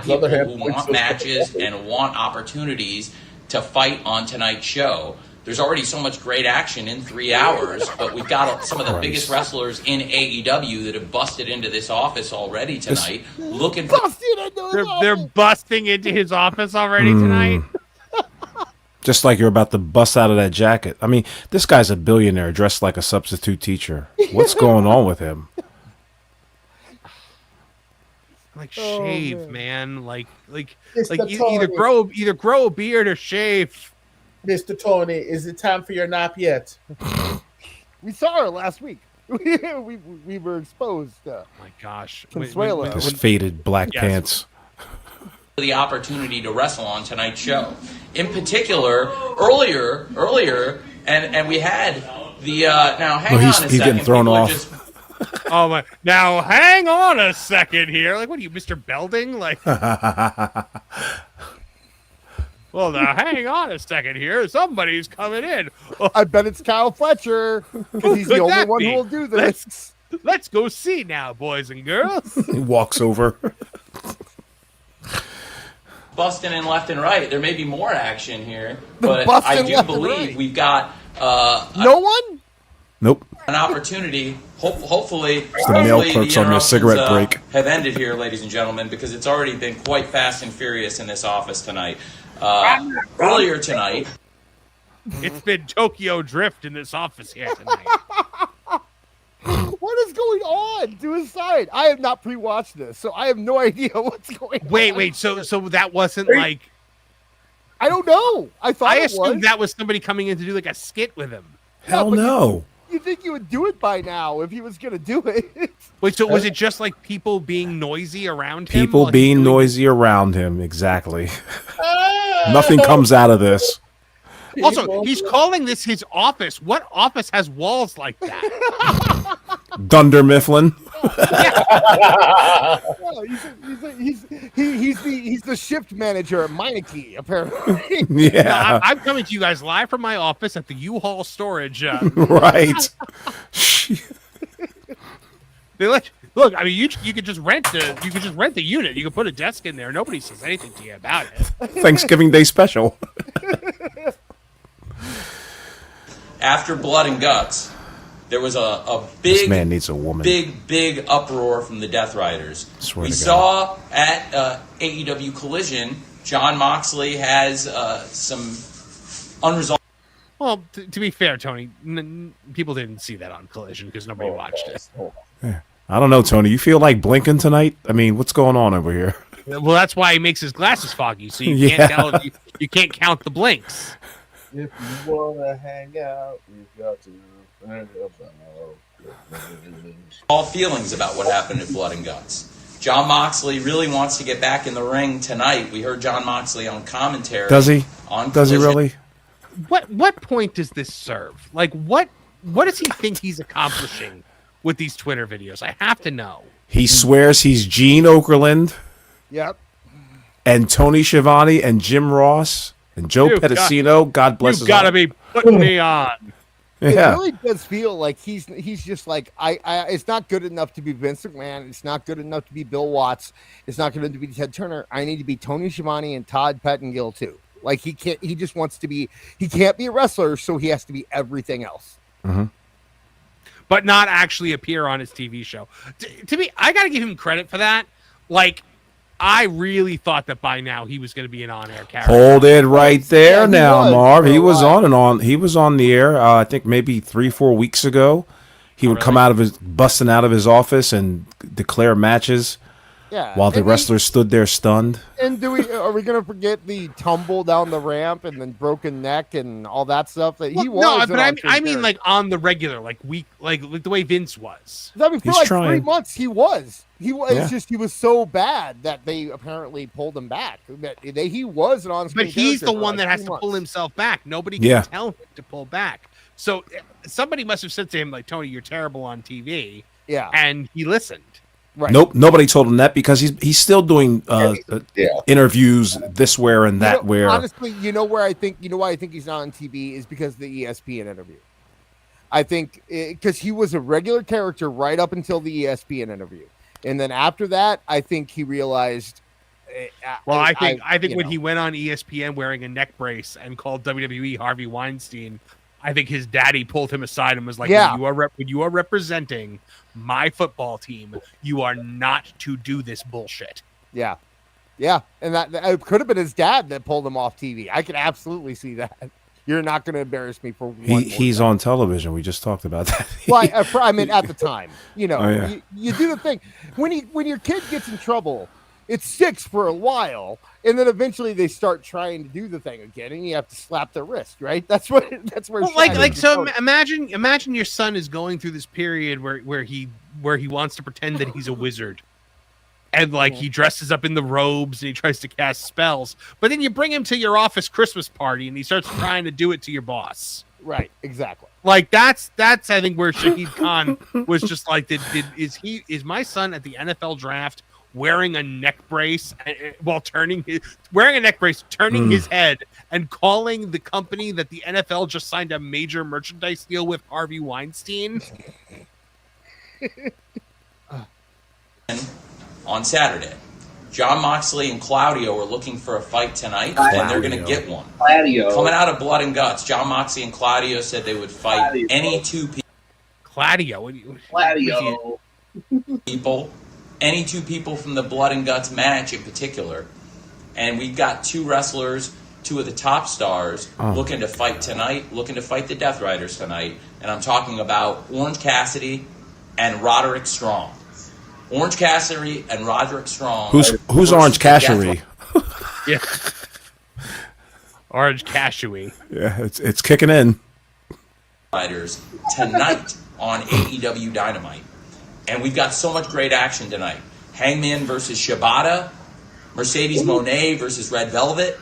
People who want matches and want opportunities to fight on tonight's show. There's already so much great action in 3 hours, but we've got some of the biggest wrestlers in AEW that have busted into this office already tonight. Looking for they're busting into his office already tonight. Just like you're about to bust out of that jacket. I mean, this guy's a billionaire dressed like a substitute teacher. What's going on with him? Like shave, man. Like Mr. either grow a beard or shave. Mr. Tony, is it time for your nap yet? We saw her last week. we were exposed. Oh my gosh. Consuelo. His faded black pants. the opportunity to wrestle on tonight's show. In particular, earlier, and we had the now hang on a second. He's getting thrown People are off. just- Oh my! Now hang on a second here. Like, what are you, Mr. Belding? Like, well, now hang on a second here. Somebody's coming in. I bet it's Kyle Fletcher because he's the Could only that one be? who will do this. Let's go see now, boys and girls. He walks over. busting in left and right. There may be more action here, but busting I do left and believe right. we've got No one? Nope. an opportunity. Hopefully, the mail clerks on their cigarette interruptions, break. have ended here, ladies and gentlemen, because it's already been quite fast and furious in this office tonight. Earlier tonight, It's been Tokyo Drift in this office here tonight. What is going on to his side? I have not pre-watched this, so I have no idea what's going on. Wait. So that wasn't like. I don't know. I thought I it was. assumed that was somebody coming in to do like a skit with him. Hell but no. You think you would do it by now if he was going to do it? Wait, so was it just like people being noisy around him? People while he's being doing- noisy around him. Exactly. Nothing comes out of this. Also, he's calling this his office. What office has walls like that? Dunder Mifflin. He's the shift manager at Meineke, apparently. Yeah. No, I'm coming to you guys live from my office at the U-Haul storage. Right. They look. I mean, you could just rent the unit. You could put a desk in there. Nobody says anything to you about it. Thanksgiving Day special. after Blood and Guts, there was a This big man needs a woman. big uproar from the Death Riders. Swear We to God. saw at AEW Collision, John Moxley has some unresolved. Well, to be fair, Tony, people didn't see that on Collision because nobody watched it. I don't know, Tony. You feel like blinking tonight? I mean, what's going on over here? Well, that's why he makes his glasses foggy, so you Yeah. can't tell. You can't count the blinks. If you wanna hang out, you've got to hang about. all feelings about what happened at Blood and Guts. John Moxley really wants to get back in the ring tonight. We heard John Moxley on commentary. Does he? On Does he Collision. really? What point does this serve? Like, what does he think he's accomplishing with these Twitter videos? I have to know. He swears he's Gene Okerlund Yep. and Tony Schiavone and Jim Ross and Joe You've got- Pedicino. God bless You've his got to heart. be putting me on. It Yeah. really does feel like he's just like I it's not good enough to be Vince McMahon. It's not good enough to be Bill Watts. It's not good enough to be Ted Turner. I need to be Tony Schiavone and Todd Pettengill too. Like he just wants to be. He can't be a wrestler, so he has to be everything else. But not actually appear on his TV show. To me, I got to give him credit for that. Like, I really thought that by now he was going to be an on-air character. Hold it right there Yeah, he now, was Marv. for a He was while. on and on. He was on the air. I think maybe 3-4 weeks ago. He would come out of busting out of his office and declare matches Yeah. while the And wrestlers stood there stunned. And are we gonna forget the tumble down the ramp and then broken neck and all that stuff that he was? No, an but on-screen I mean, character. like on the regular, like the way Vince was. I mean, for He's like 3 trying. months, he was. Yeah. It's just he was so bad that they apparently pulled him back. He was an on-screen But he's character the for one like that has 3 to pull months. himself back. Nobody can Yeah. tell him to pull back. So somebody must have said to him, like, Tony, you're terrible on TV. Yeah. And he listened. Right. Nope, nobody told him that because he's still doing interviews this where and that where. Honestly, you know why I think he's not on TV is because of the ESPN interview. I think because he was a regular character right up until the ESPN interview, and then after that, I think he realized. Well, I think when he went on ESPN wearing a neck brace and called WWE Harvey Weinstein, I think his daddy pulled him aside and was like, Yeah. when you are representing my football team, you are not to do this bullshit. Yeah. And that it could have been his dad that pulled him off TV. I could absolutely see that. You're not going to embarrass me for one He's on television. We just talked about that. Well, I mean, at the time, you know, Oh, yeah. you do the thing. When your kid gets in trouble, it sticks for a while, and then eventually they start trying to do the thing again, and you have to slap their wrist, right? That's where. Well, so imagine your son is going through this period where he wants to pretend that he's a wizard, and like he dresses up in the robes and he tries to cast spells, but then you bring him to your office Christmas party and he starts trying to do it to your boss. Right, exactly. Like that's I think where Shahid Khan was just like, is my son at the NFL draft wearing a neck brace while turning his head and calling the company that the NFL just signed a major merchandise deal with Harvey Weinstein? On Saturday, Jon Moxley and Claudio are looking for a fight tonight, and they're going to get one. Claudio. Coming out of Blood and Guts, Jon Moxley and Claudio said they would fight any two people from the Blood and Guts match in particular. And we've got two wrestlers, two of the top stars, looking to fight tonight, looking to fight the Death Riders tonight. And I'm talking about Orange Cassidy and Roderick Strong. Orange Cassidy and Roderick Strong. Who's Orange Cassidy? Yeah. Orange Cassidy. Yeah, it's kicking in. Riders tonight on AEW Dynamite. And we've got so much great action tonight. Hangman versus Shibata, Mercedes Moné versus Red Velvet.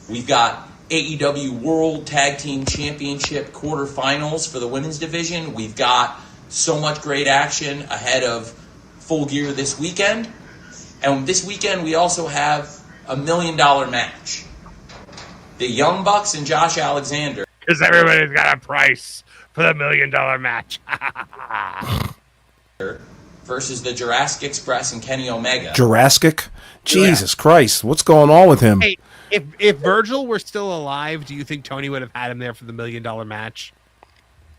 We've got AEW World Tag Team Championship quarterfinals for the women's division. We've got so much great action ahead of Full Gear this weekend. And this weekend we also have $1 million match. The Young Bucks and Josh Alexander. Because everybody's got a price for the $1 million match. Versus the Jurassic Express and Kenny Omega. Jurassic? Jesus Christ, what's going on with him? Hey, if Virgil were still alive, do you think Tony would have had him there for the $1 million match?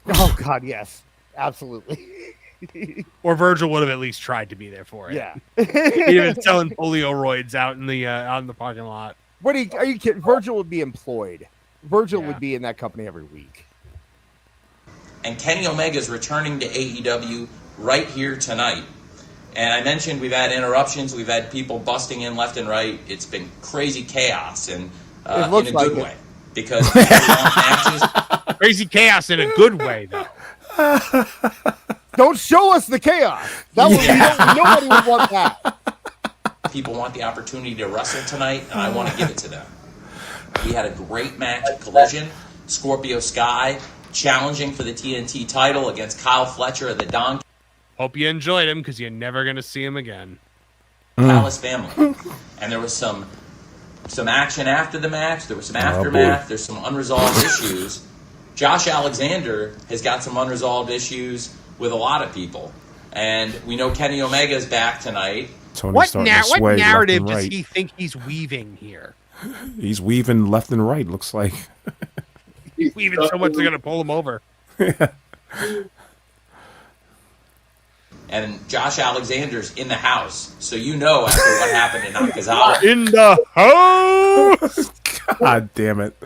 Oh God, yes, absolutely. Or Virgil would have at least tried to be there for it. Yeah. He'd have been selling Polaroids out in the parking lot. Are you kidding? Virgil would be employed. Virgil would be in that company every week. And Kenny Omega's returning to AEW right here tonight. And I mentioned we've had interruptions. We've had people busting in left and right. It's been crazy chaos and in a good way. Because matches. Crazy chaos in a good way, though. Don't show us the chaos. Nobody would want that. People want the opportunity to wrestle tonight, and I want to give it to them. We had a great match at Collision. Scorpio Sky challenging for the TNT title against Kyle Fletcher of the Don. Hope you enjoyed him, because you're never going to see him again. Palace family. And there was some action after the match. There was some aftermath. There's some unresolved issues. Josh Alexander has got some unresolved issues with a lot of people. And we know Kenny Omega is back tonight. What narrative does he think he's weaving here? He's weaving left and right, looks like. He's weaving so much they're going to pull him over. And Josh Alexander's in the house. So you know after what happened in Nakazawa. In the house! God damn it.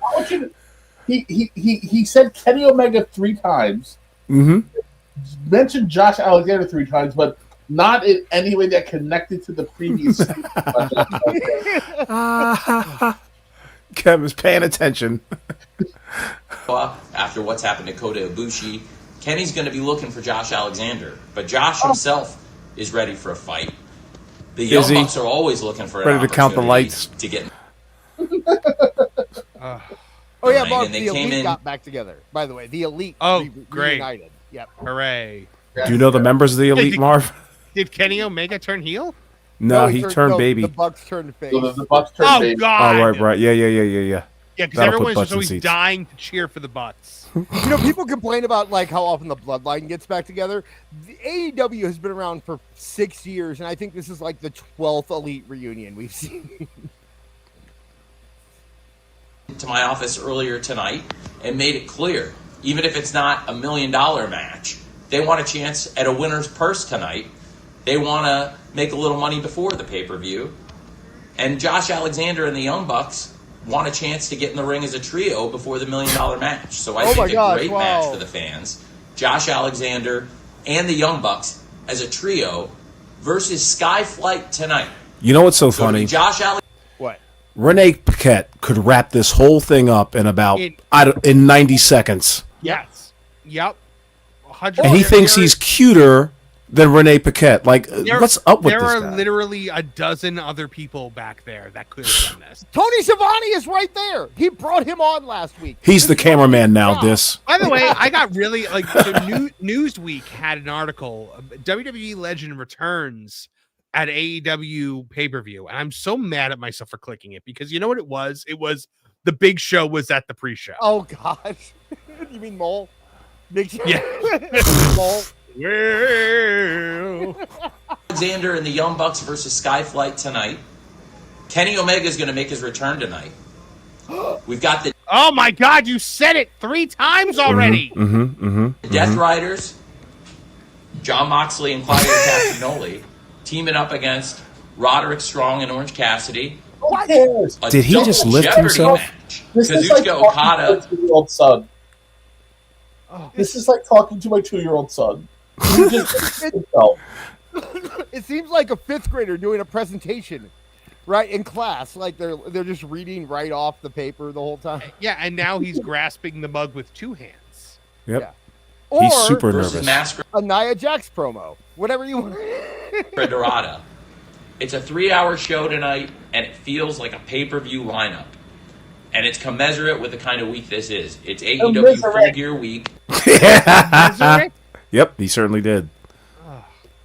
He said Kenny Omega 3 times. Mm-hmm. Mentioned Josh Alexander 3 times, but not in any way that connected to the previous. Kevin's paying attention. After what's happened to Kota Ibushi, Kenny's going to be looking for Josh Alexander, but Josh himself is ready for a fight. The Young Bucks are always looking for ready to count the lights to get. Oh yeah, ring, Mark, and they the came Elite in. got back together. By the way, the Elite. Great. Reunited. Yep. Hooray! Do you know the members of the Elite, Marv? Did Kenny Omega turn heel? No, he turned baby. The Bucks turned face. So the Bucks turned baby. God! Oh, right. Yeah. Yeah, because That'll put everyone's butts just in always seats. dying to cheer for the Butts. You know, people complain about like how often the Bloodline gets back together. The AEW has been around for 6 years, and I think this is like the 12th Elite reunion we've seen. To my office earlier tonight and made it clear, even if it's not $1 million match, they want a chance at a winner's purse tonight. They want to make a little money before the pay-per-view. And Josh Alexander and the Young Bucks want a chance to get in the ring as a trio before the $1 million match. So I think a great match for the fans. Josh Alexander and the Young Bucks as a trio versus Skyflight tonight. You know what's so funny? Josh Alexander. What? Renee Paquette could wrap this whole thing up in about in 90 seconds. Yes. Yep. And he thinks he's cuter than Renee Paquette. Like, what's up with this There guy? are literally a dozen other people back there that could have done this. Tony Schiavone is right there. He brought him on last week. He's the cameraman now, Dis. By the way, I got really so Newsweek had an article, WWE Legend returns at AEW pay-per-view, and I'm so mad at myself for clicking it because you know what it was? It was the Big Show was at the pre-show. Oh gosh. You mean Mole? Big Show? Yeah. Mole. Well. Alexander and the Young Bucks versus Skyflight tonight. Kenny Omega is going to make his return tonight. We've got the Oh my God! You said it 3 times already. Death Riders, John Moxley and Claudio Castagnoli teaming up against Roderick Strong and Orange Cassidy. Who cares? Did he just lift Jeopardy himself? match. This is like Kazuchika talking Okada. to my 2-year-old son. This is like talking to my 2-year-old son. He just himself. It seems like a 5th grader doing a presentation, right, in class. Like they're just reading right off the paper the whole time. Yeah, and now he's grasping the mug with 2 hands. Yep. Yeah. Or He's super versus nervous. Masquerade a Nia Jax promo, whatever you want. Dorada. It's a 3-hour show tonight, and it feels like a pay-per-view lineup. And it's commensurate with the kind of week this is. It's AEW Full Gear Week. Yep, he certainly did.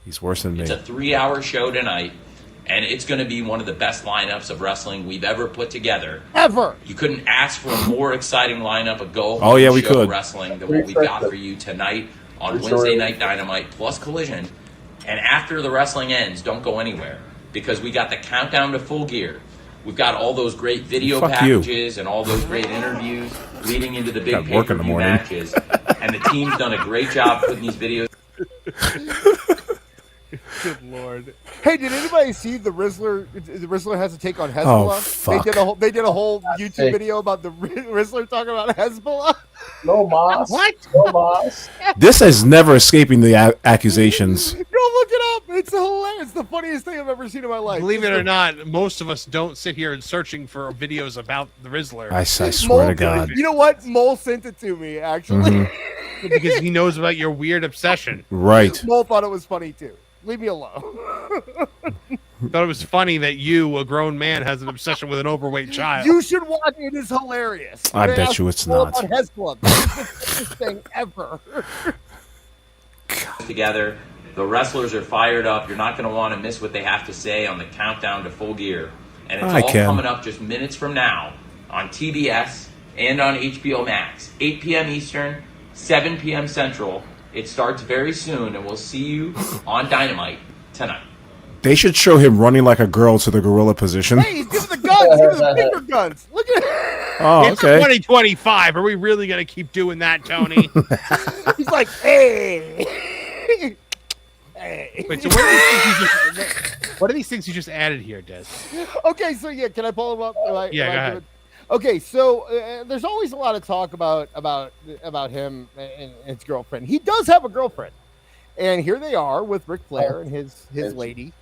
He's worse than me. It's a 3-hour show tonight, and it's going to be one of the best lineups of wrestling we've ever put together. Ever. You couldn't ask for a more exciting lineup of we show could. wrestling than what we've got for you tonight on Wednesday Night Dynamite plus Collision. And after the wrestling ends, don't go anywhere because we got the countdown to Full Gear. We've got all those great video Fuck you. packages and all those great interviews leading into the big Got work in the pay-per-view morning. matches. And the team's done a great job putting these videos. Good Lord. Hey, did anybody see the Rizzler? The Rizzler has to take on Hezbollah. Oh, fuck. They did a whole YouTube video about the Rizzler talking about Hezbollah. No mas. What? No mas. This is never escaping the accusations. Go look it up. It's hilarious. It's the funniest thing I've ever seen in my life. Believe it or not, most of us don't sit here and searching for videos about the Rizzler I swear Mole to God. You know what? Mole sent it to me, actually. because he knows about your weird obsession. Right. Mole thought it was funny, too. Leave me alone. Thought it was funny that you, a grown man, has an obsession with an overweight child. You should watch it. It is hilarious. I They bet asked you it's Mole not. about Hezbollah. That's the funniest thing ever. Together. The wrestlers are fired up. You're not going to want to miss what they have to say on the countdown to Full Gear. And it's all coming up just minutes from now on TBS and on HBO Max. 8 p.m. Eastern, 7 p.m. Central. It starts very soon, and we'll see you on Dynamite tonight. They should show him running like a girl to the gorilla position. Hey, he's giving the guns. He's giving the finger guns. Look at it. Oh, It's okay. 2025. Are we really going to keep doing that, Tony? He's like, hey. Hey. Wait, so what are these things you just added here, Des? Okay, so yeah, can I pull him up? Yeah, go ahead. Okay, so there's always a lot of talk about him and his girlfriend. He does have a girlfriend, and here they are with Ric Flair and his lady.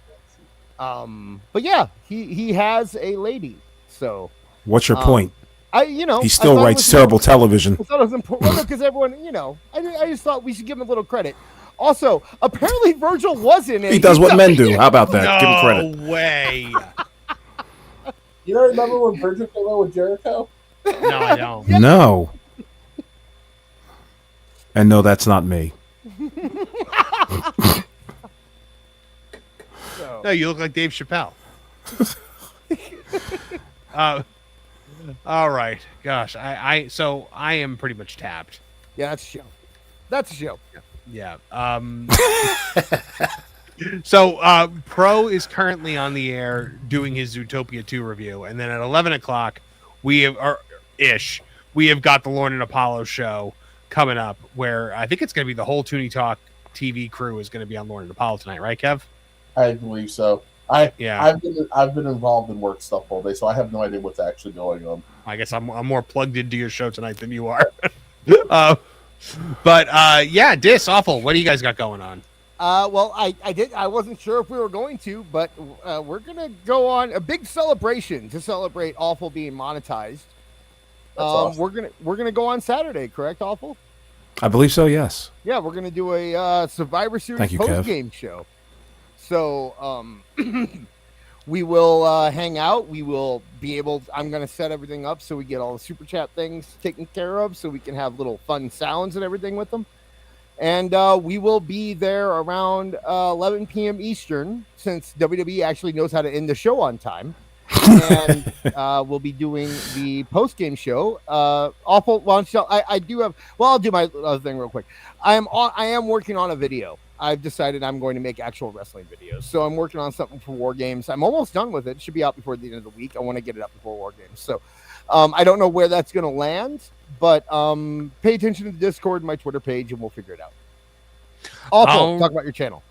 But yeah, he has a lady. So What's your point? He still writes terrible television. I thought it was important because everyone, I just thought we should give him a little credit. Also, apparently Virgil was in it. He does what men do. How about that? Give him credit. No way. You don't remember when Virgil came out with Jericho? No, I don't. No. And no, that's not me. No, you look like Dave Chappelle. All right. Gosh, I am pretty much tapped. Yeah, that's a show. That's a show. Yeah. So Pro is currently on the air doing his Zootopia 2 review, and then at 11 o'clock we have got the Lauren and Apollo show coming up, where I think it's going to be the whole Tooney Talk TV crew is going to be on Lauren and Apollo tonight, right, Kev? I believe so. I've been involved in work stuff all day, so I have no idea what's actually going on. I guess I'm more plugged into your show tonight than you are. But yeah, Dis, awful. What do you guys got going on? Well, I wasn't sure if we were going to, but we're gonna go on a big celebration to celebrate Awful being monetized. Awesome. We're gonna go on Saturday, correct, Awful? I believe so, yes. Yeah, we're gonna do a Survivor Series post game show. So we will hang out. We will be able. I'm gonna set everything up so we get all the super chat things taken care of, so we can have little fun sounds and everything with them. And we will be there around 11 p.m. Eastern, since WWE actually knows how to end the show on time. And we'll be doing the post-game show. Awful. Well, I do have. Well, I'll do my other thing real quick. I am working on a video. I've decided I'm going to make actual wrestling videos. So I'm working on something for War Games. I'm almost done with it. It should be out before the end of the week. I want to get it up before War Games. So I don't know where that's going to land, but pay attention to the Discord and my Twitter page, and we'll figure it out. Also, talk about your channel.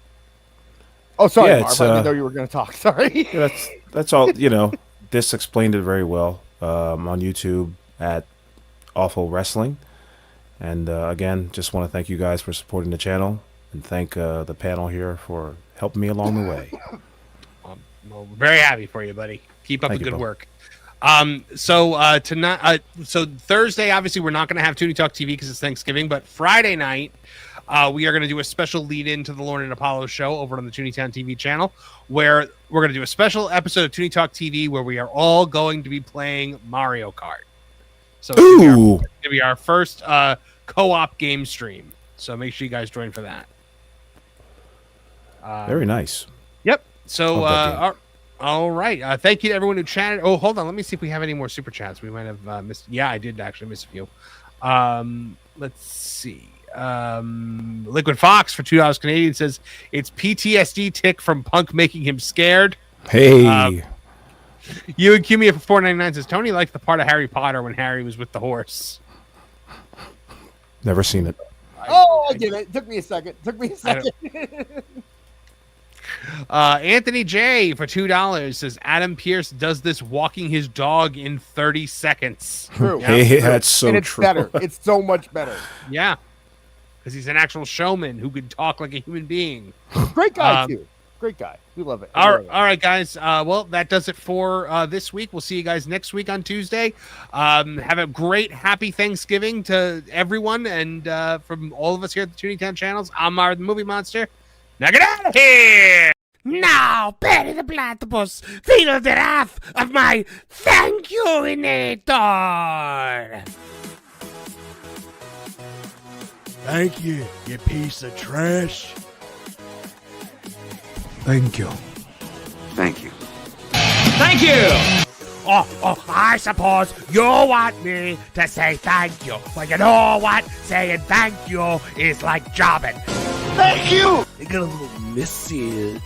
Oh, sorry, Yeah, Marv. I didn't know you were going to talk. Sorry. Yeah, that's all. You know, this explained it very well on YouTube at Awful Wrestling. And again, just want to thank you guys for supporting the channel, and thank the panel here for helping me along the way. Well, we're very happy for you, buddy. Keep up the good work. So Thursday, obviously, we're not going to have Tooney Talk TV because it's Thanksgiving, but Friday night, we are going to do a special lead into the Lauren and Apollo show over on the Tooneytown TV channel, where we're going to do a special episode of Tooney Talk TV where we are all going to be playing Mario Kart. So it's going to be our first co-op game stream. So make sure you guys join for that. Very nice. Yep. So, all right. Thank you to everyone who chatted. Oh, hold on. Let me see if we have any more super chats. We might have missed. Yeah, I did actually miss a few. Let's see. Liquid Fox for $2 Canadian says it's PTSD tick from Punk making him scared. Hey. You and Cumia for $4.99 says Tony liked the part of Harry Potter when Harry was with the horse. Never seen it. Oh, I get it. Took me a second. Anthony J for $2 says Adam Pearce does this walking his dog in 30 seconds. True. Yeah. Hey, that's so and it's true. better. It's so much better. Yeah. Because he's an actual showman who could talk like a human being. Great guy, too. Great guy. We love it. All right, guys. Well, that does it for this week. We'll see you guys next week on Tuesday. Have a great, happy Thanksgiving to everyone. And from all of us here at the Tooneytown channels, I'm Mar the Movie Monster. Now get out of here! Now, Perry the Platypus, feel the wrath of my thank you-inator! Thank you, you piece of trash. Thank you. Thank you. Thank you! Oh, I suppose you want me to say thank you. Well, you know what? Saying thank you is like jobbing. Thank you! I got a little message.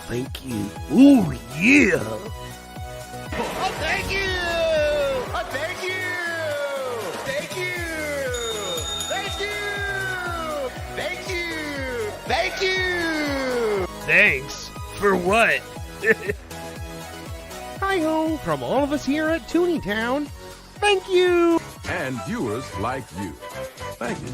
Thank you. Ooh, yeah. Oh, thank you! Oh, thank you! Thank you! Thank you! Thank you! Thank you! Thanks? For what? Hi-ho from all of us here at Tooneytown. Thank you! And viewers like you. Thank you.